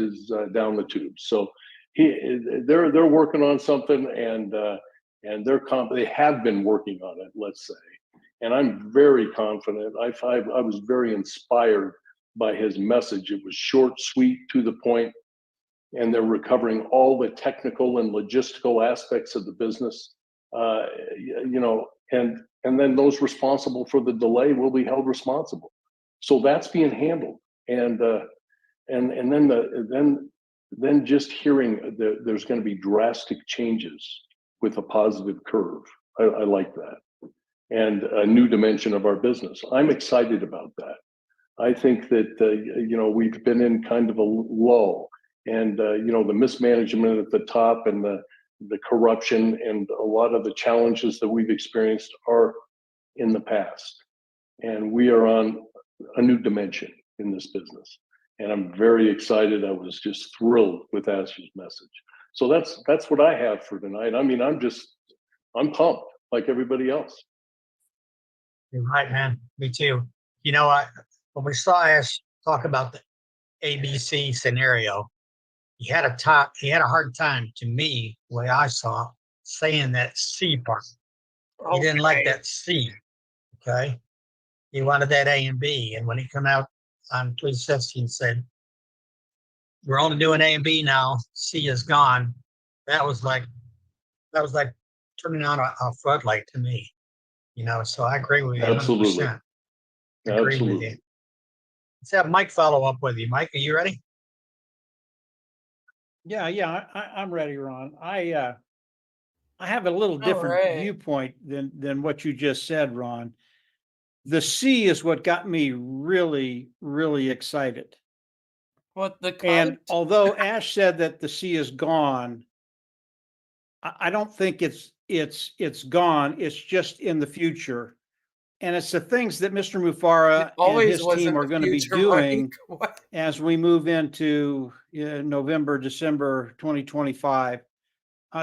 down the tube. So they're working on something, and they have been working on it, let's say. And I'm very confident. I was very inspired by his message. It was short, sweet, to the point, and they're recovering all the technical and logistical aspects of the business. And then those responsible for the delay will be held responsible. So that's being handled. And then just hearing there's going to be drastic changes with a positive curve. I like that. And a new dimension of our business. I'm excited about that. I think that, we've been in kind of a lull, and, the mismanagement at the top and the corruption and a lot of the challenges that we've experienced are in the past. And we are on a new dimension in this business. And I'm very excited. I was just thrilled with Ash's message. So that's what I have for tonight. I mean, I'm pumped like everybody else. You're right, man. Me too. When we saw Ash talk about the ABC scenario, he had a hard time, to me, the way I saw, saying that C part. He didn't like that C. Okay. He wanted that A and B. And when he come out on 360 and said, we're only doing A and B now, C is gone. That was like turning on a floodlight to me. So I agree with you. Absolutely. 100%. Agree with you. Let's have Mike follow up with you. Mike, are you ready? Yeah, I'm ready, Ron. I have a little different viewpoint than what you just said, Ron. The C is what got me really, really excited. And although Ash said that the C is gone, I don't think it's gone. It's just in the future. And it's the things that Mr. Mufareh and his team are going to be doing as we move into November, December 2025.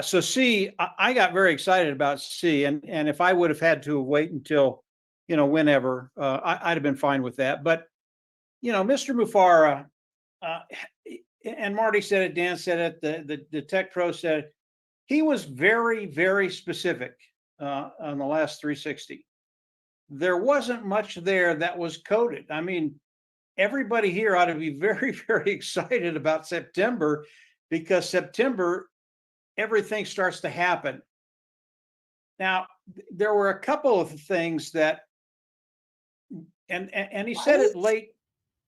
So C, I got very excited about C. And if I would have had to wait until, whenever, I'd have been fine with that. But, Mr. Mufareh, and Marty said it, Dan said it, the tech pro said it, he was very, very specific on the last 360. There wasn't much there that was coded. I mean, everybody here ought to be very, very excited about September, because September, everything starts to happen. Now, there were a couple of things that, and he said it late,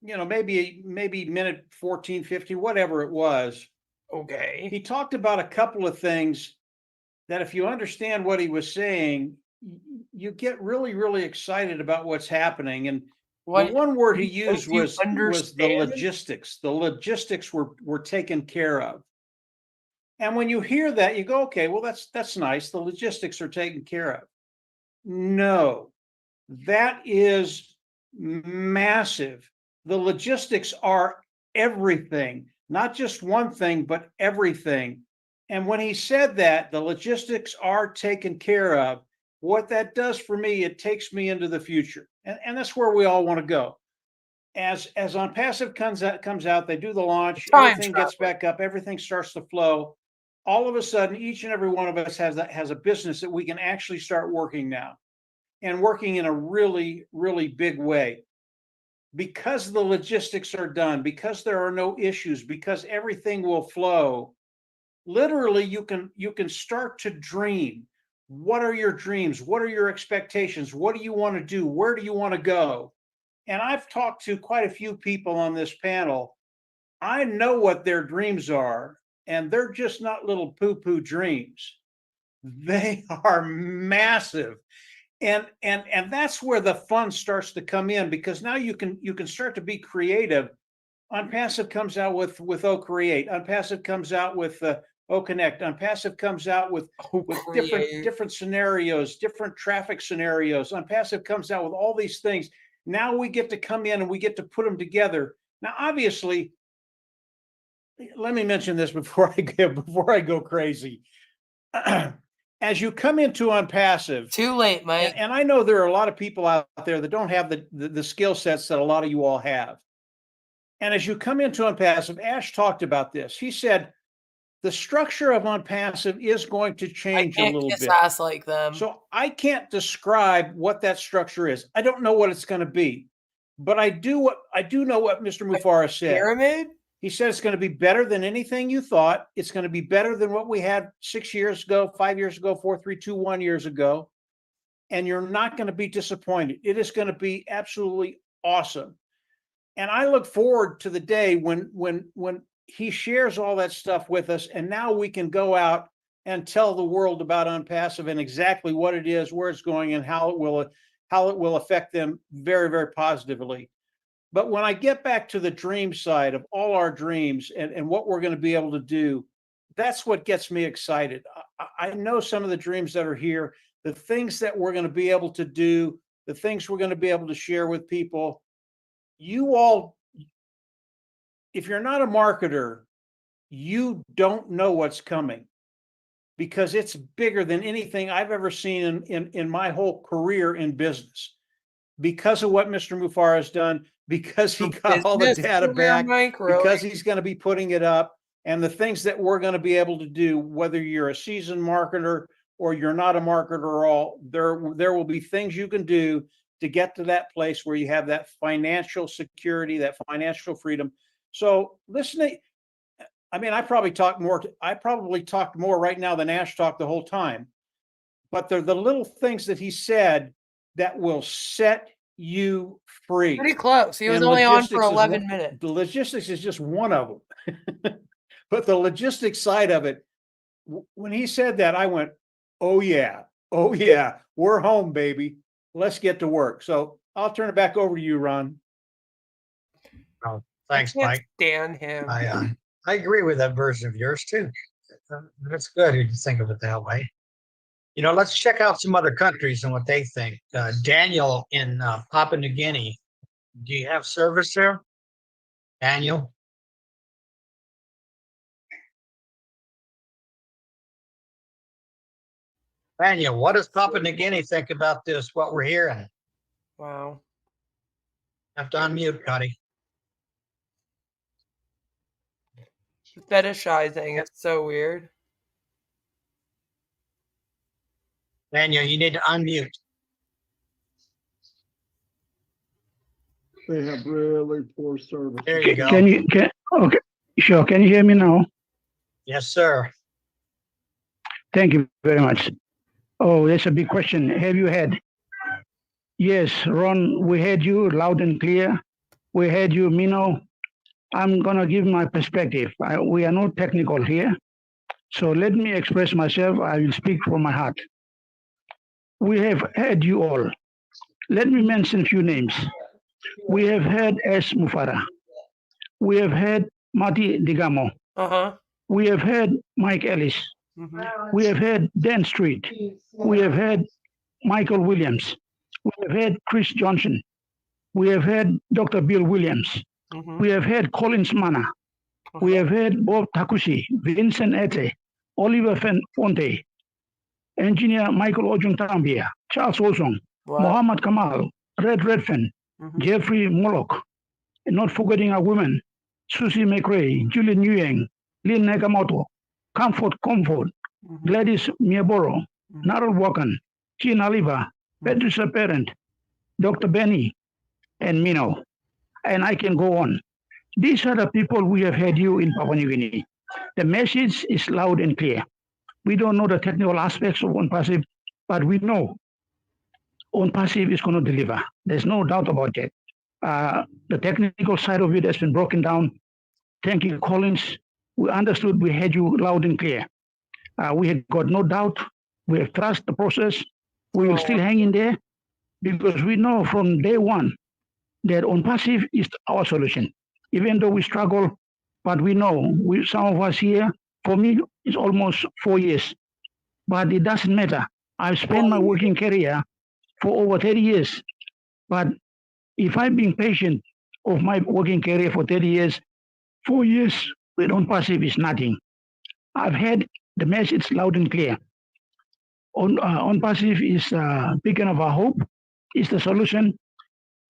maybe minute 14, 15, whatever it was. Okay. He talked about a couple of things that if you understand what he was saying, you get really, really excited about what's happening. And the one word he used was the logistics. The logistics were taken care of. And when you hear that, you go, okay, well, that's nice. The logistics are taken care of. No, that is massive. The logistics are everything, not just one thing, but everything. And when he said that the logistics are taken care of, what that does for me, it takes me into the future. And that's where we all want to go. As On Passive comes out, they do the launch, everything gets back up, everything starts to flow. All of a sudden, each and every one of us has a business that we can actually start working now, and working in a really, really big way. Because the logistics are done, because there are no issues, because everything will flow. Literally, you can start to dream. what are your dreams? What are your expectations? What do you want to do? Where do you want to go? And I've talked to quite a few people on this panel. I know what their dreams are, and they're just not little poo-poo dreams. They are massive. And that's where the fun starts to come in, because now you can start to be creative. Unpassive comes out with O-Create. Unpassive comes out with O-Connect. Unpassive comes out with different scenarios, different traffic scenarios. Unpassive comes out with all these things. Now we get to come in and we get to put them together. Now, obviously, let me mention this before I go crazy. As you come into Unpassive, too late, Mike. And I know there are a lot of people out there that don't have the skill sets that a lot of you all have. And as you come into Unpassive, Ash talked about this. He said the structure of Unpassive is going to change a little bit. Ass like them. So I can't describe what that structure is. I don't know what it's going to be, but I do know what Mr. Mufareh said. Pyramid? He said it's going to be better than anything you thought. It's going to be better than what we had 6 years ago, 5 years ago, 4, 3, 2, 1 years ago. And you're not going to be disappointed. It is going to be absolutely awesome. And I look forward to the day when he shares all that stuff with us, and now we can go out and tell the world about Unpassive and exactly what it is, where it's going, and how it will affect them very, very positively. But when I get back to the dream side of all our dreams and what we're going to be able to do, that's what gets me excited. I know some of the dreams that are here, the things that we're going to be able to do, the things we're going to be able to share with people. You all, if you're not a marketer, you don't know what's coming, because it's bigger than anything I've ever seen in my whole career in business. Because of what Mr. Mufareh has done, because he got all the data back, because he's going to be putting it up, and the things that we're going to be able to do, whether you're a seasoned marketer or you're not a marketer at all, there will be things you can do to get to that place where you have that financial security, that financial freedom. So listening, I mean, I probably talked more right now than Ash talked the whole time, but they're the little things that he said that will set you free. Pretty close. He was only on for 11 minutes. The logistics is just one of them. But the logistics side of it, when he said that, I went, oh yeah, we're home, baby. Let's get to work. So I'll turn it back over to you, Ron. Oh, thanks, I can't Mike. stand him. I agree with that version of yours too. That's good to think of it that way. You know, let's check out some other countries and what they think. Daniel in Papua New Guinea. Do you have service there, Daniel? Daniel, what does Papua New Guinea think about this, what we're hearing? Wow. Have to unmute, Cuddy. Fetishizing. It's so weird. Daniel, you need to unmute. They have really poor service. There you go. Okay, sure. Can you hear me now? Yes, sir. Thank you very much. Oh, that's a big question. Have you had? Yes, Ron, we heard you loud and clear. We heard you, Mino. I'm going to give my perspective. We are not technical here. So let me express myself. I will speak from my heart. We have heard you all. Let me mention a few names. We have heard S. Mufareh. We have heard Marty Digamo. We have heard Mike Ellis. We have heard Dan Street. We have heard Michael Williams. We have heard Chris Johnson. We have heard Dr. Bill Williams. We have heard Collins Mana. We have heard Bob Takushi, Vincent Ete, Oliver Fonte, Engineer Michael Ojuntambia, Charles Olson, Muhammad Kamal, Red Redfern, Jeffrey Moloch, and not forgetting our women, Susie McRae, Julian Nguyen, Lynn Nakamoto, Comfort, Gladys Miaboro, Narol Wakan, Jean Oliva, Patricia Parent, Dr. Benny, and Mino. And I can go on. These are the people we have had you in Papua New Guinea. The message is loud and clear. We don't know the technical aspects of Unpassive. but we know on passive is going to deliver. There's no doubt about that. The technical side of it has been broken down. Thank you, Collins. We understood, we had you loud and clear. We had got no doubt. We have trust the process. We will still hang in there because we know from day one that on passive is our solution. Even though we struggle, but we know, some of us here, for me, it's almost 4 years, but it doesn't matter. I've spent my working career for over 30 years, but if I'm being patient of my working career for 30 years, 4 years with on passive is nothing. I've had the message loud and clear. On passive is beacon of our hope, is the solution.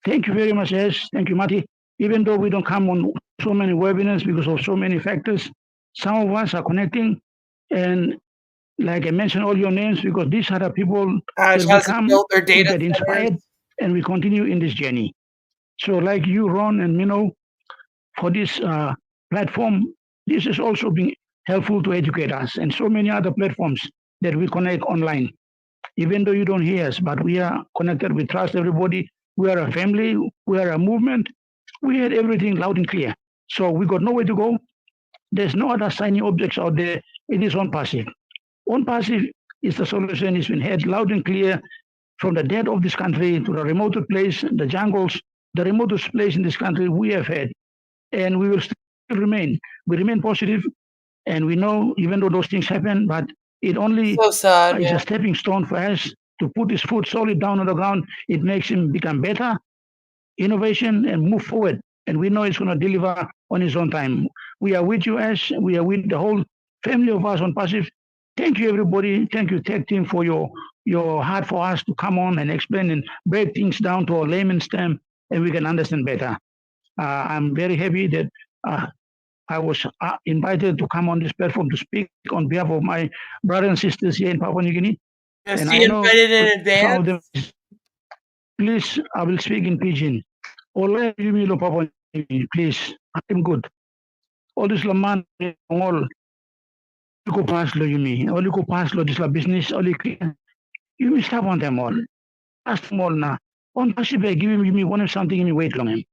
Thank you very much, Ash. Thank you, Marty. Even though we don't come on so many webinars because of so many factors, some of us are connecting. And like I mentioned all your names because these are the people Ash that we hasn't come built their to data get inspired centers. and we continue in this journey. So like you, Ron and Mino, for this platform, this is also being helpful to educate us and so many other platforms that we connect online. Even though you don't hear us, but we are connected, we trust everybody. We are a family, we are a movement. We had everything loud and clear. So we got nowhere to go. There's no other shiny objects out there. It is on passive. On passive is the solution. It's been heard loud and clear from the dead of this country to the remotest place, the jungles, the remotest place in this country we have had. And we will still remain. We remain positive, and we know even though those things happen, but it only So sad, is yeah. a stepping stone for us to put his foot solid down on the ground. It makes him become better, innovation, and move forward. And we know it's going to deliver on his own time. We are with you, Ash. We are with the whole family of us on passive. Thank you, everybody. Thank you, Tech Team, for your heart for us to come on and explain and break things down to a layman's term, and we can understand better. I'm very happy that I was invited to come on this platform to speak on behalf of my brothers and sisters here in Papua New Guinea. Is And he I know invited in some advance? of them. Please, I will speak in pidgin. Oleh yumi lo Papua New Guinea, please. I'm good. All this laman all you go pass lo yumi. All you go pass lo this la business. All you will stop on them all. Ask them all now. On passive, give me one of something. Give me wait long him.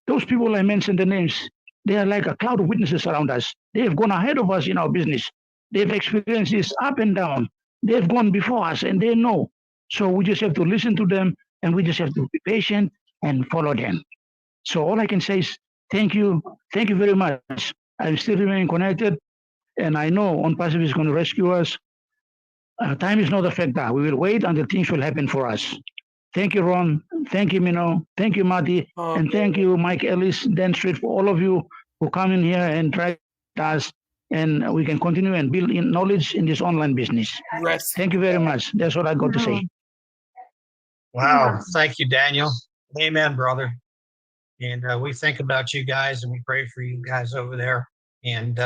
Those people I mentioned the names, they are like a cloud of witnesses around us. They have gone ahead of us in our business. They've experienced this up and down. They've gone before us and they know. So we just have to listen to them and we just have to be patient and follow them. So all I can say is thank you. Thank you very much. I'm still remaining connected and I know On Passive is going to rescue us. Time is not a factor. We will wait until things will happen for us. Thank you, Ron. Thank you, Mino. Thank you, Marty. And thank you, Mike Ellis, Dan Street, for all of you who come in here and try us. And we can continue and build in knowledge in this online business. Thank you very much. That's what I got to say. Wow. Thank you, Daniel. Amen, brother. And we think about you guys and we pray for you guys over there. And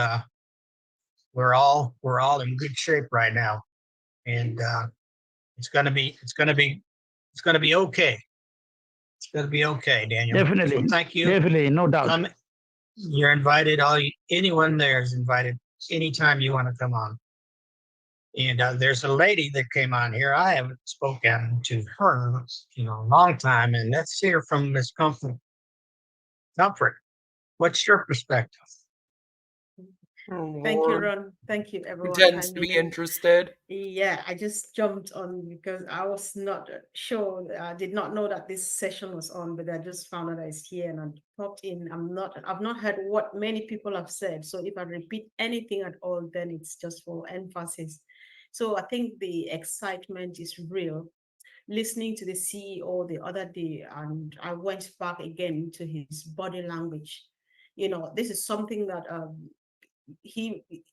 we're all in good shape right now. And it's gonna be okay. It's gonna be okay, Daniel. Definitely. So thank you. Definitely, no doubt. You're invited. Anyone there is invited anytime you want to come on. And there's a lady that came on here. I haven't spoken to her in a long time, and let's hear from Miss Comfort. Comfort, what's your perspective? Thank you, Ron. Thank you, everyone. Pretends to be interested. Yeah, I just jumped on because I was not sure. I did not know that this session was on, but I just found out it's here and I popped in. I've not heard what many people have said. So if I repeat anything at all, then it's just for emphasis. So I think the excitement is real. Listening to the CEO the other day, and I went back again to his body language. This is something that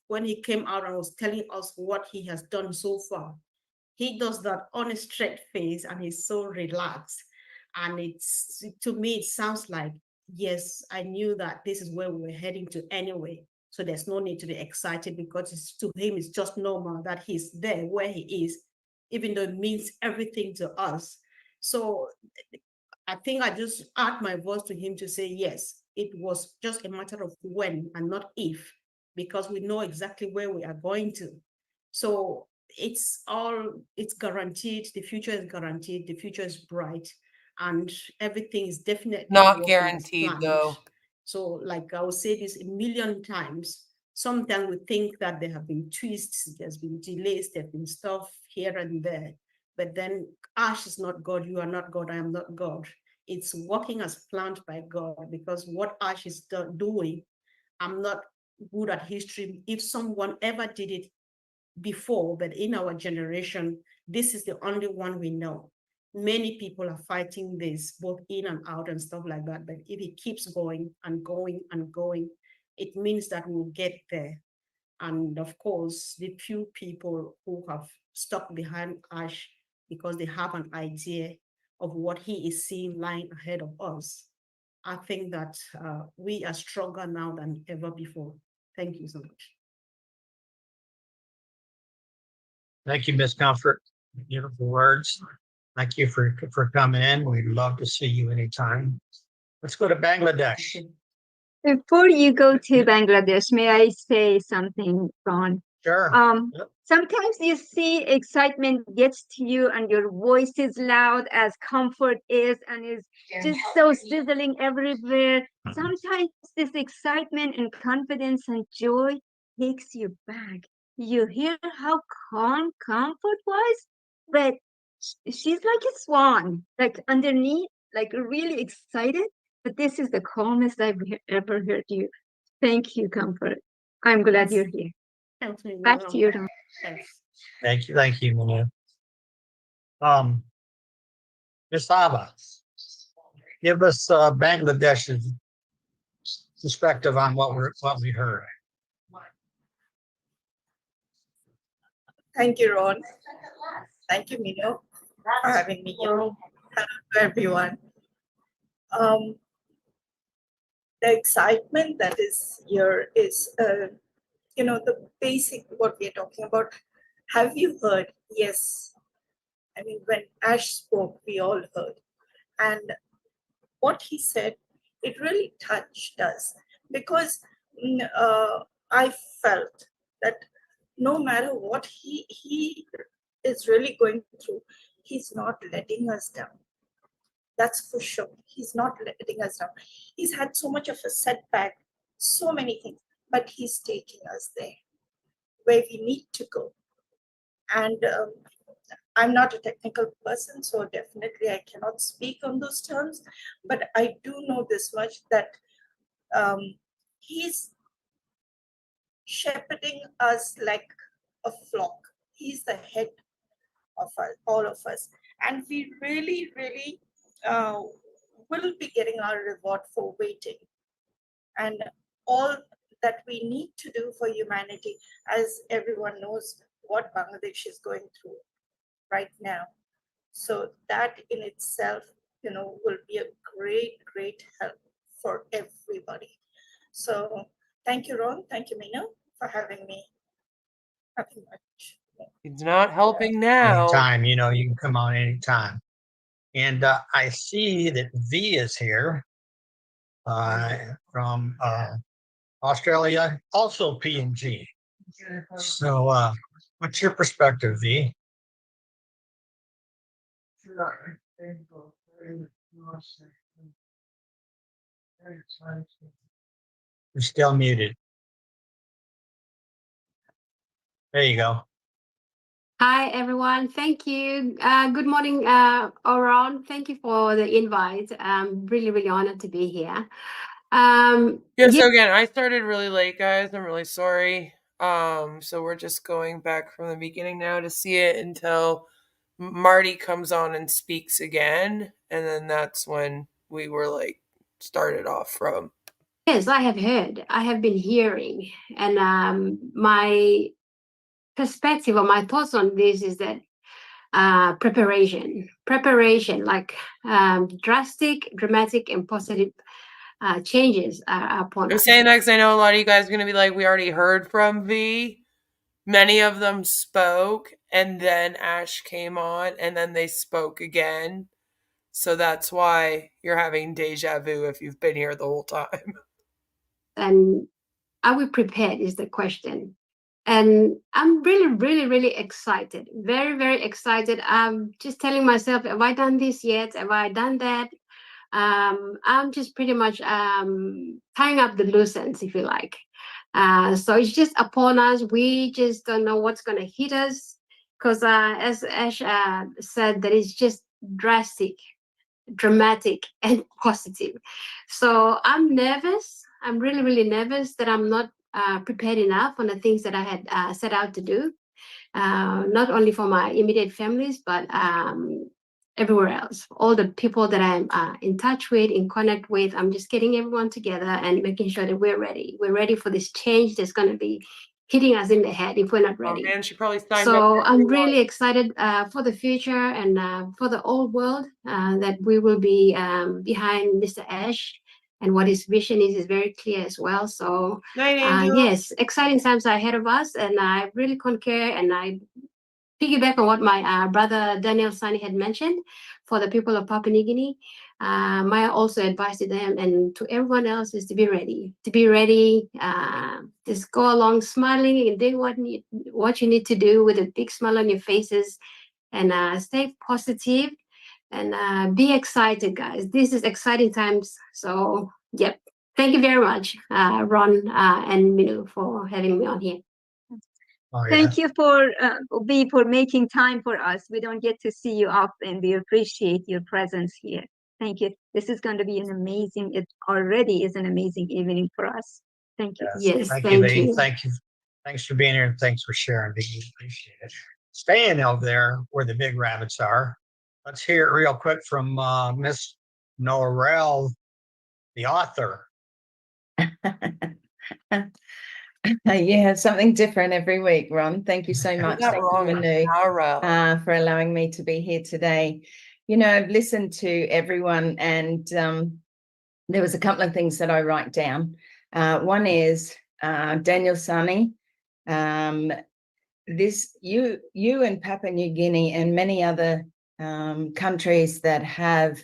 when he came out and was telling us what he has done so far, he does that on a straight face and he's so relaxed. And to me, it sounds like, yes, I knew that this is where we were heading to anyway. So there's no need to be excited because to him, it's just normal that he's there where he is, even though it means everything to us. So I think I just add my voice to him to say, yes, it was just a matter of when and not if, because we know exactly where we are going to. So it's guaranteed. The future is guaranteed. The future is bright, and everything is definitely Not working as guaranteed planned. though. So, like I will say this a million times. Sometimes we think that there have been twists, there's been delays, there's been stuff here and there. But then Ash is not God, you are not God, I am not God. It's working as planned by God, because what Ash is doing, I'm not good at history. If someone ever did it before, but in our generation, this is the only one we know. Many people are fighting this, both in and out and stuff like that. But if it keeps going and going and going, it means that we'll get there. And of course, the few people who have stuck behind Ash because they have an idea of what he is seeing lying ahead of us, I think that we are stronger now than ever before. Thank you so much. Thank you, Ms. Comfort. Beautiful words. Thank you for coming in. We'd love to see you anytime. Let's go to Bangladesh. Before you go to Bangladesh, may I say something, Ron? Sure. Yep. Sometimes you see excitement gets to you and your voice is loud as comfort is and is just so sizzling everywhere. Sometimes this excitement and confidence and joy takes you back. You hear how calm comfort was, but she's like a swan, like underneath, like really excited. But this is the calmest I've ever heard you. Thank you, Comfort. I'm glad you're here. Back to you, Ron. Thank you, Manu. Ms. Ava, give us Bangladesh's perspective on what we heard. Thank you, Ron. Thank you, Mino, for having me here. Hello to everyone. The excitement that is here is, the basic what we're talking about. Have you heard? Yes. I mean, when Ash spoke, we all heard. And what he said, it really touched us, because I felt that no matter what he is really going through, he's not letting us down. That's for sure. He's not letting us down. He's had so much of a setback, so many things, but he's taking us there where we need to go. And I'm not a technical person, so definitely I cannot speak on those terms, but I do know this much, that he's shepherding us like a flock. He's the head of us, all of us. And we really, really will be getting our reward for waiting. And all that we need to do for humanity, as everyone knows what Bangladesh is going through right now. So that in itself, will be a great, great help for everybody. So thank you, Ron. Thank you, Mina, for having me. Nothing much. It's not helping now. Anytime, you can come on anytime. And I see that V is here from Australia, also PNG. So what's your perspective, V? You're still muted. There you go. Hi, everyone. Thank you. Good morning, Ron. Thank you for the invite. I'm really, really honored to be here. So again, I started really late, guys. I'm really sorry. So we're just going back from the beginning now to see it until Marty comes on and speaks again. And then that's when we were started off from. Yes, I have heard. I have been hearing. And my perspective or my thoughts on this is that preparation, like drastic, dramatic, and positive changes are upon us. I'm saying next, I know a lot of you guys are going to be like, we already heard from V. Many of them spoke, and then Ash came on, and then they spoke again. So that's why you're having deja vu if you've been here the whole time. And are we prepared is the question. And I'm really, really, really excited. Very, very excited. I'm just telling myself, have I done this yet? Have I done that? I'm just pretty much tying up the loose ends, if you like. So it's just upon us. We just don't know what's going to hit us. Because as Ash said, that is just drastic, dramatic, and positive. So I'm nervous. I'm really, really nervous that I'm not prepared enough on the things that I had set out to do, not only for my immediate families, but everywhere else. All the people that I'm in touch with, in connect with, I'm just getting everyone together and making sure that we're ready. We're ready for this change that's going to be hitting us in the head if we're not ready. Oh man, she probably signed So up I'm really excited for the future and for the old world that we will be behind Mr. Ash, and what his vision is very clear as well. So yes, exciting times are ahead of us, and I really concur, and I piggyback on what my brother Daniel Sani had mentioned for the people of Papua New Guinea. My also advice to them and to everyone else is to be ready. To be ready, just go along smiling and do what you need to do with a big smile on your faces, and stay positive and be excited, guys. This is exciting times. So, yep. Thank you very much, Ron and Minu, for having me on here. Thank you for making time for us. We don't get to see you often. We appreciate your presence here. Thank you. This is going to be an amazing, it already is an amazing evening for us. Thank you. Yes, thank you. Thank you. Thanks for being here, and thanks for sharing. We appreciate it. Staying over there where the big rabbits are, let's hear it real quick from Miss Noel, the author. You have something different every week, Ron. Thank you so much. Thank you, Manu, for allowing me to be here today. You know, I've listened to everyone, and there was a couple of things that I write down. One is Daniel Sani. You in Papua New Guinea and many other countries that have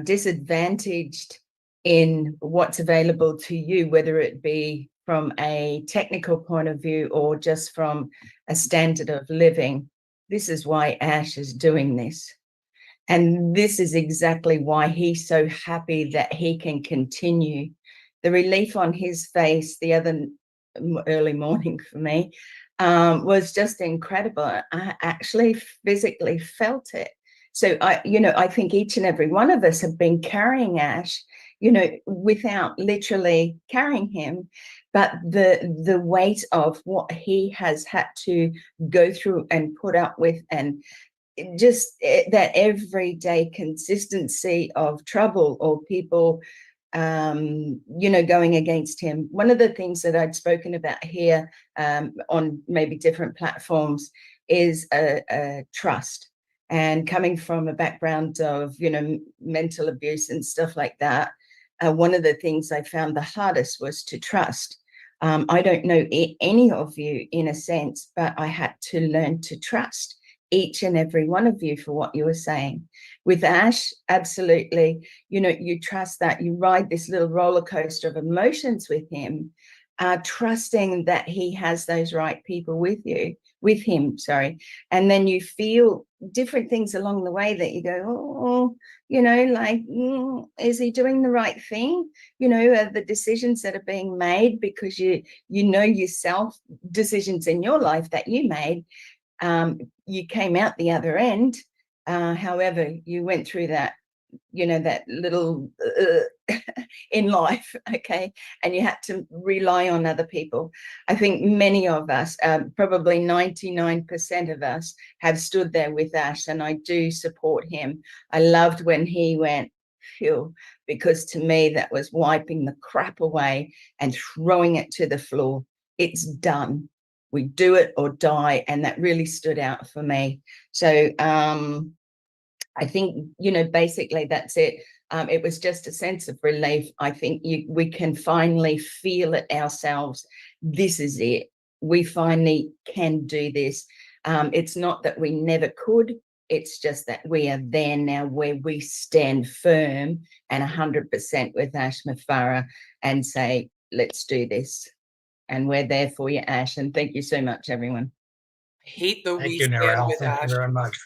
disadvantaged in what's available to you, whether it be from a technical point of view or just from a standard of living. This is why Ash is doing this. And this is exactly why he's so happy that he can continue. The relief on his face the other early morning for me was just incredible. I actually physically felt it. So I think each and every one of us have been carrying Ash, without literally carrying him, but the weight of what he has had to go through and put up with, and just that everyday consistency of trouble or people, going against him. One of the things that I'd spoken about here on maybe different platforms is a trust. And coming from a background of, mental abuse and stuff like that, one of the things I found the hardest was to trust. I don't know any of you in a sense, but I had to learn to trust each and every one of you for what you were saying. With Ash, absolutely, you trust that you ride this little roller coaster of emotions with him, trusting that he has those right people with him, and then you feel different things along the way that you go, is he doing the right thing? Are the decisions that are being made, because you know yourself, decisions in your life that you made, you came out the other end. However, you went through that, that little in life, okay, and you had to rely on other people. I think many of us, probably 99% of us, have stood there with Ash, and I do support him. I loved when he went, phew, because to me that was wiping the crap away and throwing it to the floor. It's done. We do it or die, and that really stood out for me. So I think, basically that's it. It was just a sense of relief. I think we can finally feel it ourselves. This is it. We finally can do this. It's not that we never could. It's just that we are there now, where we stand firm and 100% with Ash Mufareh and say, let's do this. And we're there for you, Ash. And thank you so much, everyone. Hate the Thank we you, stand Noel. with Thank Ash. you very much.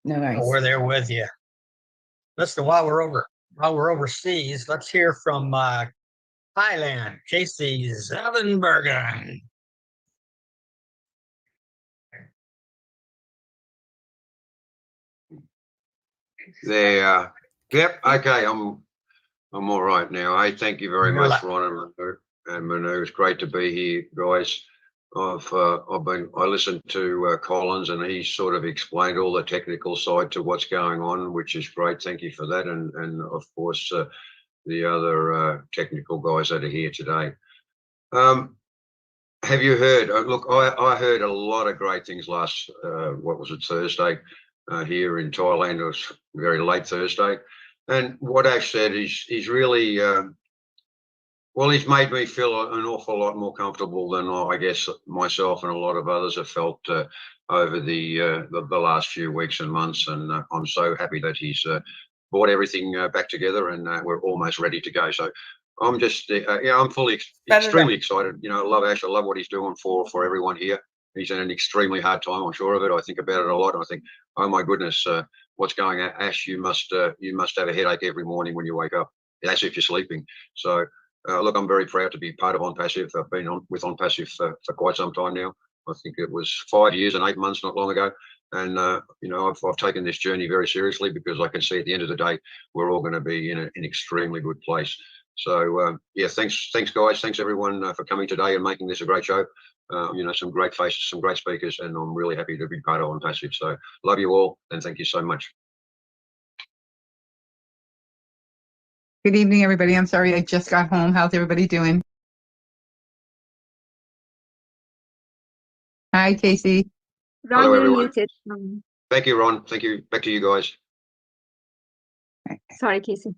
No worries. We're there with you. Listen, while we're overseas, let's hear from Thailand, Casey Zevenbergen. There. Yep. Okay. I'm all right now. Hey, thank you very much, Ron and Manu. It's great to be here, guys. I listened to Collins, and he sort of explained all the technical side to what's going on, which is great. Thank you for that, and of course the other technical guys that are here today. Have you heard? Look, I heard a lot of great things last Thursday here in Thailand. It was very late Thursday, and what Ash said is he's really he's made me feel an awful lot more comfortable than I guess myself and a lot of others have felt over the last few weeks and months. And I'm so happy that he's brought everything back together, and we're almost ready to go. So I'm just, I'm fully extremely excited. You know, I love Ash. I love what he's doing for everyone here. He's in an extremely hard time, I'm sure of it. I think about it a lot. And I think, oh my goodness, what's going on, Ash? You must have a headache every morning when you wake up. That's if you're sleeping. So. Look, I'm very proud to be part of On Passive. I've been with On Passive for quite some time now. I think it was 5 years and 8 months not long ago. And, you know, I've taken this journey very seriously because I can see at the end of the day, we're all going to be in an extremely good place. So, yeah, thanks, guys. Thanks, everyone, for coming today and making this a great show. You know, some great faces, some great speakers, and I'm really happy to be part of On Passive. So love you all, and thank you so much. Good evening, everybody. I'm sorry, I just got home. How's everybody doing? Hi, Casey. Ron, hello, you're everyone. muted. Thank you, Ron. Thank you. Back to you guys. Sorry, Casey.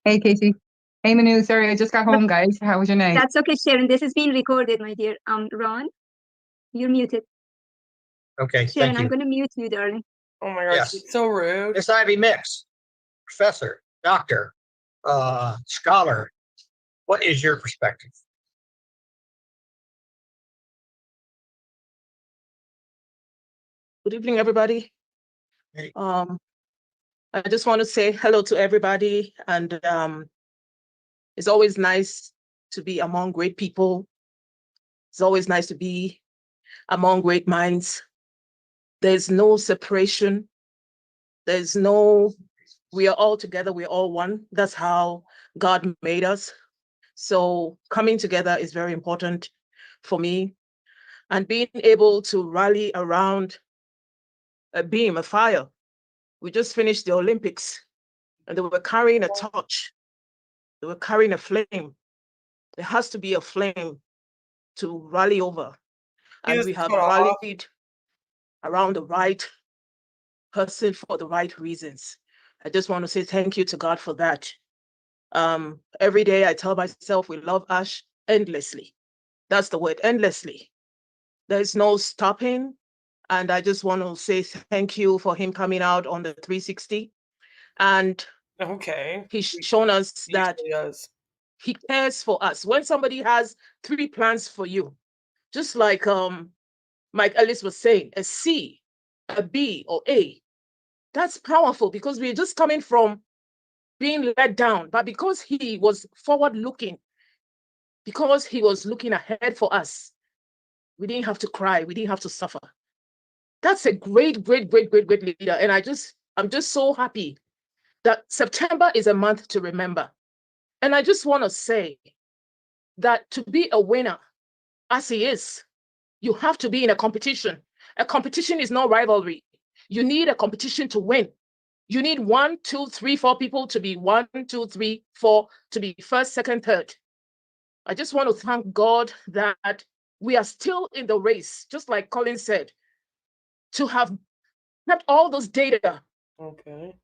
Hey, Casey. Hey, Manu. Sorry, I just got home, guys. How was your night? That's okay, Sharon. This is being recorded, my dear. Ron, you're muted. Okay, Sharon, thank you. I'm going to mute you, darling. Oh my gosh, Yes. it's so rude. Miss Ivy Mix, professor, doctor, scholar, what is your perspective? Good evening, everybody. Hey. I just want to say hello to everybody, and it's always nice to be among great people. It's always nice to be among great minds. There's no separation. There's no, we are all together, we're all one. That's how God made us. So coming together is very important for me, and being able to rally around a beam, a fire. We just finished the Olympics, and they were carrying a torch. They were carrying a flame. There has to be a flame to rally over. And Yes, we have cut off. rallied around the right person for the right reasons. I just want to say thank you to God for that. Every day I tell myself we love Ash endlessly. That's the word, endlessly. There's no stopping. And I just want to say thank you for him coming out on the 360. And okay, he's shown us that he cares for us. When somebody has 3 plans for you, just like Mike Ellis was saying, a C, a B, or A, that's powerful because we're just coming from being let down. But because he was forward looking, because he was looking ahead for us, we didn't have to cry. We didn't have to suffer. That's a great, great, great, great, great leader. And I'm just so happy that September is a month to remember. And I just want to say that to be a winner, as he is, you have to be in a competition. A competition is not rivalry. You need a competition to win. You need 1, 2, 3, 4 people to be 1, 2, 3, 4, to be first, second, third. I just want to thank God that we are still in the race, just like Colin said, to have kept all those data. Okay.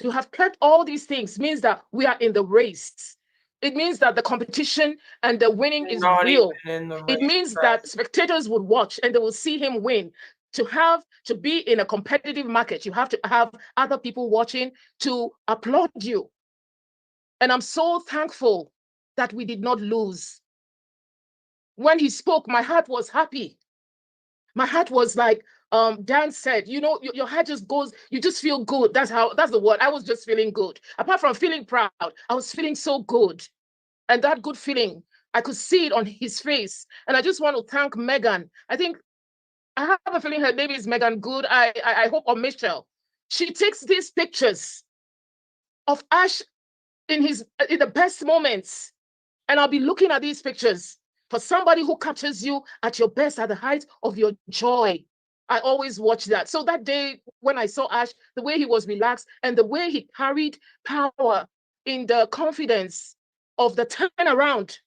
To have kept all these things means that we are in the race. It means that the competition and the winning is real. It means that spectators would watch and they will see him win. To be in a competitive market, you have to have other people watching to applaud you. And I'm so thankful that we did not lose. when he spoke, my heart was happy. My heart was like, Dan said, you know, your heart just goes, you just feel good. That's the word. I was just feeling good. Apart from feeling proud, I was feeling so good. And that good feeling, I could see it on his face. And I just want to thank Megan. I have a feeling her name is Megan Good. I hope, or Michelle. She takes these pictures of Ash in the best moments. And I'll be looking at these pictures for somebody who captures you at your best, at the height of your joy. I always watch that. So that day when I saw Ash, the way he was relaxed and the way he carried power in the confidence of the turnaround,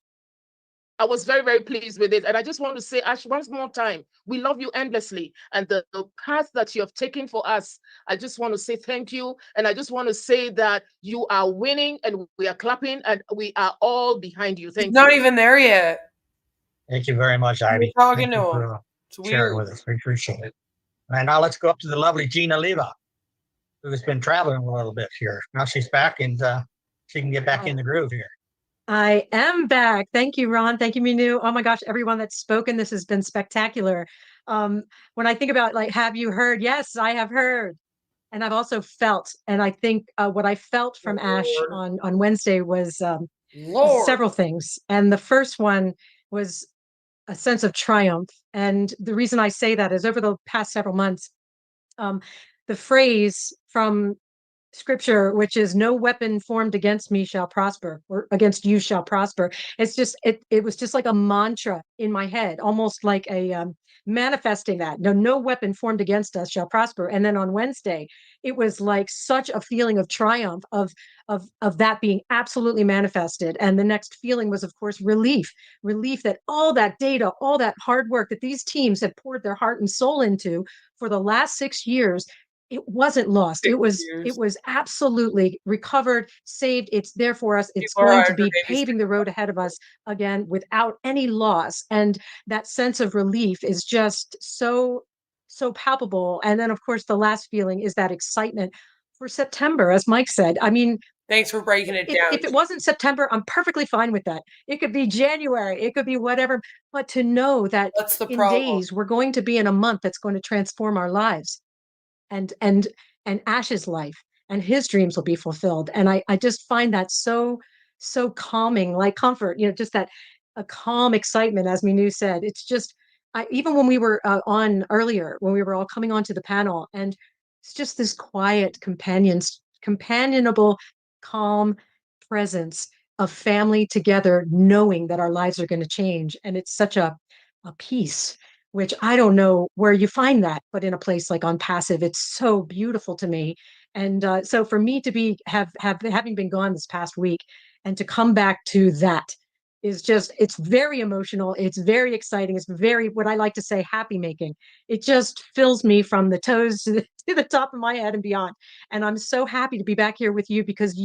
I was very, very pleased with it. And I just want to say, Ash, once more time, we love you endlessly. And the path that you have taken for us, I just want to say thank you. And I just want to say that you are winning and we are clapping and we are all behind you. Thank you. Not even there yet. Thank you very much, Ivy. We're talking Thank you for sharing with us. We appreciate it. And now let's go up to the lovely Gina Leva, who has been traveling a little bit here. Now she's back and she can get back in the groove here. I am back. Thank you, Ron. Thank you, Minu. Oh my gosh, everyone that's spoken, this has been spectacular. When I think about like, have you heard? Yes, I have heard. And I've also felt, and I think what I felt from Ash on Wednesday was several things. And the first one was a sense of triumph. And the reason I say that is over the past several months, the phrase from scripture, which is no weapon formed against me shall prosper, or against you shall prosper. It's just, it was just like a mantra in my head, almost like a manifesting that no weapon formed against us shall prosper. And then on Wednesday, it was like such a feeling of triumph of that being absolutely manifested. And the next feeling was, of course, relief that all that data, all that hard work that these teams had poured their heart and soul into for the last 6 years, it wasn't lost. It was absolutely recovered, saved. It's there for us. It's going to be paving the road ahead of us again without any loss. And that sense of relief is just so palpable. And then, of course, the last feeling is that excitement for September, as Mike said. I mean, thanks for breaking it down. If it wasn't September, I'm perfectly fine with that. It could be January, it could be whatever. But to know that in days, we're going to be in a month that's going to transform our lives. And Ash's life and his dreams will be fulfilled. And I just find that so calming, like comfort, just that a calm excitement, as Minu said. It's just, even when we were on earlier, when we were all coming onto the panel, and it's just this quiet companionable, calm presence of family together, knowing that our lives are going to change. And it's such a peace, which I don't know where you find that, but in a place like on Passive, it's so beautiful to me. And so for me to be having been gone this past week and to come back to that is just, it's very emotional. It's very exciting. It's very, what I like to say, happy making. It just fills me from the toes to the top of my head and beyond. And I'm so happy to be back here with you because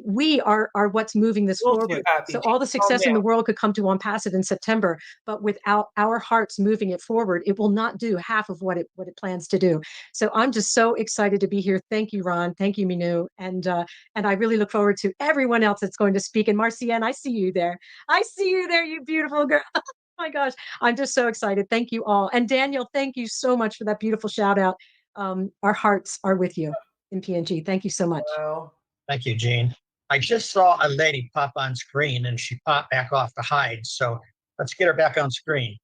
we are what's moving this forward. So all the success in the world could come to On Passive in September, but without our hearts moving it forward, it will not do half of what it plans to do. So I'm just so excited to be here. Thank you, Ron. Thank you, Minu. And I really look forward to everyone else that's going to speak. And Marcien, I see you there. I see you there, you beautiful girl. Oh my gosh, I'm just so excited. Thank you all. And Daniel, thank you so much for that beautiful shout out. Our hearts are with you in PNG. Thank you so much. Wow. Thank you, Jean. I just saw a lady pop on screen and she popped back off to hide. So let's get her back on screen.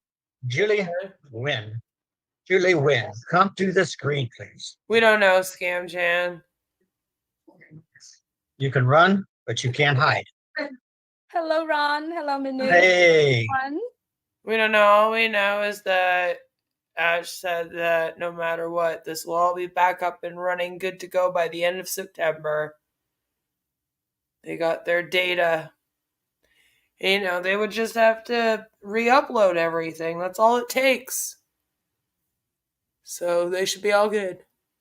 Julie Wynn. Julie Wynn, come to the screen, please. We don't know, Scam Jan. You can run, but you can't hide. Hello, Ron. Hello, Minu. Hey. We don't know. All we know is that Ash said that no matter what, this will all be back up and running, good to go by the end of September. They got their data. They would just have to re-upload everything. That's all it takes. So they should be all good.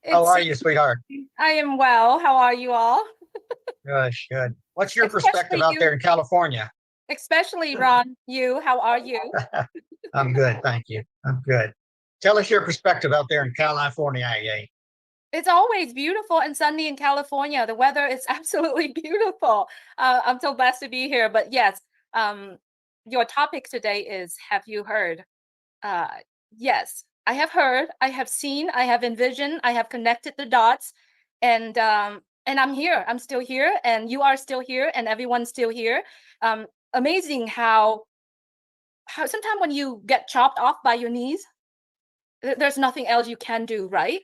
How are you, sweetheart? I am well. How are you all? Good. What's your perspective out there in California? Especially, Ron, you. How are you? I'm good, thank you. I'm good. Tell us your perspective out there in California. It's always beautiful and sunny in California. The weather is absolutely beautiful. I'm so blessed to be here. But yes, your topic today is, have you heard? Yes, I have heard, I have seen, I have envisioned, I have connected the dots, and I'm here. I'm still here, and you are still here, and everyone's still here. Amazing how sometimes when you get chopped off by your knees, there's nothing else you can do, right?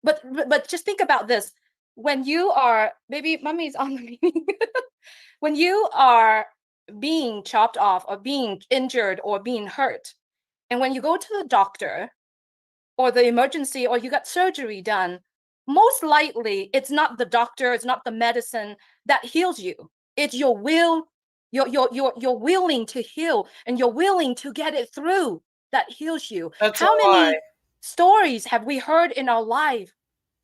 But just think about this. When you are, maybe mommy's on the meeting. When you are being chopped off or being injured or being hurt, and when you go to the doctor or the emergency or you got surgery done, most likely it's not the doctor, it's not the medicine that heals you. It's your will, you're willing to heal, and you're willing to get it through that heals you. That's How a many lie. stories have we heard in our life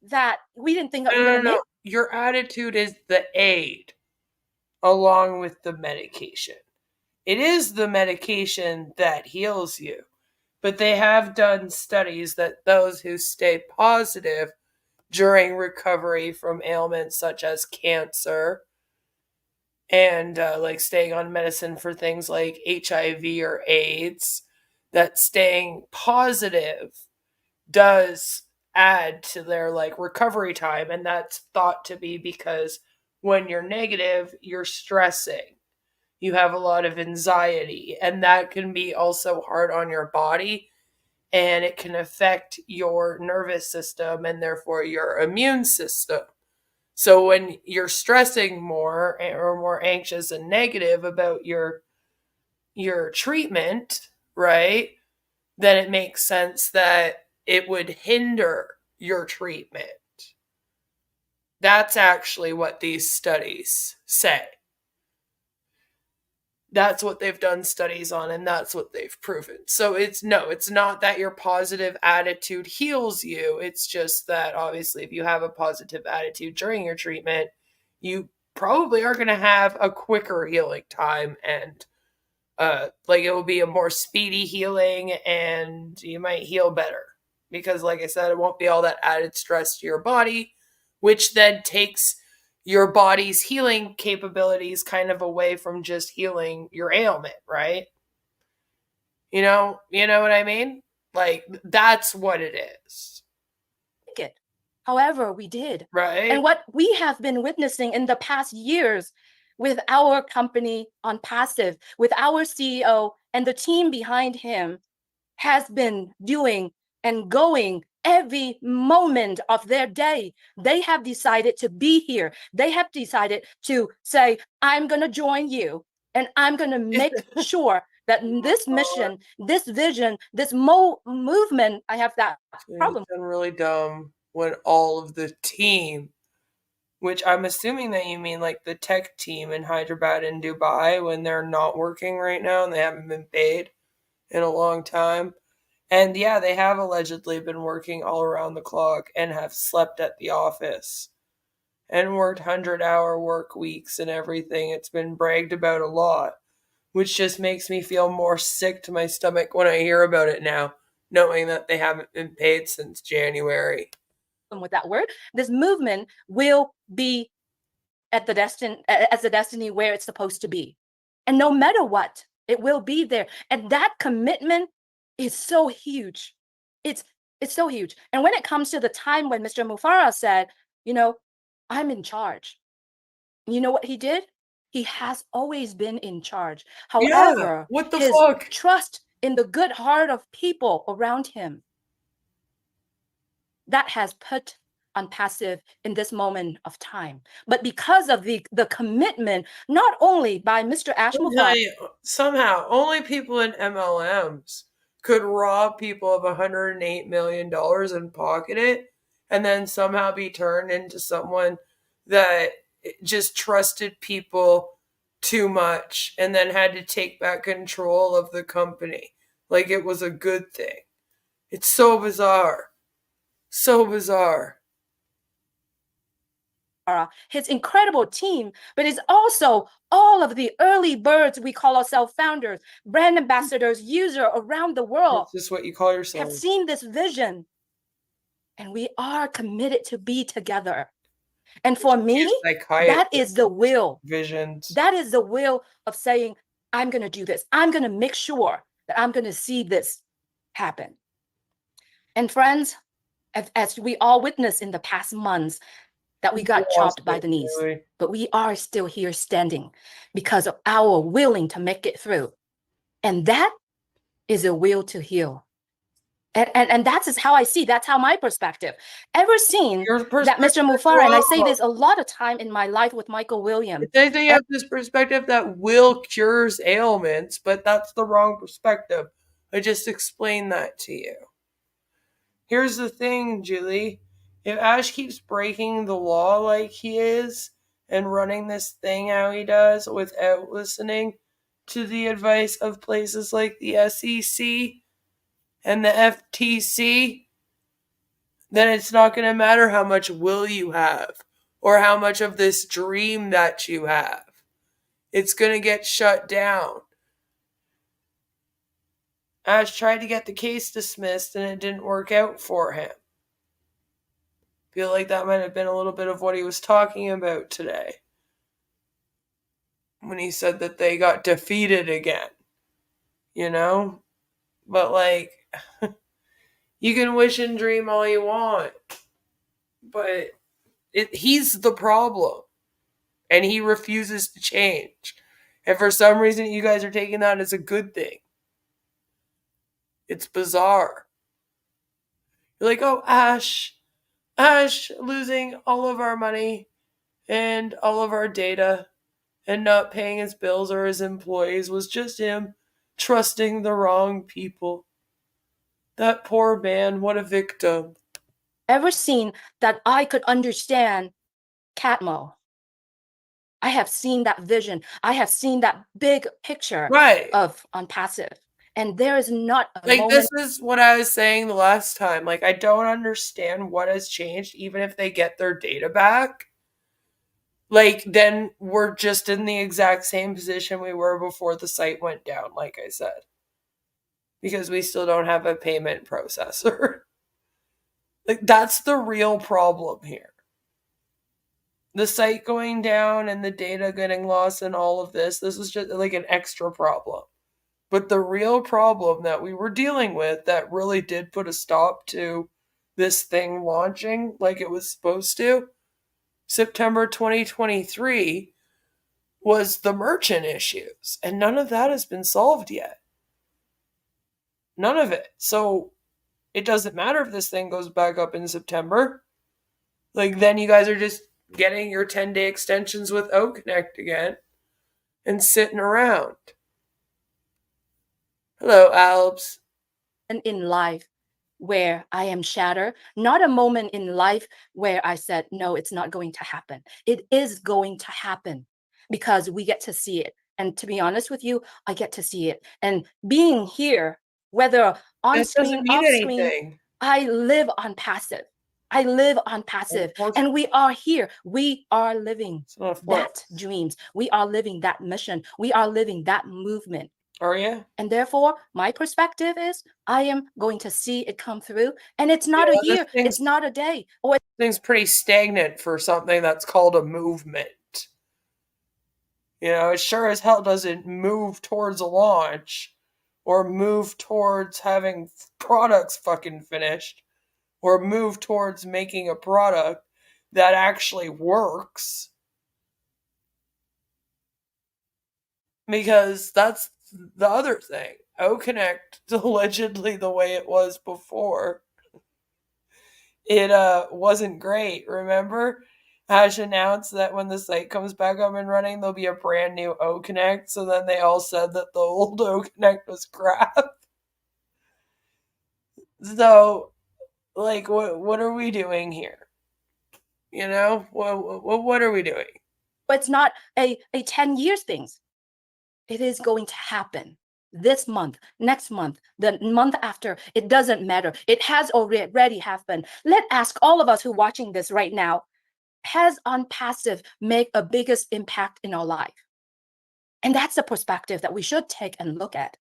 that we didn't think that we were going to make? Your attitude is the aid along with the medication. It is the medication that heals you. But they have done studies that those who stay positive during recovery from ailments such as cancer and like staying on medicine for things like HIV or AIDS, that staying positive does add to their like recovery time. And that's thought to be because when you're negative, you're stressing. You have a lot of anxiety, and that can be also hard on your body, and it can affect your nervous system and therefore your immune system. So when you're stressing more or more anxious and negative about your treatment, right, then it makes sense that it would hinder your treatment. That's actually what these studies say. That's what they've done studies on, and that's what they've proven. So it's not that your positive attitude heals you. It's just that obviously if you have a positive attitude during your treatment, you probably are going to have a quicker healing time, and like it will be a more speedy healing, and you might heal better because, like I said, it won't be all that added stress to your body, which then takes your body's healing capabilities kind of away from just healing your ailment, right? You know what I mean? Like, that's what it is. However, we did. Right. And what we have been witnessing in the past years with our company on Passive, with our CEO and the team behind him, has been doing and going every moment of their day. They have decided to be here. They have decided to say, I'm going to join you, and I'm going to make sure that this mission, this vision, this movement, I have that problem. It's been really dumb when all of the team, which I'm assuming that you mean like the tech team in Hyderabad and Dubai, when they're not working right now and they haven't been paid in a long time. And yeah, they have allegedly been working all around the clock and have slept at the office and worked 100-hour work weeks and everything. It's been bragged about a lot, which just makes me feel more sick to my stomach when I hear about it now, knowing that they haven't been paid since January. With that word, this movement will be at the destiny where it's supposed to be. And no matter what, it will be there. And that commitment is so huge. It's so huge. And when it comes to the time when Mr. Mufareh said, I'm in charge. You know what he did? He has always been in charge. However, what the his fuck? trust in the good heart of people around him, that has put on Passive in this moment of time. But because of the commitment, not only by Mr. Ash Mufareh, somehow only people in MLMs could rob people of $108 million and pocket it, and then somehow be turned into someone that just trusted people too much and then had to take back control of the company like it was a good thing. It's so bizarre. So bizarre. His incredible team, but it's also all of the early birds we call ourselves founders, brand ambassadors, users around the world. This is what you call yourself. Have seen this vision, and we are committed to be together. And for me, that is the will. Visions. That is the will of saying, I'm going to do this. I'm going to make sure that I'm going to see this happen. And friends, as we all witnessed in the past months, that we got chopped by the knees, but we are still here standing because of our willing to make it through. And that is a will to heal. And that's how I see, that's how my perspective. Ever seen that Mr. Mufareh, and I say this a lot of time in my life with Michael Williams. They think you have this perspective that will cures ailments, but that's the wrong perspective. I just explained that to you. Here's the thing, Julie. If Ash keeps breaking the law like he is and running this thing how he does without listening to the advice of places like the SEC and the FTC, then it's not going to matter how much will you have or how much of this dream that you have. It's going to get shut down. Ash tried to get the case dismissed and it didn't work out for him. Feel like that might have been a little bit of what he was talking about today when he said that they got defeated again, you know? But like, you can wish and dream all you want, but he's the problem and he refuses to change. And for some reason, you guys are taking that as a good thing. It's bizarre. You're like, oh, Ash losing all of our money and all of our data and not paying his bills or his employees was just him trusting the wrong people. That poor man, what a victim. Ever seen that I could understand Catmo? I have seen that vision. I have seen that big picture of on passive. And there is not a moment. This is what I was saying the last time. Like, I don't understand what has changed, even if they get their data back. Like, then we're just in the exact same position we were before the site went down, like I said. Because we still don't have a payment processor. Like, that's the real problem here. The site going down and the data getting lost and all of this is just like an extra problem. But the real problem that we were dealing with that really did put a stop to this thing launching like it was supposed to, September 2023, was the merchant issues. And none of that has been solved yet. None of it. So it doesn't matter if this thing goes back up in September. Like, then you guys are just getting your 10-day extensions with OConnect again and sitting around. Hello, Alps. And in life where I am shattered, not a moment in life where I said, no, it's not going to happen. It is going to happen because we get to see it. And to be honest with you, I get to see it. And being here, whether on screen, off screen, I live on passive. I live on passive. And we are here. We are living that dreams. We are living that mission. We are living that movement. Are you? And therefore, my perspective is I am going to see it come through. And it's not a year. It's not a day. Thing's pretty stagnant for something that's called a movement. You know, it sure as hell doesn't move towards a launch or move towards having products fucking finished or move towards making a product that actually works. Because that's the other thing. OConnect, allegedly the way it was before, it wasn't great. Remember? Ash announced that when the site comes back up and running, there'll be a brand new OConnect. So then they all said that the old OConnect was crap. So, like, what are we doing here? You know, what are we doing? It's not a 10 years thing. It is going to happen this month, next month, the month after. It doesn't matter. It has already happened. Let's ask all of us who are watching this right now, has on passive make a biggest impact in our life? And that's the perspective that we should take and look at.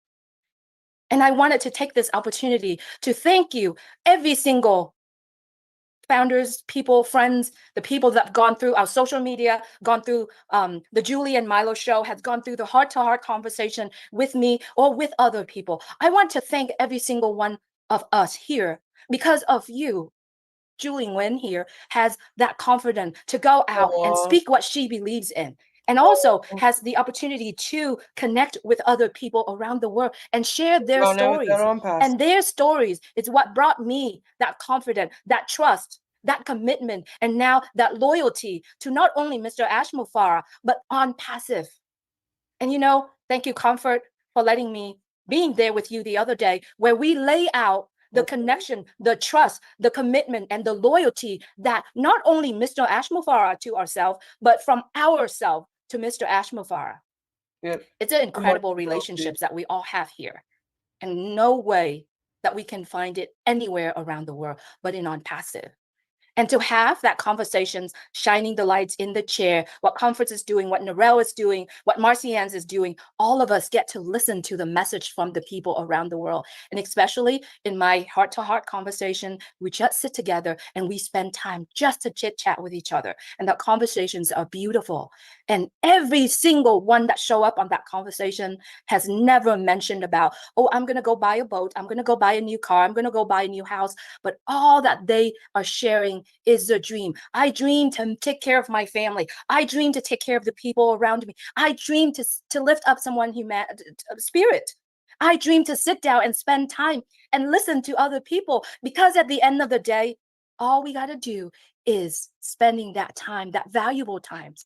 And I wanted to take this opportunity to thank you, every single founders, people, friends, the people that have gone through our social media, gone through the Julie and Milo show, has gone through the heart-to-heart conversation with me or with other people. I want to thank every single one of us here. Because of you, Julie Nguyen here has that confidence to go out and speak what she believes in. And also has the opportunity to connect with other people around the world and share their stories. And their stories is what brought me that confidence, that trust, that commitment, and now that loyalty to not only Mr. Ash Mufareh, but on passive. And you know, thank you, Comfort, for letting me being there with you the other day, where we lay out the connection, the trust, the commitment, and the loyalty that not only Mr. Ash Mufareh to ourselves, but from ourselves to Mr. Ash Mufareh. Yep. It's an incredible relationships that we all have here. And no way that we can find it anywhere around the world, but in On Passive. And to have that conversations, shining the lights in the chair, what Comforts is doing, what Noel is doing, what Marcien is doing, all of us get to listen to the message from the people around the world. And especially in my heart-to-heart conversation, we just sit together and we spend time just to chit-chat with each other. And the conversations are beautiful. And every single one that show up on that conversation has never mentioned about, oh, I'm going to go buy a boat, I'm going to go buy a new car, I'm going to go buy a new house. But all that they are sharing is a dream. I dream to take care of my family. I dream to take care of the people around me. I dream to lift up someone spirit. I dream to sit down and spend time and listen to other people, because at the end of the day, all we got to do is spending that time, that valuable time.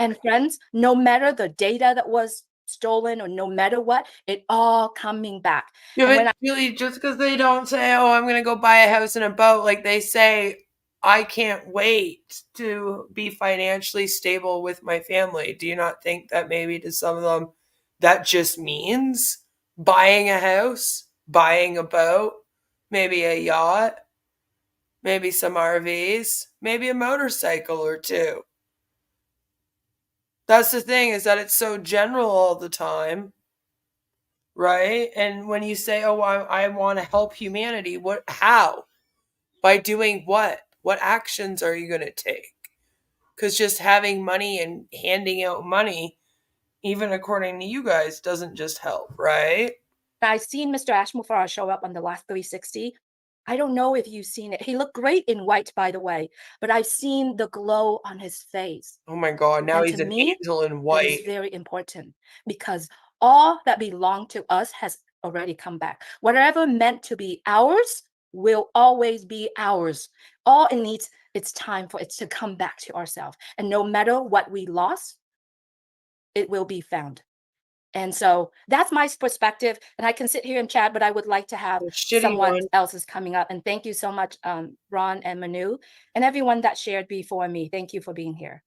And friends, no matter the data that was stolen or no matter what, it all coming back. Yeah, but really, just because they don't say, oh, I'm going to go buy a house and a boat, like they say, I can't wait to be financially stable with my family. Do you not think that maybe to some of them, that just means buying a house, buying a boat, maybe a yacht, maybe some RVs, maybe a motorcycle or two? That's the thing, is that it's so general all the time, right? And when you say, oh, I want to help humanity, how? By doing what? What actions are you going to take? Because just having money and handing out money, even according to you guys, doesn't just help, right? I've seen Mr. Ash Mufareh show up on the last 360. I don't know if you've seen it. He looked great in white, by the way, but I've seen the glow on his face. Oh my God, now he's an angel in white. It is very important, because all that belonged to us has already come back. Whatever meant to be ours will always be ours. All it needs, it's time for it to come back to ourselves. And no matter what we lost, it will be found. And so that's my perspective. And I can sit here and chat, but I would like to have someone else is coming up. And thank you so much, Ron and Manu, and everyone that shared before me. Thank you for being here.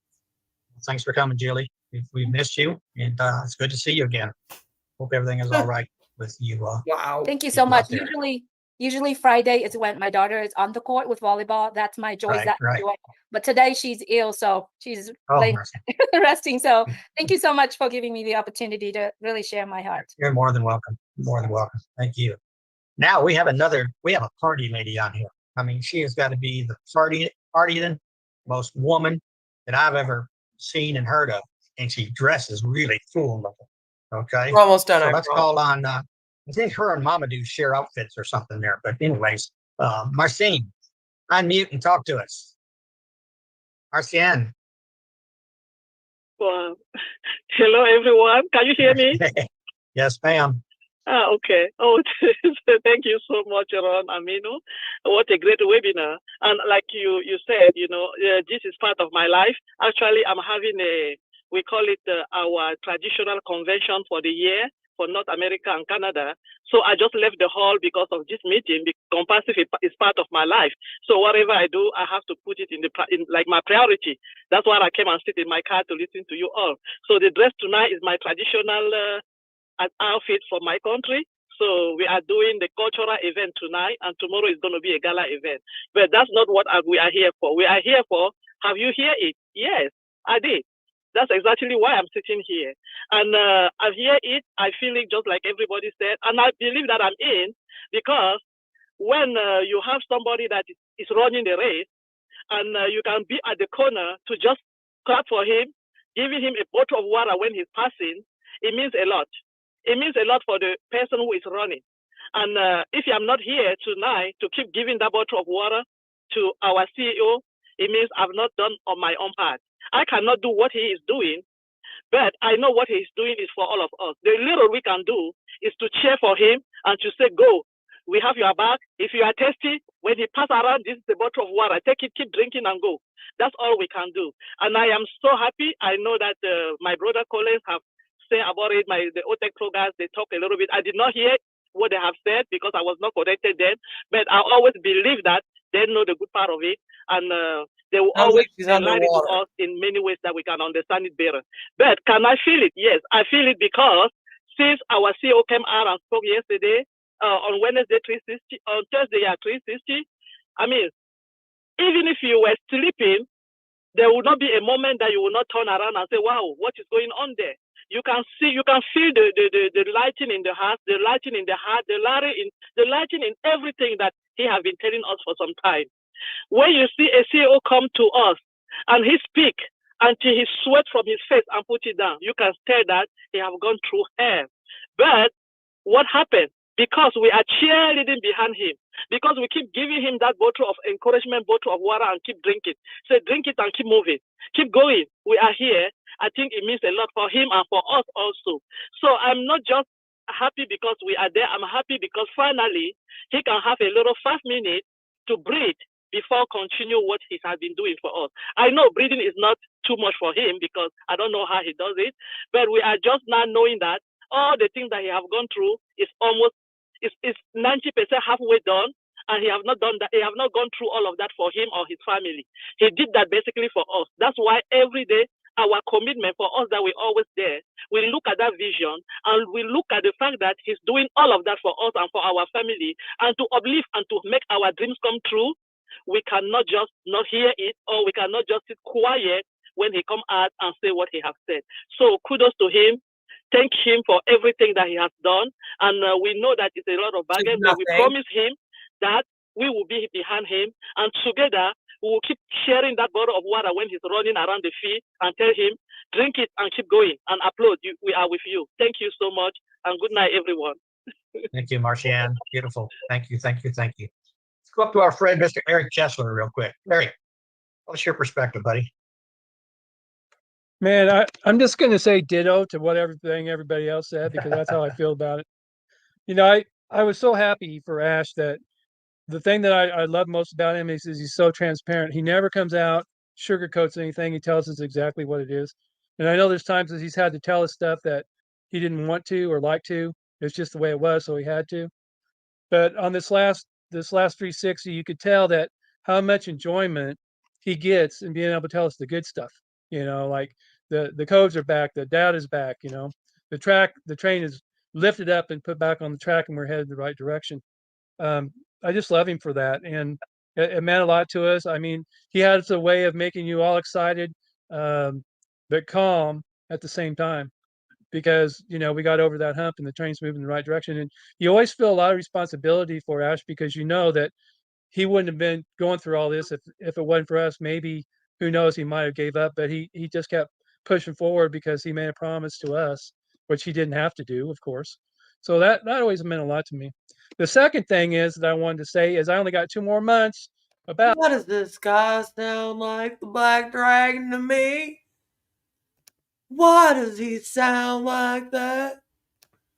Thanks for coming, Julie. We missed you, and it's good to see you again. Hope everything is all right with you. Wow. Thank you so much. Usually Friday is when my daughter is on the court with volleyball. That's my joy. Joy. But today she's ill, so she's resting. So thank you so much for giving me the opportunity to really share my heart. You're more than welcome. More than welcome. Thank you. Now we have a party lady on here. I mean, she has got to be the partying most woman that I've ever seen and heard of, and she dresses really cool looking. Okay, we're almost done. So let's call on. I think her and Mamao share outfits or something there. But anyways, Marcien, unmute and talk to us. Marcien. Well, hello everyone. Can you hear me? Yes, ma'am. Okay. Oh, thank you so much, Ron Amino. What a great webinar. And like you said, this is part of my life. Actually, I'm having we call it our traditional convention for the year for North America and Canada. So I just left the hall because of this meeting. Compassive is part of my life. So whatever I do, I have to put it in like my priority. That's why I came and sit in my car to listen to you all. So the dress tonight is my traditional outfit for my country. So we are doing the cultural event tonight, and tomorrow is going to be a gala event. But that's not what we are here for. We are here for, have you heard it? Yes, I did. That's exactly why I'm sitting here. And I hear it, I feel it just like everybody said. And I believe that I'm in, because when you have somebody that is running the race, and you can be at the corner to just clap for him, giving him a bottle of water when he's passing, it means a lot. It means a lot for the person who is running. And if I'm not here tonight to keep giving that bottle of water to our CEO, it means I've not done on my own part. I cannot do what he is doing, but I know what he's doing is for all of us. The little we can do is to cheer for him and to say, go. We have your back. If you are thirsty, when he pass around, this is a bottle of water. Take it, keep drinking and go. That's all we can do. And I am so happy. I know that my brother colleagues have said about it, the OTEC programs, they talk a little bit. I did not hear what they have said because I was not connected then, but I always believe that they know the good part of it. And they will always enlighten to us in many ways that we can understand it better. But can I feel it? Yes, I feel it because since our CEO came out and spoke yesterday, on Wednesday 360, on Thursday 360, I mean, even if you were sleeping, there will not be a moment that you will not turn around and say, wow, what is going on there? You can see, you can feel the lighting in the heart, the lighting in the heart, the lighting in everything that he has been telling us for some time. When you see a CEO come to us and he speak until he sweat from his face and put it down, you can tell that he have gone through hell. But what happened? Because we are cheerleading behind him, because we keep giving him that bottle of encouragement, bottle of water, and keep drinking. Say, drink it and keep moving. Keep going. We are here. I think it means a lot for him and for us also. So I'm not just happy because we are there. I'm happy because finally he can have a little 5 minutes to breathe before continue what he has been doing for us. I know breathing is not too much for him because I don't know how he does it, but we are just now knowing that all the things that he have gone through is almost 90% halfway done, and he have not done that. He have not gone through all of that for him or his family. He did that basically for us. That's why every day our commitment for us that we're always there, we look at that vision and we look at the fact that he's doing all of that for us and for our family, and to uplift and to make our dreams come true. We cannot just not hear it, or we cannot just sit quiet when he come out and say what he has said. So kudos to him. Thank him for everything that he has done. And we know that it's a lot of bargain, but we promise him that we will be behind him. And together, we will keep sharing that bottle of water when he's running around the field and tell him, drink it and keep going and applaud. We are with you. Thank you so much. And good night, everyone. Thank you, Marcien. Beautiful. Thank you, thank you, thank you. Let's go up to our friend, Mr. Eric Chesler, real quick. Eric, what's your perspective, buddy? Man, I'm just going to say ditto to what everybody else said, because that's how I feel about it. You know, I was so happy for Ash that the thing that I love most about him is he's so transparent. He never comes out, sugarcoats anything. He tells us exactly what it is. And I know there's times that he's had to tell us stuff that he didn't want to or like to. It's just the way it was, so he had to. But on this last 360, you could tell that how much enjoyment he gets in being able to tell us the good stuff. You know, like the codes are back, the data's back, you know, the train is lifted up and put back on the track, and we're headed the right direction. I just love him for that. And it meant a lot to us. I mean, he has a way of making you all excited, but calm at the same time, because, you know, we got over that hump and the train's moving in the right direction. And you always feel a lot of responsibility for Ash, because you know that he wouldn't have been going through all this if it wasn't for us. Maybe, who knows, he might have gave up, but he just kept pushing forward because he made a promise to us, which he didn't have to do, of course. So that always meant a lot to me. The second thing is that I wanted to say is I only got 2 more months. What does this guy sound like? The Black Dragon to me? Why does he sound like that?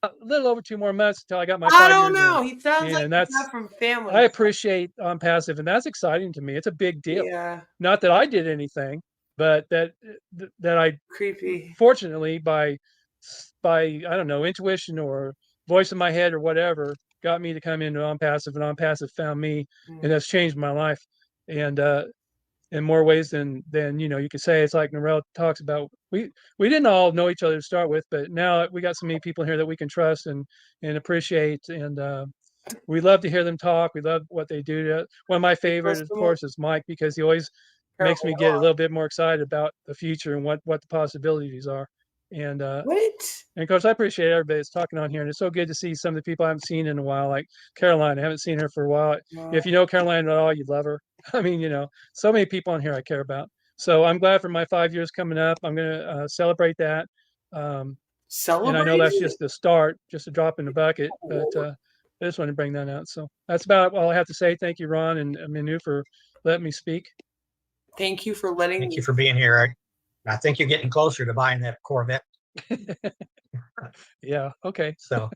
A little over 2 more months until I got my 5 I years don't know. in. He sounds like And the guy from Family. I appreciate On Passive, and that's exciting to me. It's a big deal. Yeah. Not that I did anything, but that I creepy. Fortunately, by I don't know, intuition or voice in my head or whatever, got me to come into On Passive, and On Passive found me, and that's changed my life. And in more ways than you know, you could say. It's like Noel talks about, we didn't all know each other to start with, but now we got so many people here that we can trust and appreciate, and we love to hear them talk. We love what they do. One of my favorites, of course, is Mike, because he always makes me get a little bit more excited about the future and what the possibilities are. And what? And of course, I appreciate everybody that's talking on here, and it's so good to see some of the people I haven't seen in a while, like Caroline. I haven't seen her for a while. If you know Caroline at all, you'd love her. I mean, so many people on here I care about. So I'm glad for my 5 years coming up. I'm going to celebrate that. And I know that's just the start, just a drop in the bucket, but I just want to bring that out. So that's about all I have to say. Thank you, Ron and Manu, for letting me speak. Thank you for letting me. Thank you for being here. I think you're getting closer to buying that Corvette. Yeah, okay. So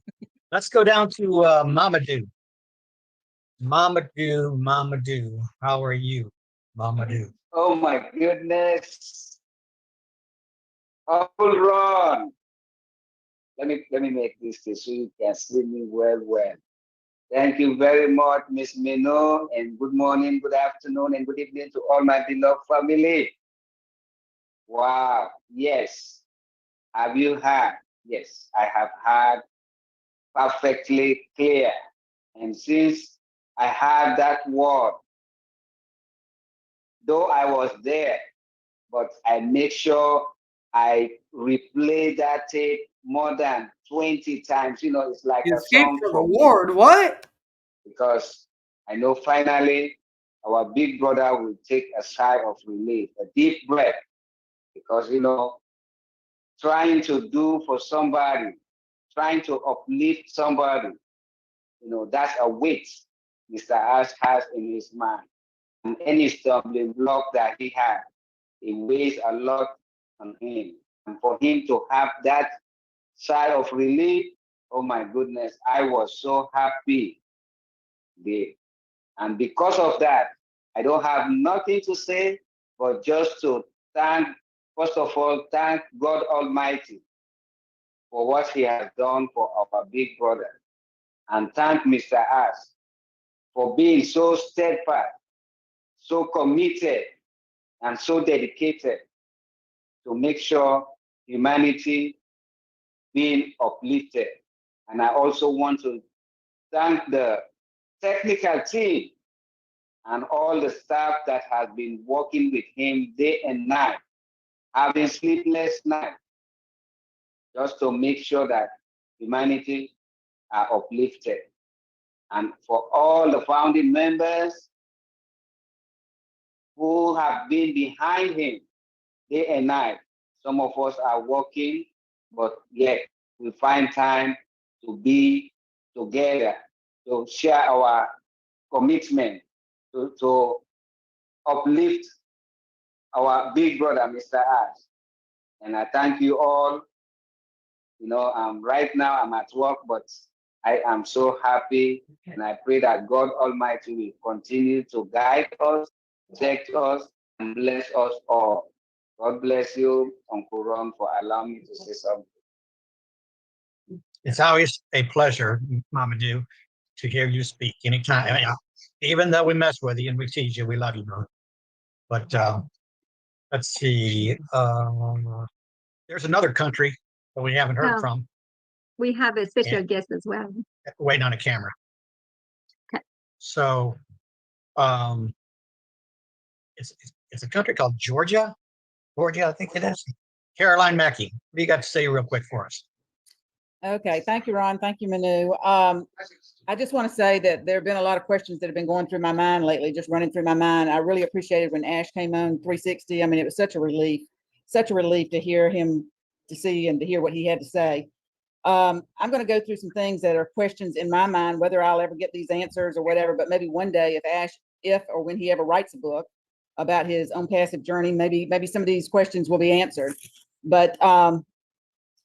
let's go down to Mamao. Mamao, how are you, Mamao? Oh my goodness. Hold on. Let me make this so you can see me well. Thank you very much, Miss Mino, and good morning, good afternoon, and good evening to all my beloved family. Wow, yes. Have you heard? Yes, I have heard perfectly clear. And since I heard that word, though I was there, but I make sure I replay that tape more than 20 times. It's like a song from for a ward. What? Because I know finally our big brother will take a sigh of relief, a deep breath, because trying to do for somebody, trying to uplift somebody, that's a weight Mr. Ash has in his mind. And any stumbling block that he had, it weighs a lot on him. And for him to have that sigh of relief, oh my goodness, I was so happy. And because of that, I don't have nothing to say, but just to first of all, thank God Almighty for what he has done for our big brother. And thank Mr. Ash for being so steadfast, so committed, and so dedicated to make sure humanity being uplifted. And I also want to thank the technical team and all the staff that has been working with him day and night, having sleepless nights, just to make sure that humanity are uplifted. And for all the founding members who have been behind him day and night, some of us are working, but yet we find time to be together, to share our commitment, to uplift our big brother, Mr. Ash. And I thank you all. Right now I'm at work, but I am so happy, and I pray that God Almighty will continue to guide us, protect us, and bless us all. God bless you, Uncle Ron, for allowing me to say something. It's always a pleasure, Mamao, to hear you speak anytime. Even though we mess with you and we tease you, we love you, bro. But let's see. There's another country that we haven't heard from. We have a special guest as well. Waiting on a camera. Okay. So it's a country called Georgia. I think it is. Caroline Mackey, what do you got to say real quick for us? Okay, thank you, Ron. Thank you, Manu. I just want to say that there have been a lot of questions that have been going through my mind lately, just running through my mind. I really appreciated when Ash came on 360. I mean, it was such a relief to hear him, to see and to hear what he had to say. I'm going to go through some things that are questions in my mind, whether I'll ever get these answers or whatever, but maybe one day if or when he ever writes a book about his own passive journey, maybe some of these questions will be answered. But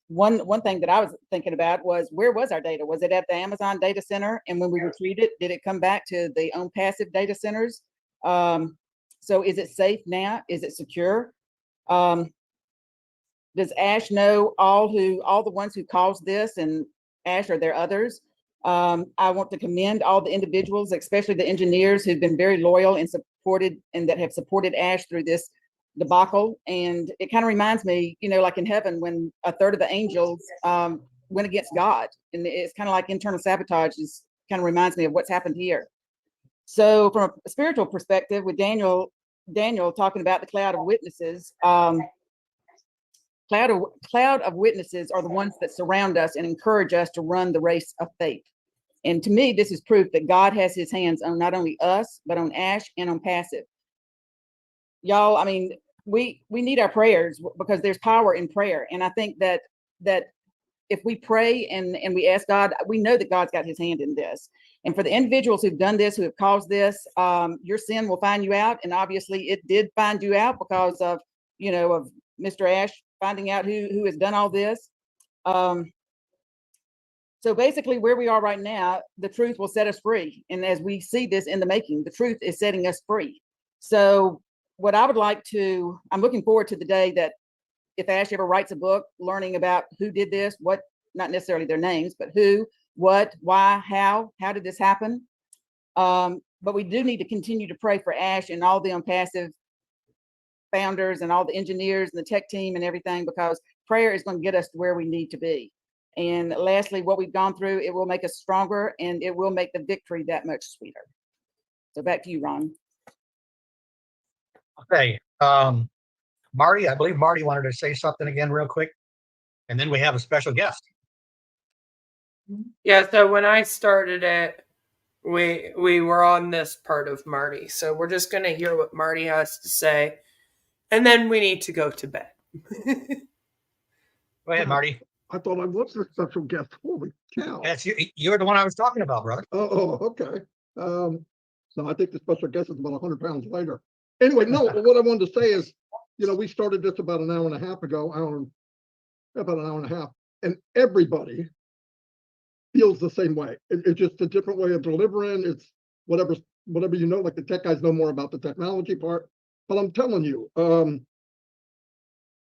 one thing that I was thinking about was, where was our data? Was it at the Amazon data center? And when we retrieved it, did it come back to the own passive data centers? So is it safe now? Is it secure? Does Ash know all the ones who caused this? And Ash, are there others? I want to commend all the individuals, especially the engineers who've been very loyal and that have supported Ash through this debacle. And it kind of reminds me, like in heaven, when a third of the angels went against God, and it's kind of like internal sabotage. Is kind of reminds me of what's happened here. So from a spiritual perspective, with Daniel talking about the cloud of witnesses, cloud of witnesses are the ones that surround us and encourage us to run the race of faith. And to me, this is proof that God has his hands on not only us, but on Ash and on Passive. Y'all, I mean, we need our prayers because there's power in prayer. And I think that if we pray and we ask God, we know that God's got his hand in this. And for the individuals who've done this, who have caused this, your sin will find you out. And obviously it did find you out because of, you know, of Mr. Ash finding out who has done all this. So basically where we are right now, the truth will set us free. And as we see this in the making, the truth is setting us free. So what I would like to, I'm looking forward to the day that if Ash ever writes a book learning about who did this, what, not necessarily their names, but who, what, why, how did this happen? But we do need to continue to pray for Ash and all the Passive founders and all the engineers and the tech team and everything, because prayer is going to get us to where we need to be. And lastly, what we've gone through, it will make us stronger and it will make the victory that much sweeter. So back to you, Ron. Okay. Marty, I believe Marty wanted to say something again real quick. And then we have a special guest. Yeah, so when I started it, we were on this part of Marty. So we're just going to hear what Marty has to say. And then we need to go to bed. Go ahead, Marty. I thought I was the special guest. Holy cow. That's you. You're the one I was talking about, brother. Oh, okay. So I think the special guest is about 100 pounds lighter. Anyway, no, what I wanted to say is, you know, we started this about an hour and a half ago, about an hour and a half, and everybody feels the same way. It's just a different way of delivering. It's whatever you know, like the tech guys know more about the technology part. But I'm telling you,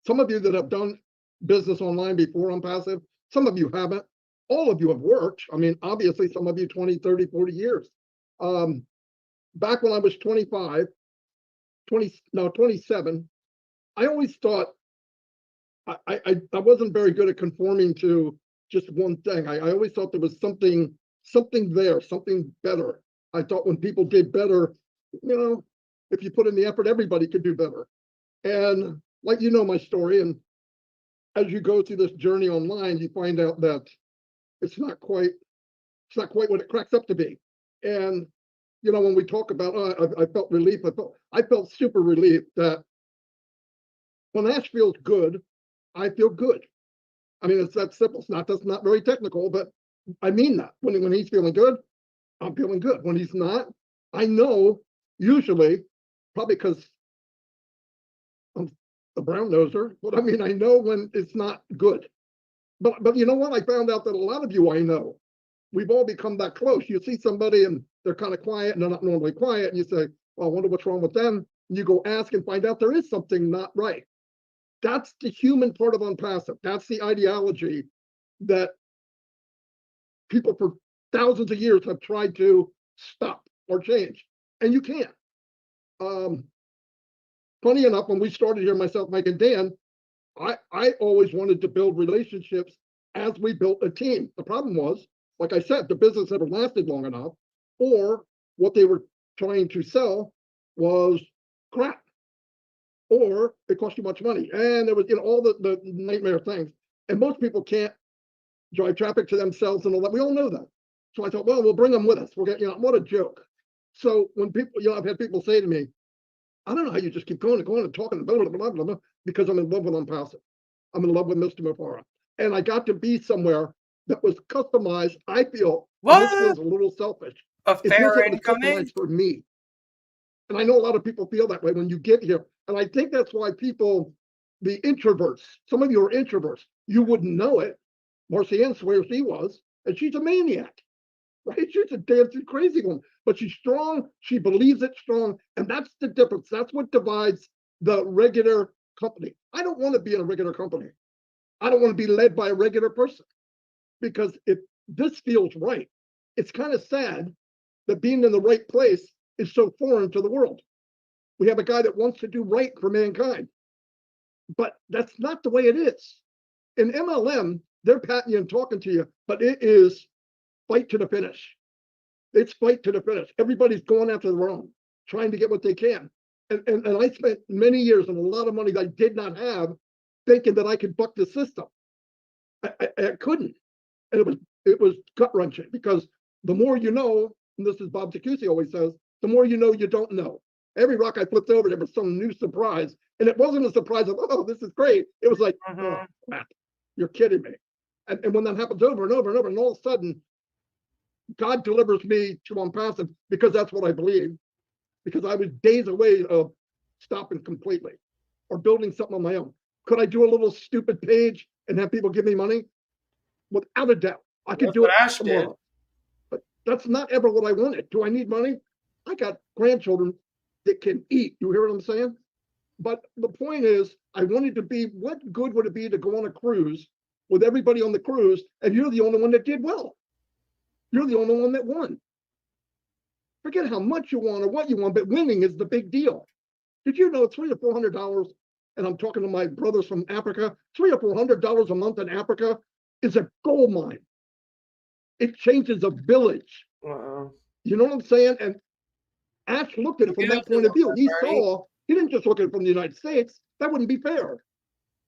some of you that have done business online before on Passive, some of you haven't. All of you have worked. I mean, obviously, some of you 20, 30, 40 years. Back when I was 27, I always thought I wasn't very good at conforming to just one thing. I always thought there was something there, something better. I thought when people did better, you know, if you put in the effort, everybody could do better. And like, you know my story, and as you go through this journey online, you find out that it's not quite what it cracks up to be. And you know, when we talk about, I felt relief. I felt super relieved that when Ash feels good, I feel good. I mean, it's that simple. That's not very technical, but I mean that. When he's feeling good, I'm feeling good. When he's not, I know usually, probably because I'm a brown noser, but I mean, I know when it's not good. But you know what? I found out that a lot of you I know, we've all become that close. You see somebody and they're kind of quiet and they're not normally quiet, and you say, well, I wonder what's wrong with them. And you go ask and find out there is something not right. That's the human part of Unpassive. That's the ideology that people for thousands of years have tried to stop or change, and you can't. Funny enough, when we started here, myself, Mike, and Dan, I always wanted to build relationships as we built a team. The problem was, like I said, the business never lasted long enough, or what they were trying to sell was crap, or it cost too much money. And there was, you know, all the nightmare things. And most people can't drive traffic to themselves and all that. We all know that. So I thought, well, we'll bring them with us. We'll get, you know, what a joke. So when people, you know, I've had people say to me, I don't know how you just keep going and talking, blah, blah, blah, blah, blah, because I'm in love with Unpassive. I'm in love with Mr. Mufareh. And I got to be somewhere that was customized. I feel, this feels a little selfish. A fair it was customized for me. And I know a lot of people feel that way when you get here. And I think that's why people, the introverts, some of you are introverts, you wouldn't know it. Marcien swears she was, and she's a maniac, right? She's a dancing crazy one, but she's strong. She believes it's strong. And that's the difference. That's what divides the regular company. I don't want to be in a regular company. I don't want to be led by a regular person, because if this feels right, it's kind of sad that being in the right place is so foreign to the world. We have a guy that wants to do right for mankind, but that's not the way it is. In MLM, they're patting you and talking to you, but it is fight to the finish. It's fight to the finish. Everybody's going after their own, trying to get what they can. And I spent many years and a lot of money that I did not have thinking that I could buck the system. I couldn't. And it was gut wrenching, because the more you know, and this is Bob Jacuzzi always says, the more you know you don't know. Every rock I flipped over, there was some new surprise. And it wasn't a surprise of, oh, this is great. It was like, oh, crap, you're kidding me. And when that happens over and over and over, and all of a sudden, God delivers me to unpassive, because that's what I believe. Because I was days away of stopping completely or building something on my own. Could I do a little stupid page and have people give me money? Without a doubt. I could do it tomorrow. But that's not ever what I wanted. Do I need money? I got grandchildren that can eat. You hear what I'm saying? But the point is, I wanted to be, what good would it be to go on a cruise with everybody on the cruise, and you're the only one that did well? You're the only one that won. Forget how much you want or what you want, but winning is the big deal. Did you know $300 or $400, and I'm talking to my brothers from Africa, $300 or $400 a month in Africa is a gold mine. It changes a village. You know what I'm saying? And Ash looked at it from that point of view. He didn't just look at it from the United States. That wouldn't be fair.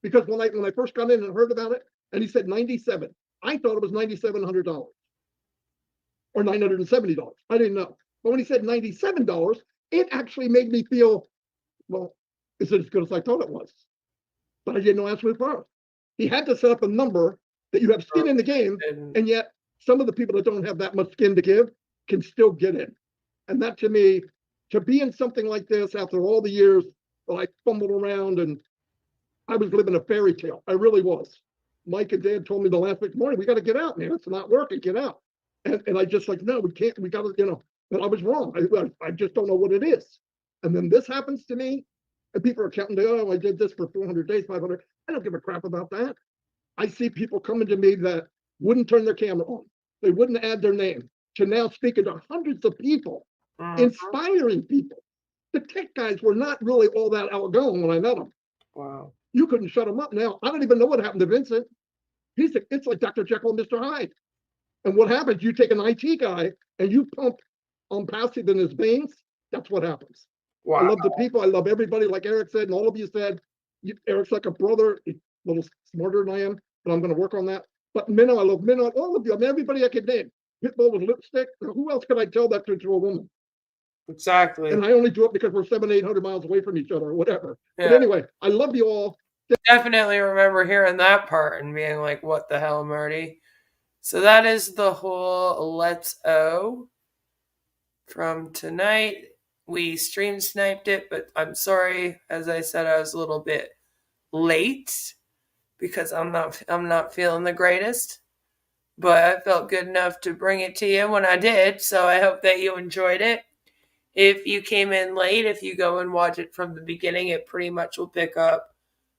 Because when I first got in and heard about it, and he said 97, I thought it was $9,700 or $970. I didn't know. But when he said $97, it actually made me feel, well, is it as good as I thought it was? But I didn't know Ash Mufareh. He had to set up a number that you have skin in the game, and yet some of the people that don't have that much skin to give can still get in. And that, to me, to be in something like this after all the years that I fumbled around, and I was living a fairy tale. I really was. Mike and Dad told me the last week, morning, we got to get out, man. It's not working. Get out. And I just like, no, we can't. We got to, you know. But I was wrong. I just don't know what it is. And then this happens to me, and people are counting, oh, I did this for 400 days, 500. I don't give a crap about that. I see people coming to me that wouldn't turn their camera on. They wouldn't add their name, to now speaking to hundreds of people, inspiring people. The tech guys were not really all that outgoing when I met them. Wow. You couldn't shut them up now. I don't even know what happened to Vincent. It's like Dr. Jekyll and Mr. Hyde. And what happens, you take an IT guy and you pump passive in his veins, that's what happens. Wow. I love the people. I love everybody, like Eric said, and all of you said. Eric's like a brother, a little smarter than I am, but I'm going to work on that. But Minnow, I love Minnow, all of you. I mean, everybody I could name. Pitbull with lipstick. Who else could I tell that to a woman? Exactly. And I only do it because we're 700-800 miles away from each other or whatever. Yeah. But anyway, I love you all. Definitely remember hearing that part and being like, what the hell, Marty? So that is the whole Let's O from tonight. We stream sniped it, but I'm sorry. As I said, I was a little bit late because I'm not feeling the greatest. But I felt good enough to bring it to you when I did. So I hope that you enjoyed it. If you came in late, if you go and watch it from the beginning, it pretty much will pick up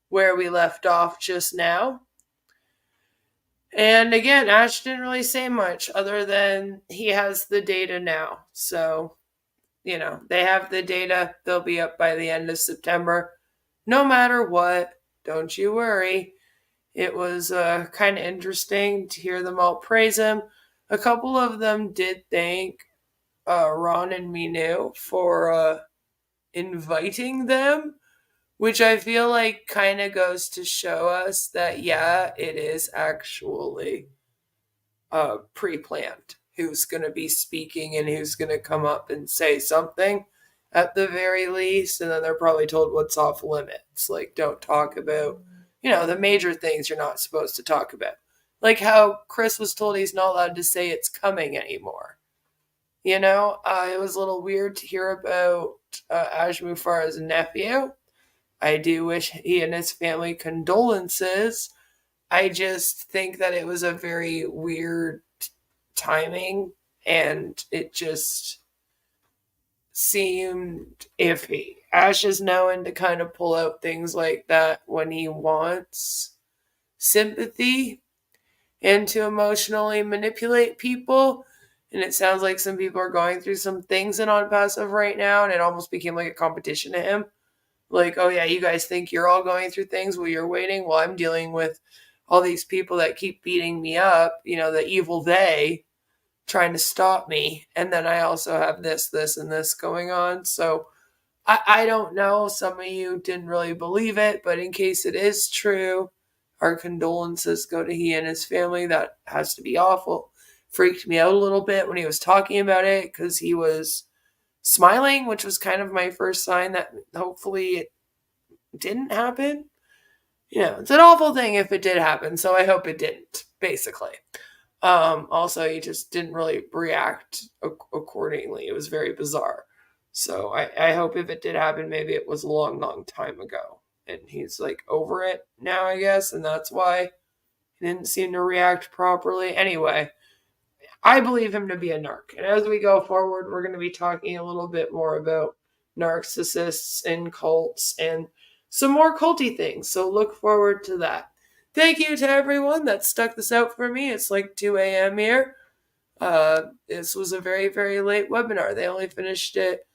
where we left off just now. And again, Ash didn't really say much other than he has the data now. So, you know, they have the data. They'll be up by the end of September. No matter what, don't you worry. It was kind of interesting to hear them all praise him. A couple of them did thank Ron and Minu for inviting them, which I feel like kind of goes to show us that, yeah, it is actually pre-planned who's going to be speaking and who's going to come up and say something at the very least. And then they're probably told what's off limits. Like, don't talk about, you know, the major things you're not supposed to talk about. Like how Chris was told he's not allowed to say it's coming anymore. You know, it was a little weird to hear about Ash Mufareh's nephew. I do wish he and his family condolences. I just think that it was a very weird timing, and it just seemed iffy. Ash is known to kind of pull out things like that when he wants sympathy and to emotionally manipulate people. And it sounds like some people are going through some things in On Passive right now, and it almost became like a competition to him. Like, oh yeah, you guys think you're all going through things while you're waiting? Well, I'm dealing with all these people that keep beating me up, you know, the evil they trying to stop me. And then I also have this, and this going on. So I don't know. Some of you didn't really believe it, but in case it is true, our condolences go to he and his family. That has to be awful. Freaked me out a little bit when he was talking about it because he was smiling, which was kind of my first sign that hopefully it didn't happen. You know, it's an awful thing if it did happen, so I hope it didn't, basically. Also, he just didn't really react accordingly. It was very bizarre. So I hope if it did happen, maybe it was a long, long time ago. And he's like over it now, I guess. And that's why he didn't seem to react properly. Anyway, I believe him to be a narc. And as we go forward, we're going to be talking a little bit more about narcissists and cults and some more culty things. So look forward to that. Thank you to everyone that stuck this out for me. It's like 2 a.m. here. This was a very, very late webinar. They only finished it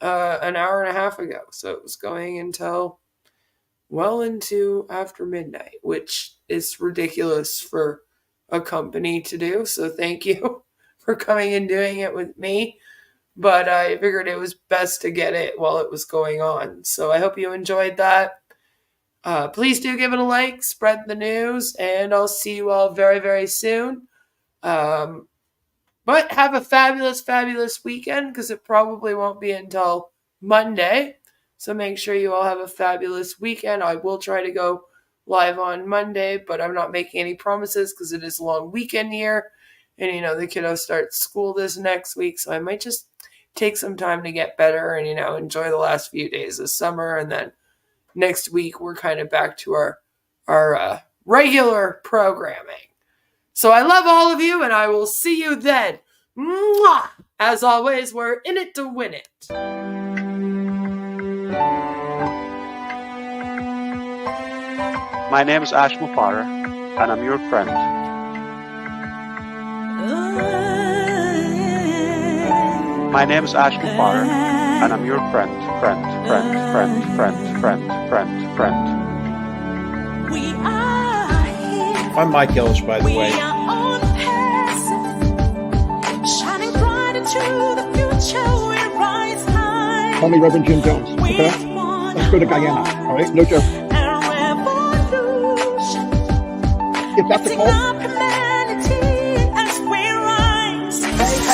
an hour and a half ago. So it was going until well into after midnight, which is ridiculous for a company to do. So thank you for coming and doing it with me. But I figured it was best to get it while it was going on. So I hope you enjoyed that. Please do give it a like, spread the news, and I'll see you all very, very soon. But have a fabulous, fabulous weekend because it probably won't be until Monday. So make sure you all have a fabulous weekend. I will try to go live on Monday, but I'm not making any promises because it is a long weekend here. And, you know, the kiddos start school this next week. So I might just take some time to get better and, you know, enjoy the last few days of summer. And then next week, we're kind of back to our regular programming. So I love all of you, and I will see you then. Mwah! As always, we're in it to win it. My name is Mufareh, and I'm your friend. My name is Mufareh, and I'm your friend. I'm Mike Ellis, by the way. Call me Reverend Jim Jones, okay? Let's go to Guyana, all right? No joke. If that's a call.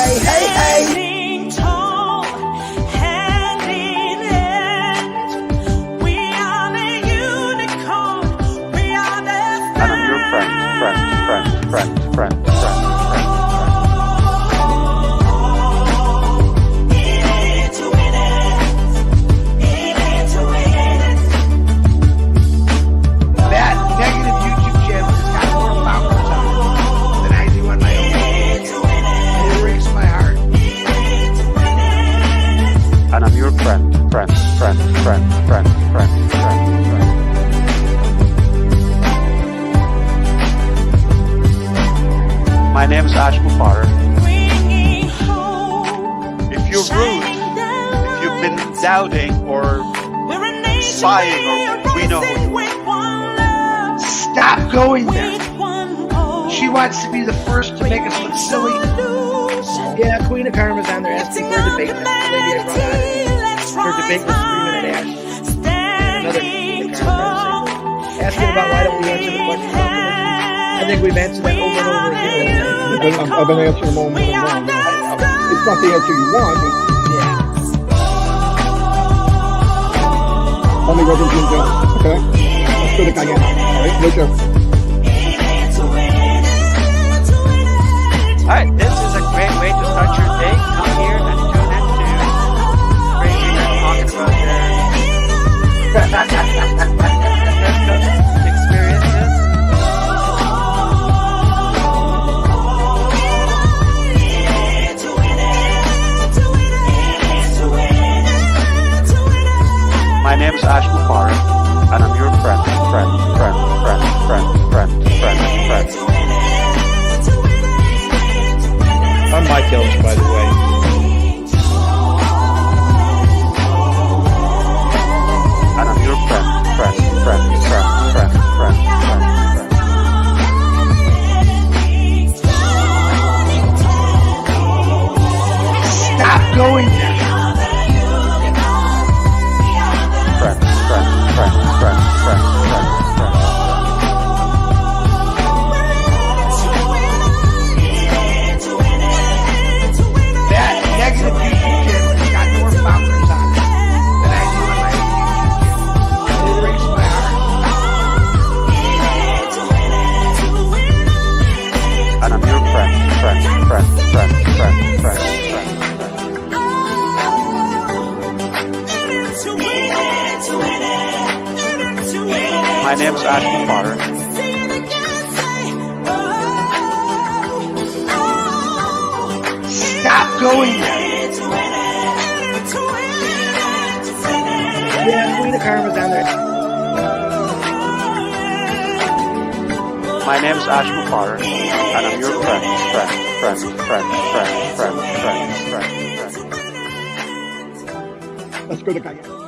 Hey. Friend. That negative YouTube channel has got more followers on it than I do on my own. And it breaks my heart. And I'm your friend. My name is Mufareh. If you're rude, if you've been doubting or sighing or we know who you are. Stop going there. She wants to be the first to make us look silly. Yeah, Queen of Karma's on there asking for a debate. That's the lady I brought out. Her debate was screaming at Ash. And another Queen of Karma asking about why don't we answer the question about religion. I think we've answered that over and over again. I've been answering them all morning long. It's not the answer you want, but yeah. Call me Reverend Jim Jones, okay? Let's go to Guyana, all right? No joke. All right, this is a great way to start your day. Come here and tune in to Crazy and talking about their experiences. My name is Mufareh, and I'm your friend. I'm Mike Ellis, by the way. And I'm your friend. Stop going there. Ash Mufareh. Stop going there. Yeah, Queen of Karma's down there. My name is Ash Mufareh, and I'm your friend. Let's go to Gaia.